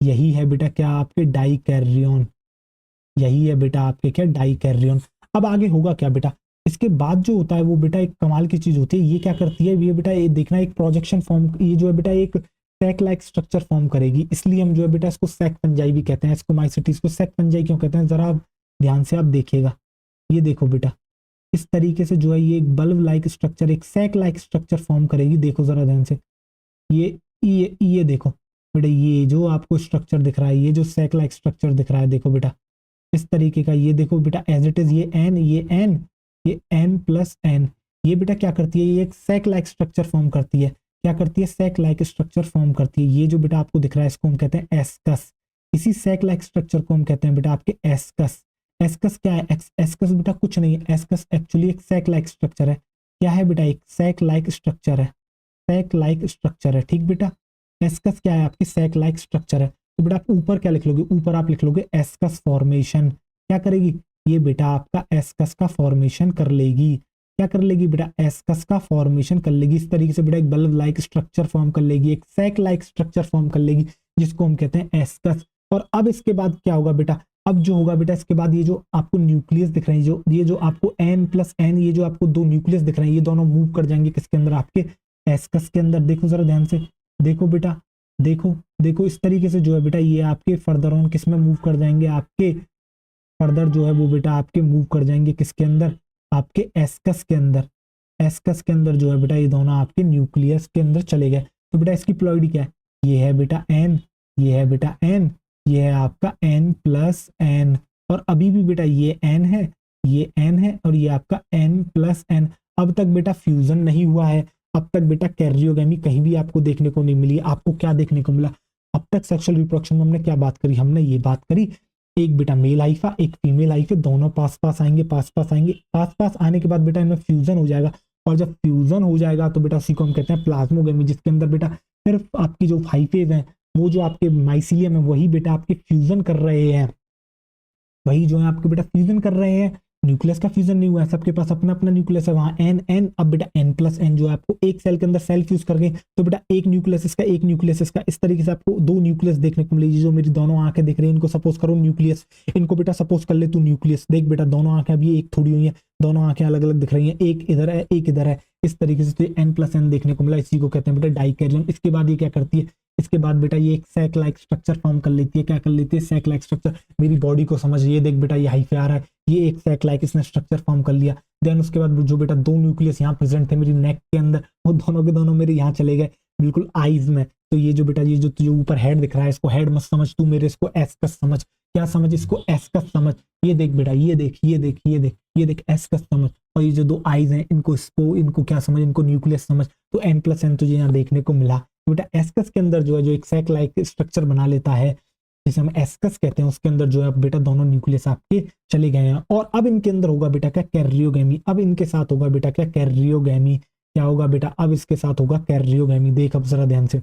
यही है बेटा क्या आपके डाइकैरियन, यही है बेटा आपके क्या डाइकैरियन। अब आगे होगा क्या बेटा, इसके बाद जो होता है वो बेटा एक कमाल की चीज होती है, ये क्या करती है, ये बेटा ये देखना एक प्रोजेक्शन फॉर्म, ये जो है बेटा एक सैक लाइक स्ट्रक्चर फॉर्म करेगी, इसलिए हम जो है बेटा इसको सैक फंजाई भी कहते हैं, इसको माइसिटीज को सैक फंजाई क्यों कहते हैं, जरा आप ध्यान से आप देखिएगा, ये देखो बेटा इस तरीके से जो है ये एक बल्ब लाइक स्ट्रक्चर, एक सैक लाइक स्ट्रक्चर फॉर्म करेगी, देखो जरा ध्यान से, ये देखो बेटा, ये जो आपको स्ट्रक्चर दिख रहा है, ये जो सैक लाइक स्ट्रक्चर दिख रहा है, देखो बेटा इस तरीके का, ये देखो बेटा एज इट इज, ये n, ये n+n, ये बेटा क्या करती है, ये एक सैक लाइक स्ट्रक्चर फॉर्म करती है, क्या करती है, सैक लाइक स्ट्रक्चर फॉर्म करती है, ये जो बेटा आपको दिख रहा है इसको हम कहते हैं एस्कस, इसी सैक लाइक स्ट्रक्चर को हम कहते हैं बेटा आपके एस्कस। एस्कस क्या है, एस्कस बेटा कुछ नहीं है, एस्कस एक्चुअली एक सैक लाइक स्ट्रक्चर है, क्या है बेटा, एक सैक लाइक स्ट्रक्चर है, सैक लाइक स्ट्रक्चर है, ठीक बेटा। एस्कस क्या है, आपकी सैक लाइक स्ट्रक्चर है, तो बेटा आप ऊपर क्या लिख लोगे, ऊपर आप लिख लोगे एस्कस फॉर्मेशन, क्या करेगी ये बेटा आपका एस्कस का फॉर्मेशन कर लेगी, क्या कर लेगी बेटा, एस्कस का फॉर्मेशन कर लेगी, इस तरीके से बेटा एक बल्ब लाइक स्ट्रक्चर फॉर्म कर लेगी, एक सैक लाइक स्ट्रक्चर फॉर्म कर लेगी, जिसको हम कहते हैं एस्कस। और अब इसके बाद क्या होगा बेटा, अब जो होगा बेटा इसके बाद ये जो आपको न्यूक्लियस दिख रहे हैं, ये जो आपको n+n, ये जो आपको दो न्यूक्लियस दिख रहे हैं, ये दोनों मूव कर जाएंगे किसके अंदर, आपके एस्कस के अंदर, देखो जरा ध्यान से, देखो बेटा, देखो देखो इस तरीके से जो है बेटा ये आपके फर्दर ऑन किस में मूव कर जाएंगे, आपके फर्दर जो है वो बेटा आपके मूव कर जाएंगे किसके अंदर, आपके एस्कस के अंदर, एस्कस के अंदर जो है बेटा ये दोनों आपके न्यूक्लियस के अंदर चले गए। तो बेटा इसकी प्लॉइडी क्या है, ये है बेटा n, ये है बेटा n, ये है आपका n+n, और अभी भी बेटा ये n है, ये n है, और ये आपका n+n। अब तक बेटा फ्यूजन नहीं हुआ है, अब तक बेटा कैरियोगैमी कहीं भी आपको देखने को नहीं मिली। आपको क्या देखने को मिला, अब तक सेक्सुअल रिप्रोडक्शन में हमने क्या बात करी, हमने ये बात करी एक बेटा मेल हाइफा एक फीमेल हाइफा, दोनों पास पास आएंगे, पास पास आएंगे, पास पास आने के बाद बेटा इनमें फ्यूजन हो जाएगा, और जब फ्यूजन हो जाएगा तो बेटा उसी को हम कहते हैं प्लाज्मोगेमी, जिसके अंदर बेटा सिर्फ आपकी जो हाइफेज हैं वो जो आपके माइसीलियम है वही बेटा आपके फ्यूजन कर रहे हैं, वही जो है आपके बेटा फ्यूजन कर रहे हैं, न्यूक्लियस का फ्यूजन नहीं हुआ है, सबके पास अपना अपना न्यूक्लियस है, वहां एन एन, अब बेटा एन प्लस एन जो है आपको एक सेल के अंदर सेल फ्यूज कर गए तो बेटा एक न्यूक्लियस इसका एक न्यूक्लियस इसका, इस तरीके से आपको दो न्यूक्लियस देखने को मिलेगी। जो मेरी दोनों आंखें दिख रही है इनको सपोज करो न्यूक्लियस, इनको बेटा सपोज कर ले तू न्यूक्लियस, देख बेटा दोनों आंखें अभी एक थोड़ी हुई है, दोनों आंखें अलग अलग दिख रही है, एक इधर है एक इधर है, इस तरीके से तो एन प्लस एन देखने को मिला, इसी को कहते हैं बेटा डाइकैरियन। इसके बाद ये क्या करती है, इसके बाद बेटा ये एक सैक लाइक स्ट्रक्चर फॉर्म कर लेती है, क्या कर लेती है, सैक लाइक स्ट्रक्चर। मेरी बॉडी को समझ, ये देख बेटा ये हाइफे आ रहा है, ये एक सैक लाइक इसने स्ट्रक्चर फॉर्म कर लिया। देन उसके बाद जो बेटा दो न्यूक्लियस यहाँ प्रेजेंट थे मेरी नेक के अंदर, वो दोनों के दोनों मेरे यहाँ चले गए बिल्कुल आईज में। तो ये जो बेटा ये जो तुझे ऊपर हेड दिख रहा है इसको हेड मत समझ तू, मेरे इसको एस्कस समझ। क्या समझ, इसको एस्कस समझ। ये देख बेटा ये देख ये देख ये देख ये देख एस्कस समझ। और ये जो दो आईज हैं इनको क्या समझ, इनको न्यूक्लियस समझ। तो एन प्लस एन तुझे यहाँ देखने को मिला। बेटा एस्कस के अंदर जो है जो एक सैक लाइक स्ट्रक्चर बना लेता है जिसे हम एस्कस कहते हैं, उसके अंदर जो है बेटा दोनों न्यूक्लियस आपके चले गए हैं। और अब इनके अंदर होगा बेटा क्या, कैरियोगैमी। अब इनके साथ होगा बेटा क्या, कैरियोगैमी। क्या होगा बेटा, अब इसके साथ होगा कैरियोगैमी। देख अब जरा ध्यान से,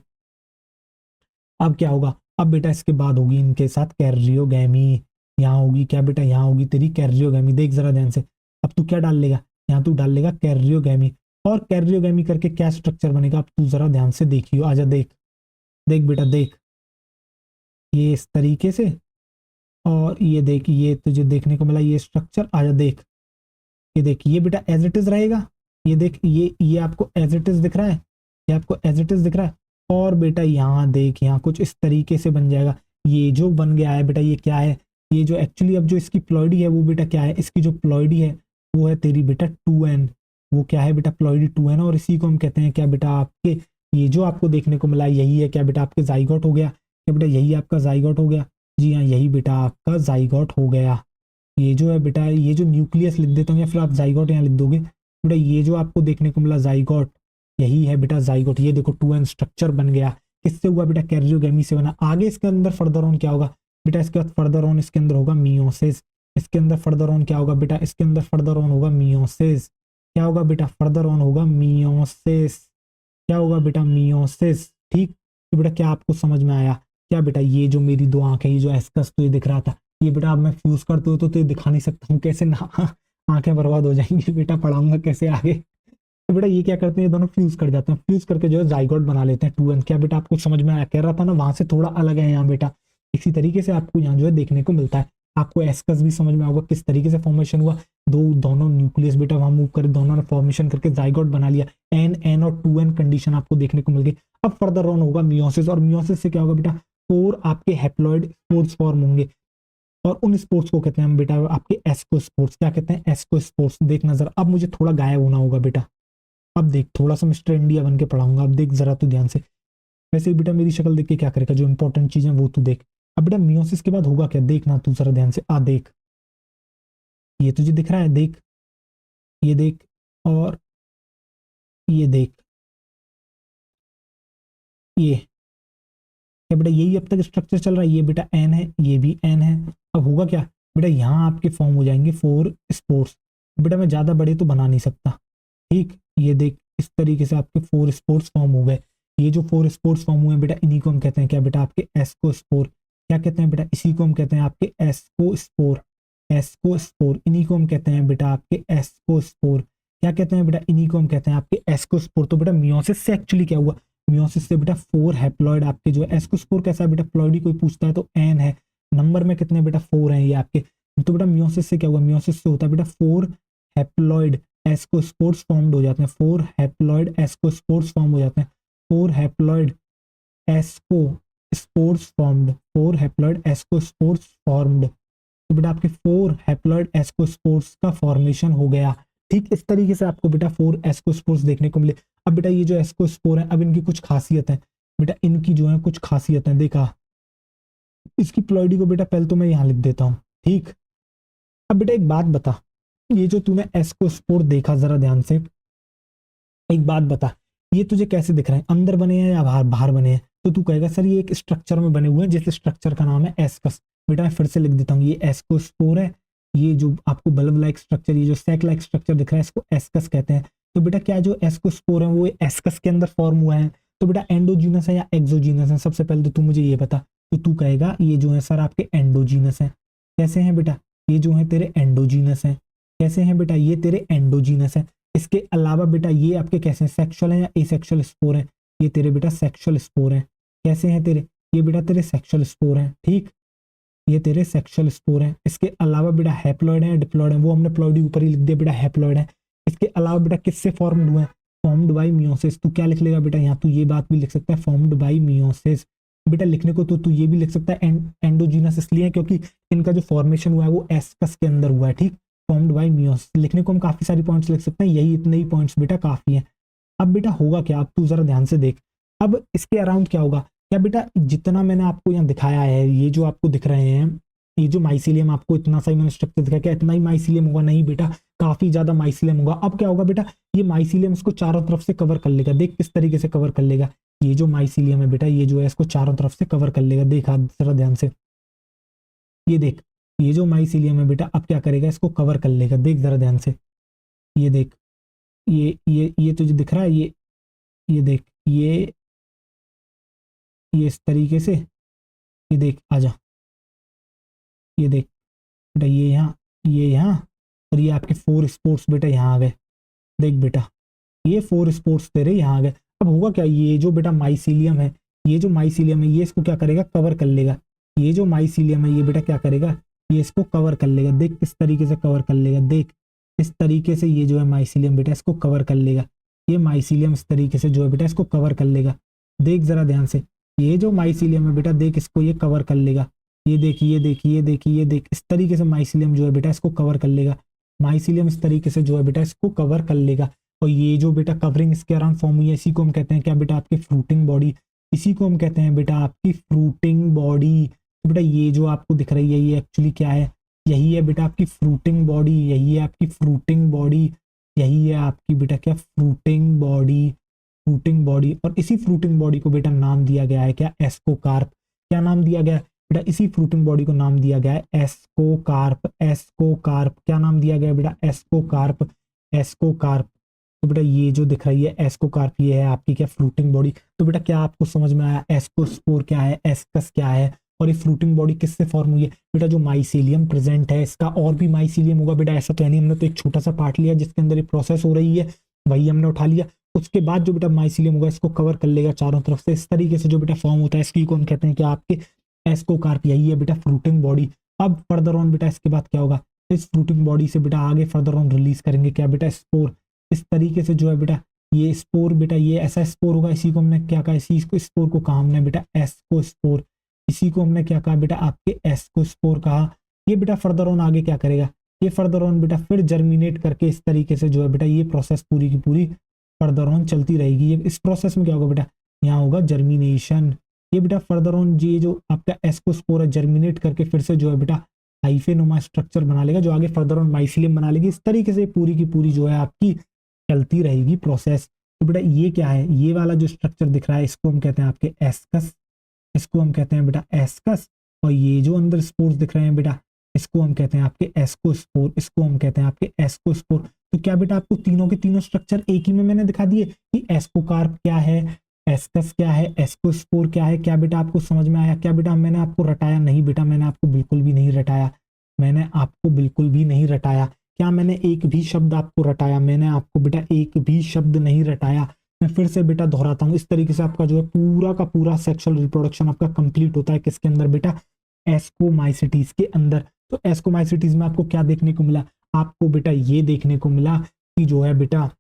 अब क्या होगा, अब बेटा इसके बाद होगी इनके साथ कैरियोगैमी। यहाँ होगी क्या बेटा, यहाँ होगी तेरी कैरियोगैमी। देख जरा ध्यान से, अब तू क्या डाल लेगा, यहाँ तू डाल लेगा कैरियोगैमी। और कैरियोगैमी करके क्या स्ट्रक्चर बनेगा, अब तू जरा ध्यान से देखियो, आजा देख देख बेटा देख, ये इस तरीके से, और ये देख ये तुझे देखने को मिला ये स्ट्रक्चर, आजा देख, ये देख ये बेटा एज इट इज रहेगा। ये देख ये आपको एज इट इज दिख रहा है, ये आपको एज इट इज दिख रहा है। और बेटा यहाँ देख, यहाँ कुछ इस तरीके से बन जाएगा। ये जो बन गया है बेटा ये क्या है, ये जो एक्चुअली अब जो इसकी प्लॉइडी है वो बेटा क्या है, इसकी जो प्लॉइडी है वो है तेरी बेटा 2n। वो क्या है बेटा, प्लॉइडी 2n। और इसी को हम कहते हैं क्या बेटा, आपके ये जो आपको देखने को मिला यही है क्या बेटा, आपके जाइगोट हो गया। क्या बेटा यही आपका जाइगोट हो गया, जी हाँ यही बेटा आपका जाइगोट हो गया। ये जो है बेटा ये जो न्यूक्लियस लिख देता हूँ या फिर आप जाइगोट यहाँ लिख दोगे बेटा, ये जो आपको देखने को मिला जाइगोट यही है बेटा जाइगोट। ये देखो 2n स्ट्रक्चर बन गया, किससे हुआ बेटा, कैरियोगैमी से बना। आगे इसके अंदर फर्दर ऑन क्या होगा बेटा, इसके बाद फर्दर ऑन इसके अंदर होगा मियोसिस। इसके अंदर फर्दर ऑन क्या होगा बेटा, इसके अंदर फर्दर ऑन होगा मियोसिस। क्या होगा बेटा, फर्दर ऑन होगा मियोसिस। क्या होगा बेटा, मियोसिस। ठीक, तो बेटा क्या आपको समझ में आया क्या बेटा, ये जो मेरी दो आंखें, ये जो एस्कस तो ये दिख रहा था, ये बेटा अब मैं फ्यूज करते हो तो ये दिखा नहीं सकता हूँ कैसे ना, आंखें बर्बाद हो जाएंगी बेटा, पढ़ाऊंगा कैसे आगे। तो बेटा ये क्या करते हैं, ये दोनों फ्यूज कर जाते हैं, फ्यूज करके जो है जाइगोट बना लेते हैं 2n। क्या बेटा आपको समझ में आया, कह रहा था ना वहां से थोड़ा अलग है यहाँ बेटा। इसी तरीके से आपको यहाँ जो है देखने को मिलता है। आपको एस्कस भी समझ में होगा किस तरीके से फॉर्मेशन हुआ, दोनों न्यूक्लियस बेटा वहां मूव करे, दोनों ने फॉर्मेशन करके जाइगोट बना लिया, n और 2n कंडीशन आपको देखने को मिल गई। अब फर्दर ऑन होगा मियोसिस, और मियोसिस से क्या होगा बेटा, 4 आपके हैप्लॉइड स्पोर्स फॉर्म होंगे। और उन स्पोर्ट्स को कहते हैं हम बेटा आपके एस्को स्पोर्ट्स। क्या कहते हैं, एस्को स्पोर्ट्स। देख नजर, अब मुझे थोड़ा गायब होना होगा बेटा, अब देख थोड़ा सा मिस्टर इंडिया बन के पढ़ाऊंगा, अब देख जरा तू ध्यान से। वैसे ही बेटा मेरी शक्ल देख के क्या करेगा, जो इंपॉर्टेंट चीजें वो तू देख। अब बेटा मियोसिस के बाद होगा क्या, देखना तू जरा ध्यान से, आ देख ये तुझे दिख रहा है, देख ये देख, और ये देख ये, क्या बेटा यही अब तक स्ट्रक्चर चल रहा है, ये बेटा एन है ये भी एन है। अब होगा क्या बेटा, यहाँ आपके फॉर्म हो जाएंगे 4 स्पोर्ट्स। बेटा मैं ज्यादा बड़े तो बना नहीं सकता, ठीक, ये देख इस तरीके से आपके 4 स्पोर्ट्स फॉर्म हो गए। ये जो 4 स्पोर्ट्स फॉर्म हुए बेटा इन्हीं को हम कहते हैं क्या बेटा, आपके एस्को स्पोर। क्या कहते हैं बेटा, इसी को हम कहते हैं आपके एस्को स्पोर। एस्को स्पोर, इन्हीं को हम कहते हैं बेटा आपके एस्को स्पोर। क्या कहते हैं बेटा, इन्हीं को हम कहते हैं आपके एस्को स्पोर। तो बेटा मियोसिस से एक्चुअली क्या हुआ, मियोसिस से बेटा 4 हैप्लॉइड आपके जो एस्को स्पोर कैसा है बेटा, प्लॉइडी कोई पूछता है तो एन है, नंबर में कितने बेटा 4 हैं ये आपके। तो बेटा मियोसिस से क्या हुआ, मियोसिस से होता है बेटा 4 हैप्लॉइड एस्कोस्पोर्स फॉर्म्ड हो जाते हैं, 4 हैप्लॉइड एस्कोस्पोर्स फॉर्म हो जाते हैं, 4 haploid ascospores formed, 4 haploid ascospores formed. तो बेटा आपके 4 हैप्लॉइड एस्कोस्पोर्स का फॉर्मेशन हो गया। ठीक इस तरीके से आपको बेटा 4 एस्कोस्पोर्स देखने को मिले। अब बेटा ये जो एस्कोस्पोर है, अब इनकी कुछ खासियत है बेटा, इनकी जो है कुछ खासियत है, देखा इसकी प्लॉइडी को बेटा पहले तो मैं यहाँ लिख देता हूँ, ठीक। अब बेटा एक बात बता, ये जो तूने एस्कोस्पोर देखा जरा ध्यान से, एक बात बता, ये तुझे कैसे दिख रहे हैं, अंदर बने हैं या बाहर बाहर बने हैं। तो तू कहेगा सर ये एक स्ट्रक्चर में बने हुए हैं, जिस स्ट्रक्चर का नाम है एस्कस। बेटा मैं फिर से लिख देता हूँ, ये एस्कोस्पोर है, ये जो आपको बल्ब लाइक स्ट्रक्चर, ये जो सैक लाइक स्ट्रक्चर दिख रहा है इसको एस्कस कहते हैं। तो बेटा क्या जो एस्कोस्पोर है वो एस्कस के अंदर फॉर्म हुआ है, तो बेटा एंडोजीनस है या एक्सोजीनस है? सबसे पहले तो तू मुझे ये बता। तो तू कहेगा ये जो है सर आपके एंडोजीनस है। कैसे हैं बेटा? ये जो है तेरे एंडोजीनस है। कैसे हैं बेटा? ये तेरे एंडोजीनस है। इसके अलावा बेटा ये आपके कैसे हैं, सेक्सुअल है या एसेक्सुअल स्पोर है? ये तेरे बेटा सेक्सुअल स्पोर है। कैसे हैं तेरे? ये बेटा तेरे सेक्सुअल स्पोर है। ठीक, ये तेरे सेक्सुअल स्पोर है। इसके अलावा बेटा हैप्लॉइड है, डिप्लॉइड है? वो हमने प्लॉइडी ऊपर ही लिख दिया बेटा, हैप्लॉइड है। इसके अलावा बेटा किससे फॉर्म्ड हुए हैं? Formed by meiosis. तू क्या लिख लेगा बेटा यहाँ? तू ये बात भी लिख सकता है, फॉर्म्ड बाई मियोसिस। बेटा लिखने को तो तू ये भी लिख सकता है एंडोजीनस, इसलिए क्योंकि इनका जो फॉर्मेशन हुआ है वो एस्कस के अंदर हुआ है। ठीक, फॉर्म्ड बाई मियोसिस। लिखने को हम काफी सारी पॉइंट्स लिख सकते हैं, यही इतने ही पॉइंट्स बेटा काफी है। अब बेटा होगा क्या, अब तू जरा ध्यान से देख। अब इसके अराउंड क्या होगा? क्या बेटा जितना मैंने आपको यहाँ दिखाया है, ये जो आपको दिख रहे हैं, ये जो माइसीलियम आपको इतना सा मैंने स्ट्रक्चर दिखाया, क्या इतना ही माइसीलियम होगा? नहीं बेटा, काफी ज्यादा माइसीलियम होगा। अब क्या होगा बेटा? ये माइसीलियम इसको चारों तरफ से कवर कर लेगा। देख किस तरीके से कवर कर लेगा। ये जो माइसीलियम है बेटा, ये जो है इसको चारों तरफ से कवर कर लेगा। देख हाथ जरा ध्यान से, ये देख, ये जो माइसीलियम है बेटा अब क्या करेगा? इसको कवर कर लेगा। देख जरा ध्यान से, ये देख, ये तुझे दिख रहा है, ये देख, ये इस तरीके से, ये देख, आजा, ये देख बेटा, ये यहाँ, और ये आपके 4 स्पोर्ट्स बेटा यहाँ आ गए। देख बेटा, ये 4 स्पोर्ट्स तेरे यहाँ आ गए। अब होगा क्या? ये जो बेटा माइसीलियम है, ये जो माइसीलियम है ये इसको क्या करेगा? कवर कर लेगा। ये जो माइसीलियम है ये बेटा क्या करेगा? ये इसको कवर कर लेगा। देख किस तरीके से कवर कर लेगा। देख इस तरीके से ये जो है माइसीलियम बेटा इसको कवर कर लेगा। ये माइसीलियम इस तरीके से जो है बेटा इसको कवर कर लेगा। देख जरा ध्यान से, ये जो माइसीलियम है बेटा देख इसको ये कवर कर लेगा। ये देखिए, ये देखिए, ये देखिए, ये देख, इस तरीके से माइसीलियम जो है बेटा इसको कवर कर लेगा। माइसीलियम इस तरीके से जो है बेटा इसको कवर कर लेगा। और ये जो बेटा कवरिंग इसके अराउंड फॉर्म हुई है, इसी को हम कहते हैं क्या बेटा? आपकी फ्रूटिंग बॉडी। इसी को हम कहते हैं बेटा आपकी फ्रूटिंग बॉडी। तो बेटा ये जो आपको दिख रही है ये एक्चुअली क्या है? यही है बेटा आपकी फ्रूटिंग बॉडी। यही है आपकी फ्रूटिंग बॉडी। यही है आपकी बेटा क्या? Fruiting body. Fruiting body. और इसी फ्रूटिंग बॉडी को बेटा नाम दिया गया है क्या? एस्कोकार्प। क्या नाम दिया गया है बेटा? इसी फ्रूटिंग बॉडी को नाम दिया गया है एस्कोकार्प। एस्कोकार्प। क्या नाम दिया गया है बेटा? एस्कोकार्प। एस्कोकार्प। तो बेटा ये जो दिख रही है एस्कोकार्प, ये है आपकी क्या? Fruiting body. तो बेटा क्या आपको समझ में आया? एस्कोस्पोर क्या है, एस्कस क्या है, और ये फ्रूटिंग बॉडी किससे फॉर्म हुई है? बेटा जो माइसीलियम प्रेजेंट है, इसका और भी माइसीलियम होगा बेटा, ऐसा तो है नहीं। हमने तो एक छोटा सा पार्ट लिया जिसके अंदर ये प्रोसेस हो रही है, वही हमने उठा लिया। उसके बाद जो बेटा माइसीलियम होगा इसको कवर कर लेगा चारों तरफ से। इस तरीके से जो बेटा फॉर्म होता है इसकी को हम कहते हैं कि आपके एस्कोकार्प। यही है बेटा फ्रूटिंग बॉडी। अब फर्दर ऑन बेटा इसके बाद क्या होगा? इस फ्रूटिंग बॉडी से बेटा आगे फर्दर ऑन रिलीज करेंगे क्या बेटा? स्पोर। इस तरीके से जो है बेटा ये स्पोर बेटा ये ऐसा स्पोर होगा। इसी को हमने क्या कहा? इसी स्पोर को कहा हमने बेटा एस्कोस्पोर। इसी को हमने क्या कहा बेटा? आपके एस्कोस्पोर कहा। ये बेटा फर्दर ऑन आगे क्या करेगा? ये फर्दर ऑन बेटा फिर जर्मिनेट करके इस तरीके से जो है बेटा ये प्रोसेस पूरी की पूरी फर्दर ऑन चलती रहेगी। इस प्रोसेस में क्या होगा बेटा? यहाँ होगा जर्मिनेशन। ये बेटा फर्दर ऑन ये जो आपका एस्कोस्पोर है जर्मिनेट करके फिर से जो है बेटा हाइफेनुमा स्ट्रक्चर बना लेगा, जो आगे फर्दर ऑन माइसीलियम बना लेगी। इस तरीके से पूरी की पूरी जो है आपकी चलती रहेगी प्रोसेस। तो बेटा ये क्या है? ये वाला जो स्ट्रक्चर दिख रहा है इसको हम कहते हैं आपके एस्कस। इसको हम कहते हैं बेटा एस्कस। और ये जो अंदर स्पोर्स दिख रहे हैं बेटा इसको हम कहते हैं आपके एस्कोस्पोर। इसको हम कहते हैं आपके एस्कोस्पोर। तो क्या बेटा आपको तीनों के तीनों स्ट्रक्चर एक ही में मैंने दिखा दिए कि एस्कोकार्प क्या है, एस्कस क्या है, एस्कोस्पोर क्या है। क्या बेटा आपको समझ में आया? क्या बेटा मैंने आपको रटाया? नहीं बेटा, मैंने आपको बिल्कुल भी नहीं रटाया। मैंने आपको बिल्कुल भी नहीं रटाया। क्या मैंने एक भी शब्द आपको रटाया? मैंने आपको बेटा एक भी शब्द नहीं रटाया। मैं फिर से बेटा दोहराता हूँ, इस तरीके से आपका जो है पूरा का पूरा सेक्सुअल रिप्रोडक्शन आपका कंप्लीट होता है। किसके अंदर बेटा? एस्कोमाइसिटीज के अंदर। तो एस्कोमाइसिटीज में आपको क्या देखने को मिला? आपको बेटा ये देखने को मिला कि जो है बेटा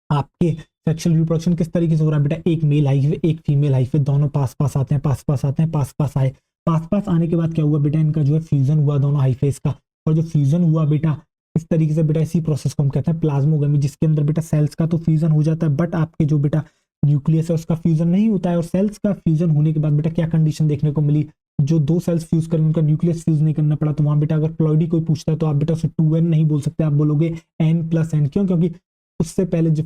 आपके सेक्सुअल रिप्रोडक्शन किस तरीके से हो रहा है बेटा? एक मेल हाइफे एक फीमेल हाइफे दोनों पास पास आते हैं, पास पास आते हैं, पास पास आए। पास पास आने के बाद क्या हुआ बेटा? इनका जो है फ्यूजन हुआ दोनों हाइफेस का। और जो फ्यूजन हुआ बेटा इस तरीके से बेटा इसी प्रोसेस को हम कहते हैं प्लाज्मोगमी, जिसके अंदर बेटा सेल्स का तो फ्यूजन हो जाता है बट आपके जो बेटा न्यूक्लियस है उसका फ्यूजन नहीं होता है। और सेल्स का फ्यूजन होने के बाद बेटा क्या कंडीशन देखने को मिली? जो दो सेल्स फ्यूज करें उनका न्यूक्लियस फ्यूज नहीं करना पड़ा। तो वहां बेटा अगर प्लॉइडी कोई पूछता है तो आप बेटा उसे 2n नहीं बोल सकते, आप बोलोगे n+n। क्यों? क्योंकि उससे पहले जो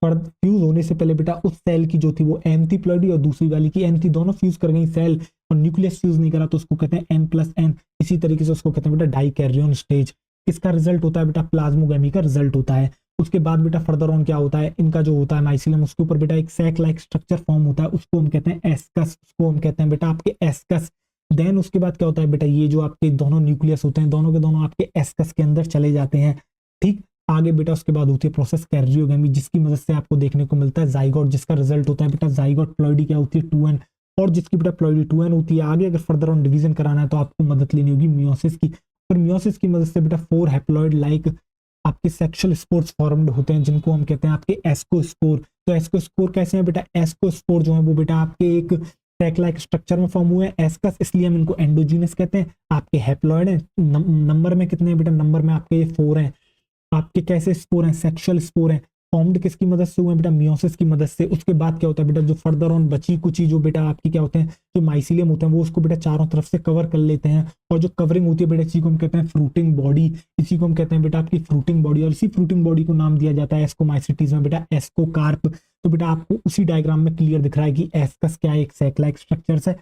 फ्यूज होने से पहले बेटा उस सेल की जो थी वो n थी प्लॉइडी और दूसरी वाली की n थी, दोनों फ्यूज कर गई सेल और न्यूक्लियस फ्यूज नहीं करा तो उसको कहते हैं n+n। इसी तरीके से उसको कहते हैं बेटा डाइकैरियन स्टेज। इसका रिजल्ट होता है बेटा प्लाज्मोगमी का रिजल्ट होता है। उसके बाद बेटा फर्दर ऑन क्या होता है, इनका जो होता है माइसिलियम, उसके ऊपर बेटा एक सैक लाइक स्ट्रक्चर फॉर्म होता है, उसको हम कहते हैं एस्कस, उसको हम कहते हैं बेटा आपके एस्कस। देन उसके बाद क्या होता है बेटा, ये जो आपके दोनों न्यूक्लियस होते हैं दोनों के दोनों आपके एस्कस के अंदर चले जाते हैं। ठीक, आगे बेटा उसके बाद होती है प्रोसेस कैरियोगेमी, जिसकी मदद से आपको देखने को मिलता है जाइगोट, जिसका रिजल्ट होता है बेटा जाइगोट। प्लॉइडी क्या होती है 2n, और जिसकी बेटा प्लॉइडी 2n होती है। आगे अगर फर्दर ऑन डिवीजन कराना है तो आपको मदद लेनी होगी मियोसिस की, और मियोसिस की मदद से बेटा 4 हैप्लॉइड लाइक आपके सेक्सुअल स्पोर्स फॉर्म्ड होते हैं, जिनको हम कहते हैं आपके एस्कोस्पोर। तो एस्कोस्पोर कैसे हैं बेटा, एस्कोस्पोर जो है वो बेटा आपके एक सैक लाइक स्ट्रक्चर में फॉर्म हुए हैं, एस्कस, इसलिए हम इनको एंडोजीनस कहते हैं। आपके हैप्लॉइड हैं, नंबर में कितने हैं बेटा, नंबर में आपके ये 4 हैं। आपके कैसे स्पोर हैं, सेक्सुअल स्पोर हैं, फॉर्म्ड किसकी मदद से हुए हैं बेटा, मियोसिस की मदद से। उसके बाद क्या होता है बेटा, जो फर्दर ऑन बची कुची जो बेटा आपकी क्या होते हैं, जो माइसिलियम होते हैं वो उसको बेटा चारों तरफ से कवर कर लेते हैं, और जो कवरिंग होती है बेटा इसी को हम कहते हैं फ्रूटिंग बॉडी, इसी को हम कहते हैं बेटा आपकी फ्रूटिंग बॉडी, और इसी फ्रूटिंग बॉडी को नाम दिया जाता है एस्कोमाइसिटीज में बेटा एस्कोकार्प। तो बेटा आपको उसी डायग्राम में क्लियर दिख रहा है कि एस्कस क्या है, एक सैक लाइक स्ट्रक्चर है।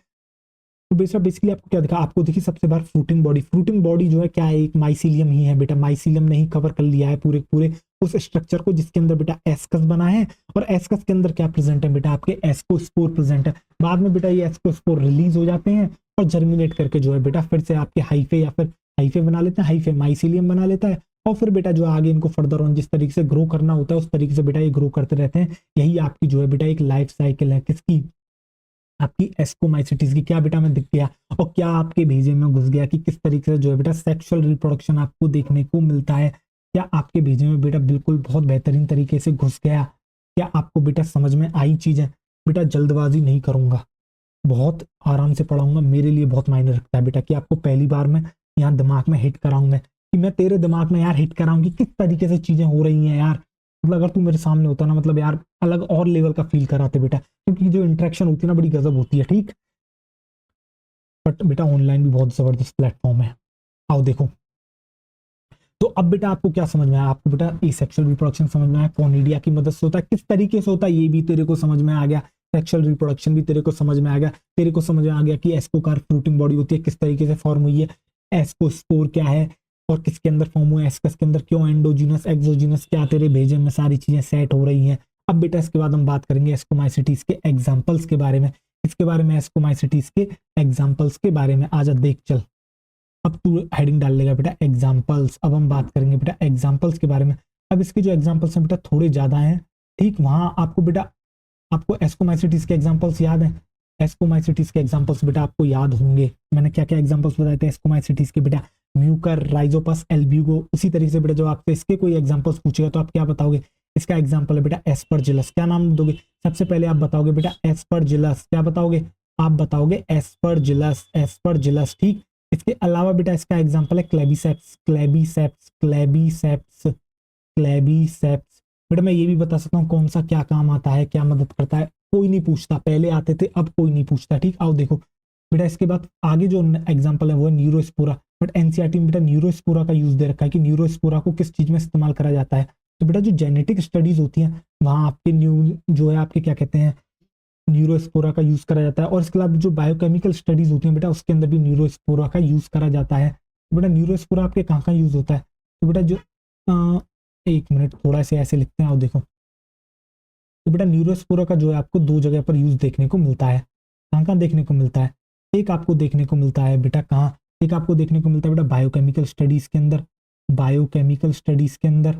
तो बेसिकली आपको क्या दिखा, आपको देखिए सबसे बार फ्रूटिंग बॉडी, फ्रूटिंग बॉडी जो है क्या है, एक माइसिलियम ही है बेटा, माइसिलियम ने ही कवर कर लिया है पूरे पूरे उस स्ट्रक्चर को जिसके अंदर बेटा एस्कस बना है। और एस्कस के अंदर क्या प्रेजेंट है बेटा, आपके एस्कोस्पोर प्रेजेंट है। बाद में बेटा ये एस्कोस्पोर रिलीज हो जाते हैं और जर्मिनेट करके जो है बेटा फिर से आपके हाइफे या फिर हाइफे बना लेते हैं, हाइफे माइसिलियम बना लेता है, और फिर बेटा जो आगे इनको फर्दर ऑन जिस तरीके से ग्रो करना होता है उस तरीके से बेटा ये ग्रो करते रहते हैं। यही आपकी जो है बेटा एक लाइफ साइकिल है किसकी, आपकी एस्कोमाइसिटीज की। क्या बेटा मैं दिख गया और क्या आपके भेजे में घुस गया कि किस तरीके से जो है बेटा सेक्सुअल रिप्रोडक्शन आपको देखने को मिलता है। क्या आपके भेजे में बेटा बिल्कुल बहुत बेहतरीन तरीके से घुस गया, क्या आपको बेटा समझ में आई चीजें। बेटा जल्दबाजी नहीं करूंगा, बहुत आराम से पढ़ाऊंगा, मेरे लिए बहुत मायने रखता है बेटा कि आपको पहली बार में यहाँ दिमाग में हिट कराऊं मैं, कि मैं तेरे दिमाग में यार हिट कराऊं कि किस तरीके से चीजें हो रही हैं यार। मतलब अगर तू मेरे सामने होता ना, मतलब यार अलग और लेवल का फील कराते बेटा, क्योंकि जो इंटरेक्शन होती है ना बड़ी गजब होती है। ठीक, बट बेटा ऑनलाइन भी बहुत जबरदस्त प्लेटफॉर्म है। आओ देखो, तो अब बेटा आपको क्या समझ में आया, आपको बेटा एसेक्सुअल रिप्रोडक्शन समझ में आया, कॉनिडिया की मदद से होता है, किस तरीके से होता है ये भी तेरे को समझ में आ गया, सेक्सुअल रिप्रोडक्शन भी तेरे को समझ में आ गया, तेरे को समझ में आ गया कि एस्कोकार फ्रूटिंग बॉडी होती है किस तरीके से फॉर्म हुई है, एस्कोस्पोर क्या है और किसके अंदर फॉर्म हुआ है, एस्कस के अंदर क्यों, एंडोजीनस एक्सोजीनस क्या, तेरे भेजे में सारी चीजें सेट हो रही हैं। अब बेटा इसके बाद हम बात करेंगे एस्कोमाइसिटीज के एग्जाम्पल्स के बारे में, इसके बारे में एस्कोमाइसिटीज के एग्जाम्पल्स के बारे में। आजा देख चल, अब तू हेडिंग डाल लेगा बेटा एग्जाम्पल्स। अब हम बात करेंगे बेटा एग्जाम्पल्स के बारे में। अब इसके जो एग्जाम्पल्स हैं बेटा थोड़े ज्यादा हैं। ठीक, वहां आपको बेटा आपको एस्कोमाइसिटीज के एग्जाम्पल्स याद हैं, एस्कोमाइसिटीज के एग्जाम्पल्स बेटा आपको याद होंगे। मैंने क्या क्या एग्जाम्पल्स बताए थे एस्कोमाइसिटीज के बेटा, म्यूकर, राइजोपस, एल्ब्यूगो। उसी तरीके से बेटा जो आपसे इसके कोई एग्जाम्पल्स पूछेगा तो आप क्या बताओगे, इसका एग्जाम्पल है बेटा एस्परजिलस। क्या नाम दोगे, सबसे पहले आप बताओगे बेटा एस्परजिलस। क्या बताओगे, आप बताओगे एस्परजिलस, एस्परजिलस। ठीक, इसके अलावा बेटा इसका एग्जाम्पल है क्लेबीसेप्स, क्लेबीसेप्स, क्लेबीसेप्स, क्लेबीसेप्स। बेटा मैं ये भी बता सकता हूँ कौन सा क्या काम आता है, क्या मदद करता है, कोई नहीं पूछता, पहले आते थे अब कोई नहीं पूछता। ठीक, आओ देखो बेटा इसके बाद आगे जो एग्जाम्पल है वो है न्यूरोस्पोरा। बट एनसीईआरटी में बेटा न्यूरोस्पोरा का यूज दे रखा है कि न्यूरोस्पोरा को किस चीज में इस्तेमाल करा जाता है। तो बेटा जो जेनेटिक स्टडीज होती हैं वहां आपके न्यू जो है आपके क्या कहते हैं न्यूरोस्पोरा का यूज करा जाता है, और इसके अलावा जो बायोकेमिकल स्टडीज होती हैं बेटा उसके अंदर भी न्यूरोस्पोरा का यूज करा जाता है। तो बेटा न्यूरोस्पोरा आपके कहाँ कहाँ यूज होता है, तो बेटा जो एक मिनट थोड़ा से ऐसे लिखते हैं, आओ देखो। तो बेटा न्यूरोस्पोरा का जो है आपको दो जगह पर यूज देखने को मिलता है। कहाँ कहाँ देखने को मिलता है, एक आपको देखने को मिलता है बेटा कहाँ, एक आपको देखने को मिलता है बेटा बायोकेमिकल स्टडीज के अंदर, बायोकेमिकल स्टडीज के अंदर।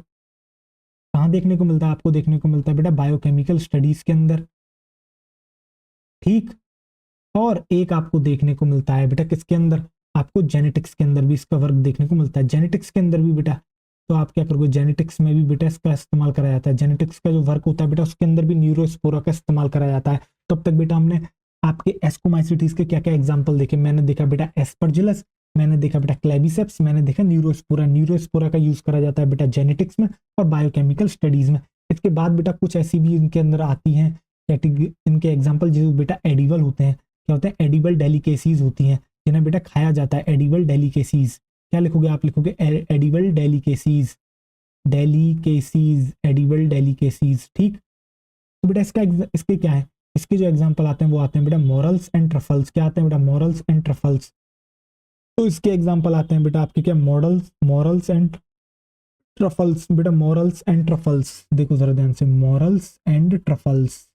कहाँ देखने को मिलता है, आपको देखने को मिलता है बेटा बायोकेमिकल स्टडीज के अंदर। ठीक, और एक आपको देखने को मिलता है बेटा किसके अंदर, आपको जेनेटिक्स के अंदर भी इसका वर्क देखने को मिलता है। जेनेटिक्स के अंदर भी बेटा तो आप क्या करोगे, जेनेटिक्स में भी बेटा इसका इस्तेमाल करा जाता है। जेनेटिक्स का जो वर्क होता है बेटा उसके अंदर भी न्यूरोस्पोरा का इस्तेमाल करा जाता है। तब तक बेटा हमने आपके एस्कोमाइसिटीज के क्या क्या एग्जाम्पल देखे, मैंने देखा बेटा एस्परजिलस, मैंने देखा बेटा क्लेबिसेप्स, मैंने देखा न्यूरोस्पोरा। न्यूरोस्पोरा का यूज करा जाता है बेटा जेनेटिक्स में और बायोकेमिकल स्टडीज में। इसके बाद बेटा कुछ ऐसी भी इनके अंदर आती हैं कैटेगरी, इनके एग्जाम्पल जो बेटा एडिबल होते हैं, क्या होते हैं एडिबल डेलिकेसीज होती हैं जिन्हें बेटा खाया जाता है। एडिबल डेलिकेसीज क्या लिखोगे, आप लिखोगे edible delicacies, delicacies, edible delicacies. ठीक, तो बेटा इसका इसके क्या है, इसके जो एग्जांपल आते हैं वो आते हैं बेटा मॉरल्स एंड ट्रफल्स। क्या आते हैं बेटा, मॉरल्स एंड ट्रफल्स। तो इसके एग्जांपल आते हैं बेटा आपके क्या, मॉडल्स, मॉरल्स एंड ट्रफल्स बेटा, मॉरल्स एंड ट्रफल्स, देखो जरा ध्यान से, मॉरल्स एंड ट्रफल्स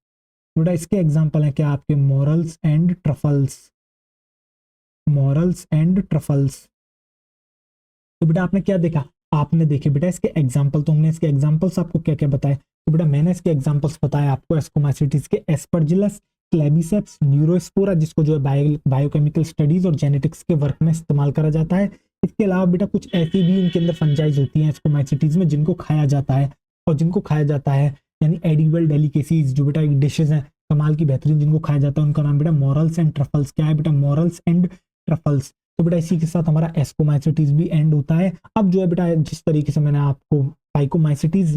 बेटा इसके एग्जांपल है क्या आपके, morals and truffles, morals and truffles. तो बेटा आपने क्या देखा, आपने देखे बेटा इसके एग्जांपल, तो हमने इसके एग्जांपल्स आपको क्या क्या बताए, तो बेटा मैंने इसके एग्जांपल्स बताया आपको एस्कोमाइसिटीज के, एस्परजिलस, क्लेबिसेप्स, न्यूरोस्पोरा जिसको जो है बायोकेमिकल स्टडीज और जेनेटिक्स के वर्क में इस्तेमाल करा जाता है। इसके अलावा बेटा कुछ ऐसी भी इनके अंदर फंजाइज होती हैं एस्कोमाइसिटीज में जिनको खाया जाता है, और जिनको खाया जाता है यानी एडिबल डेलिकेसीज जो बेटा डिशेज हैं कमाल की बेहतरीन जिनको खाया जाता है, उनका नाम बेटा मॉरल्स एंड ट्रफल्स, क्या है बेटा, मॉरल्स एंड ट्रफल्स। तो बेटा इसी के साथ हमारा एस्कोमाइसिटीज भी एंड होता है। अब जो है बेटा जिस तरीके से मैंने आपको पाइकोमाइसिटीज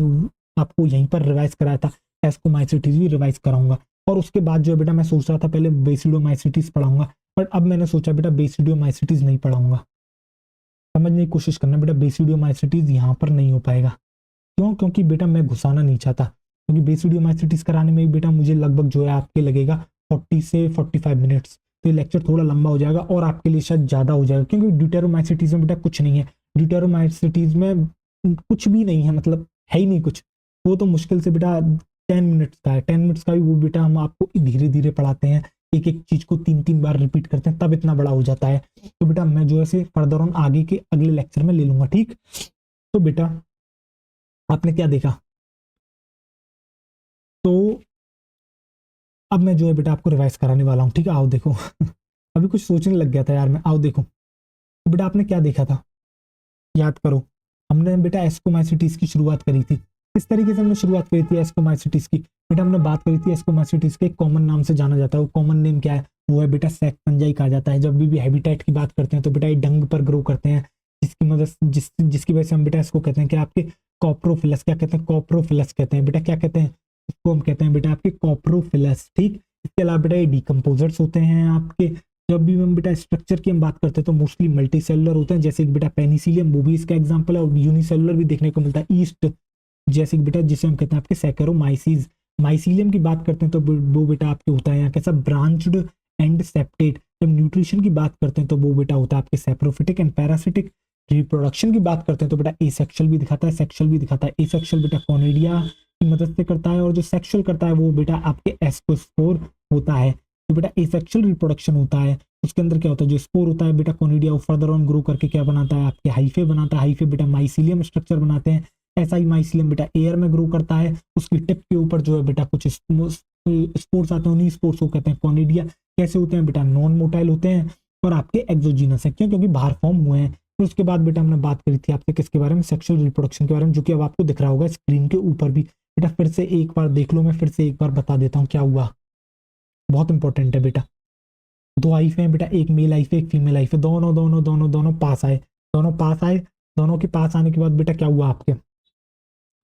आपको यहीं पर रिवाइज कराया था, एस्कोमाइसिटीज भी रिवाइज कराऊंगा, और उसके बाद जो है बेटा मैं सोच रहा था पहले बेसिडोमाइसिटीज पढ़ाऊंगा, बट अब मैंने सोचा बेटा बेसिडोमाइसिटीज नहीं पढ़ाऊंगा। समझने की कोशिश करना बेटा, बेसिडोमाइसिटीज यहाँ पर नहीं हो पाएगा, क्यों, क्योंकि बेटा मैं घुसाना नहीं चाहता, क्योंकि बेसिडोमाइसिटीज कराने में बेटा मुझे लगभग जो है आपके लगेगा 40 से 45 मिनट्स, तो ये लेक्चर थोड़ा लंबा हो जाएगा और आपके लिए शायद ज़्यादा हो जाएगा, क्योंकि ड्यूटेरोमाइसिटीज में बेटा कुछ नहीं है, ड्यूटेरोमाइसिटीज में कुछ भी नहीं है, मतलब है ही नहीं कुछ, वो तो मुश्किल से बेटा 10 मिनट्स का है, 10 मिनट्स का भी वो बेटा हम आपको धीरे धीरे पढ़ाते हैं, एक एक चीज को 3 3 बार रिपीट करते हैं तब इतना बड़ा हो जाता है। तो बेटा मैं जो है फर्दर ऑन आगे के अगले लेक्चर में ले लूंगा, ठीक। तो बेटा आपने क्या देखा, तो अब मैं जो है बेटा आपको रिवाइज कराने वाला हूँ, ठीक है, आओ देखो अभी कुछ सोचने लग गया था यार मैं, आओ देखो। तो बेटा आपने क्या देखा था, याद करो, हमने बेटा एस्कोमाइसिटीज की शुरुआत करी थी, किस तरीके से हमने शुरुआत करी थी एस्कोमाइसिटीज की, बेटा हमने बात करी थी एस्कोमाइसिटीज के कॉमन नाम से जाना जाता है, वो कॉमन नेम क्या है, वो है बेटा सैक फंजाई कहा जाता है। जब भी हैबिटेट की बात करते हैं तो बेटा ये डंग पर ग्रो करते हैं, जिसकी मदद जिसकी वजह से हम बेटा इसको कहते हैं कि आपके कॉप्रोफिलस, क्या कहते हैं, कॉप्रोफिलस कहते हैं बेटा, क्या कहते हैं इसको, हम कहते हैं बेटा आपके कॉप्रोफिलस, ठीक। इसके अलावा बेटा ये डिकम्पोजर्स होते हैं आपके, जब भी हम बेटा स्ट्रक्चर की हम बात करते हैं तो मोस्टली मल्टी सेलुलर होते हैं, जैसे कि बेटा पेनिसिलियम वो भी इसका एग्जांपल है, और यूनिसेलुलर भी देखने को मिलता है ईस्ट, जैसे कि बेटा जिसे हम कहते हैं आपके सैकेरोमाइसीज। माइसीलियम की बात करते हैं तो वो बेटा आपके होता है यहाँ कैसा, ब्रांच्ड एंड सेप्टेट। जब न्यूट्रिशन की बात करते हैं तो वो बेटा होता है आपके सेप्रोफिटिक एंड पैरासिटिक। रिप्रोडक्शन की बात करते हैं तो बेटा एसेक्सुअल भी दिखाता है, सेक्सुअल भी दिखाता है। एसेक्सुअल बेटा कॉनिडिया की मदद से करता है, और जो सेक्सुअल करता है वो बेटा आपके एस्कोस्पोर होता है। तो बेटा एसेक्सुअल रिप्रोडक्शन होता है, उसके अंदर क्या होता है, जो स्पोर होता है बेटा कॉनिडिया, वो फर्दर ऑन ग्रो करके क्या बनाता है, आपके हाइफे बनाता है। हाइफे बेटा माइसीलियम स्ट्रक्चर बनाते हैं। ऐसा ही माइसीलियम बेटा एयर में ग्रो करता है, उसकी टिप के ऊपर जो है बेटा कुछ स्पोर्स आते हैं, उन्हीं स्पोर्स को कहते हैं कॉनिडिया। कैसे होते हैं बेटा, नॉन मोटाइल होते हैं और आपके एक्सोजीनस है, क्यों, क्योंकि बाहर फॉर्म हुए हैं। फिर उसके बाद बेटा हमने बात करी थी आपसे किसके बारे में, सेक्सुअल रिप्रोडक्शन के बारे में, जो कि अब आपको दिख रहा होगा स्क्रीन के ऊपर भी। बेटा फिर से एक बार देख लो, मैं फिर से एक बार बता देता हूँ क्या हुआ, बहुत इंपॉर्टेंट है बेटा। दो हाइफे हैं बेटा, एक मेल हाइफे एक फीमेल हाइफे, दोनों दोनों दोनों दोनों पास आए, दोनों पास आए। दोनों के पास आने के बाद बेटा क्या हुआ आपके,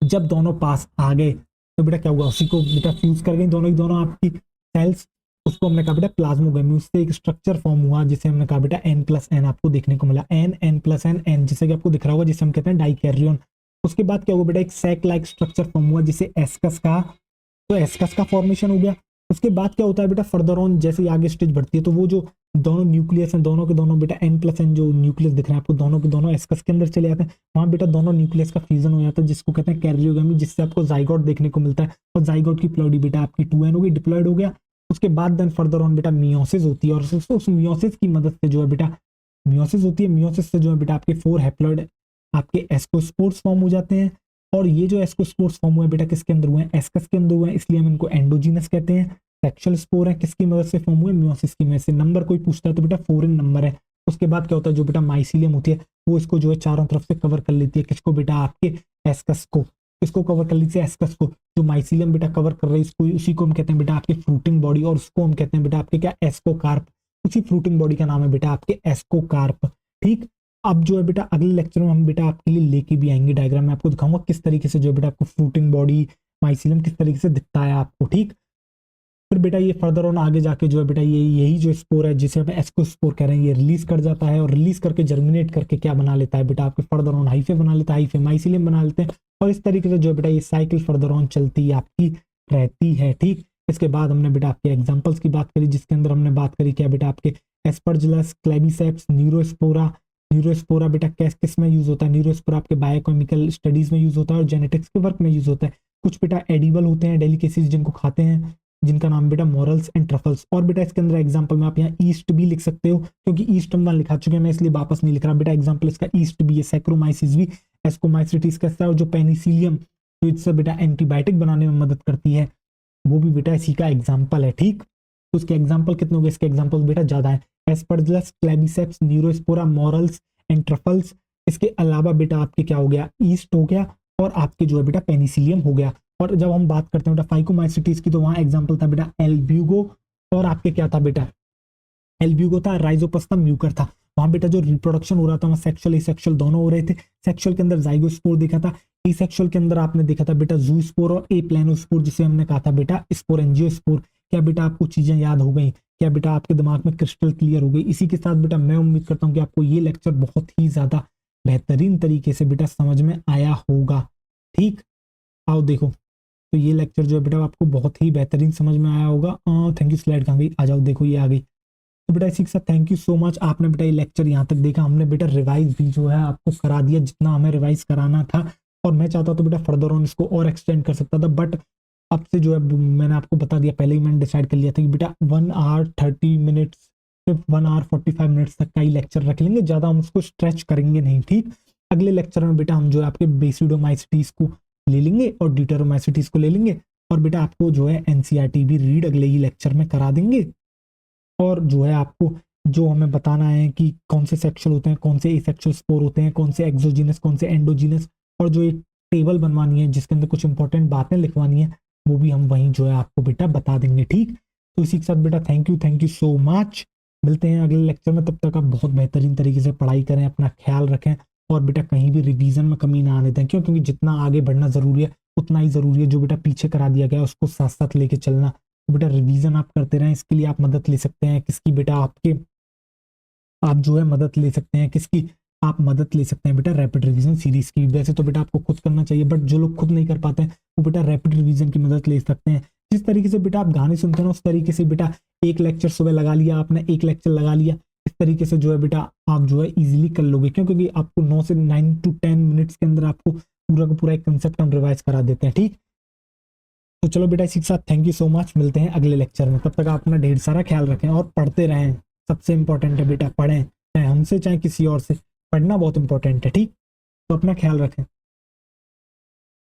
जब दोनों पास आ गए तो बेटा क्या हुआ, उसी को बेटा फ्यूज कर गई दोनों ही दोनों आपकी सेल्स। उसको हमने कहा बेटा प्लाज्मोगेमी, उससे एक स्ट्रक्चर फॉर्म हुआ जिसे हमने कहा बेटा N+N आपको देखने को मिला, N+N, जिसे कि आपको दिख रहा होगा, जिसे हम कहते हैं डाइकैरियन। उसके बाद क्या हुआ बेटा, एक सैक लाइक स्ट्रक्चर फॉर्म हुआ जिसे एस्कस का, तो एस्कस का फॉर्मेशन हो गया। उसके बाद क्या होता है बेटा, फर्दर ऑन जैसे ही आगे स्टेज बढ़ती है तो वो जो दोनों न्यूक्लियस हैं, दोनों के दोनों बेटा N+N जो न्यूक्लियस दिख रहे हैं आपको, दोनों के दोनों एस्कस के अंदर चले जाते हैं। वहाँ बेटा दोनों न्यूक्लियस का फ्यूजन हो जाता है, जिसको कहते हैं कैरियोगेमी, जिससे आपको जाइगोट देखने को मिलता है। और जाइगोट की प्लॉइडी बेटा आपकी 2n हो गई, डिप्लॉयड हो गया। उसके बाद देन फर्दर ऑन बेटा मियोसिस होती है, और उस मियोसिस की मदद से जो है बेटा, मियोसिस होती है, मियोसिस से जो है बेटा आपके 4 हैप्लॉइड आपके एस्कोस्पोर्स फॉर्म हो जाते हैं। और ये जो एस्कोस्पोर्स फॉर्म हुए बेटा किसके अंदर हुए हैं, एस्कस के अंदर हुए हैं, इसलिए हम इनको एंडोजीनस कहते हैं। सेक्सुअल स्पोर है, किसकी मदद से फॉर्म हुए, मियोसिस की मदद से। नंबर कोई पूछता है तो बेटा 4n नंबर है। उसके बाद क्या होता है, जो बेटा माइसीलियम होती है वो इसको जो है चारों तरफ से कवर कर लेती है, किसको बेटा आपके एस्कस को, इसको कवर कर लीजिए एस्कस को। जो माइसीलियम बेटा कवर कर रही है इसको, उसी को हम कहते हैं बेटा आपके फ्रूटिंग बॉडी, और उसको हम कहते हैं बेटा आपके क्या, एस्कोकार्प। उसी फ्रूटिंग बॉडी का नाम है बेटा आपके एस्कोकार्प, ठीक। अब जो है बेटा अगले लेक्चर में हम बेटा आपके लिए लेके भी आएंगे डायग्राम में, आपको दिखाऊंगा किस तरीके से जो है बेटा आपको फ्रूटिंग बॉडी माइसीलियम किस तरीके से दिखता है आपको, ठीक। फिर बेटा ये फर्दर ऑन आगे जाके जो है बेटा ये यही जो स्पोर है जिसे हम एस्कोस्पोर कह रहे हैं, ये रिलीज कर जाता है, और रिलीज करके जर्मिनेट करके क्या बना लेता है बेटा आपके फर्दर ऑन हाइफे बना लेता है, हाइफे माइसीलियम बना लेते हैं। और इस तरीके से जो है बेटा ये साइकिल फर्दर ऑन चलती आपकी रहती है, ठीक। इसके बाद हमने बेटा आपके एग्जाम्पल्स की बात करी, जिसके अंदर हमने बात करी क्या बेटा आपके एस्परजिलस, क्लेबिसेप्स, न्यूरोस्पोरा, न्यूरोस्पोरा बेटा किस में यूज होता है? न्यूरोस्पोरा आपके बायोकेमिकल स्टडीज में यूज होता है और जेनेटिक्स के वर्क में यूज होता है। कुछ बेटा एडिबल होते हैं, डेलिकेसीज जिनको खाते हैं, जिनका नाम बेटा मॉरल्स एंड ट्रफल्स। और बेटा इसके अंदर एग्जांपल में आप यहाँ ईस्ट भी लिख सकते हो, क्योंकि ईस्ट हम लिखा चुके हैं, मैं इसलिए वापस नहीं लिख रहा बेटा। एग्जांपल इसका ईस्ट भी है, सैक्रोमाइसिस भी, एस्कोमाइसिटिस कैसा है, और जो पेनिसिलियम तो इससे बेटा एंटीबायोटिक बनाने में मदद करती है, वो भी बेटा इसी का एग्जाम्पल है। ठीक, तो उसके एग्जाम्पल कितने हो गए? इसके एग्जाम्पल बेटा ज्यादा है, Aspergillus, क्लेबिसेप्स, Neurospora, morals and truffles. इसके अलावा बेटा आपके क्या हो गया? ईस्ट हो गया, और आपके जो है बेटा पेनिसिलियम हो गया। और जब हम बात करते हैं बेटा फाइकोमाइसिटीज की, तो वहां एग्जाम्पल था बेटा एल्ब्यूगो, और आपके क्या था बेटा? एल्ब्यूगो था, राइजोपस था, म्यूकर था। वहां बेटा जो रिप्रोडक्शन हो रहा था वहां सेक्सुअल एसेक्सुअल दोनों हो रहे थे। सेक्सुअल के अंदर जाइगोस्पोर देखा था, एसेक्सुअल के अंदर आपने देखा था बेटा जूस्पोर और ए प्लेनोस्पोर, जिसे हमने कहा था बेटा स्पोरेंजियोस्पोर। क्या बेटा आपको चीजें याद हो गई? क्या बेटा आपके दिमाग में क्रिस्टल क्लियर हो गई? इसी के साथ बेटा मैं उम्मीद करता हूँ कि आपको ये लेक्चर बहुत ही ज्यादा बेहतरीन तरीके से बेटा समझ में आया होगा। ठीक, आओ देखो, तो ये लेक्चर जो है बेटा आपको बहुत ही बेहतरीन समझ में आया होगा। Thank you. स्लाइड कहाँ गई? आ जाओ, देखो ये आ गई। तो बेटा इसी के साथ थैंक यू सो मच, आपने बेटा ये लेक्चर यहाँ तक देखा। हमने बेटा रिवाइज भी जो है आपको करा दिया जितना हमें रिवाइज कराना था, और मैं चाहता तो बेटा फर्दर ऑन इसको और एक्सटेंड कर सकता था, बट अब से जो है मैंने आपको बता दिया, पहले ही मैंने डिसाइड कर लिया था कि बेटा 1 आवर 30 मिनट्स, सिर्फ 1 आवर 45 मिनट्स तक का ही लेक्चर रख लेंगे, ज्यादा हम उसको स्ट्रेच करेंगे नहीं। ठीक, अगले लेक्चर में बेटा हम जो है आपके बेसिडोमाइसिटीज को ले लेंगे और डिटेरोमाइसिटीज को ले लेंगे, और बेटा आपको जो है एनसीईआरटी भी रीड अगले ही लेक्चर में करा देंगे। और जो है आपको जो हमें बताना है कि कौन से सेक्सुअल होते हैं, कौन से एसेक्सुअल स्पोर होते हैं, कौन से एक्सोजीनस, कौन से एंडोजीनस, और जो एक टेबल बनवानी है जिसके अंदर कुछ इंपॉर्टेंट बातें लिखवानी है, वो भी हम वहीं जो है आपको बेटा बता देंगे। ठीक, तो इसी के साथ बेटा थैंक यू सो मच। मिलते हैं अगले लेक्चर में, तब तक आप बहुत बेहतरीन तरीके से पढ़ाई करें, अपना ख्याल रखें, और बेटा कहीं भी रिवीजन में कमी ना आने दें, क्यों? क्योंकि जितना आगे बढ़ना जरूरी है उतना ही जरूरी है जो बेटा पीछे करा दिया गया उसको साथ साथ लेके चलना। तो बेटा रिवीजन आप करते रहें, इसके लिए आप मदद ले सकते हैं किसकी बेटा? आपके आप जो है मदद ले सकते हैं किसकी? आप मदद ले सकते हैं बेटा रैपिड रिवीजन सीरीज की। वैसे तो बेटा आपको खुद करना चाहिए, बट जो लोग खुद नहीं कर पाते हैं वो बेटा रैपिड रिवीजन की मदद ले सकते हैं। जिस तरीके से बेटा आप गाने सुनते हैं ना, उस तरीके से बेटा एक लेक्चर सुबह लगा लिया आपने, एक लेक्चर लगा लिया, इस तरीके से जो है बेटा आप जो है इजीली कर लोगे। क्यों? क्योंकि आपको 9 से 9 to 10 मिनट्स के अंदर आपको पूरा का पूरा एक कंसेप्ट हम रिवाइज करा देते हैं। ठीक, तो चलो बेटा इसी के साथ थैंक यू सो मच, मिलते हैं अगले लेक्चर में। तब तक आप अपना ढेर सारा ख्याल रखें और पढ़ते रहें, सबसे इंपॉर्टेंट है बेटा पढ़ें, चाहे हमसे चाहे किसी और से, पढ़ना बहुत इंपॉर्टेंट है। ठीक, तो अपना ख्याल रखें।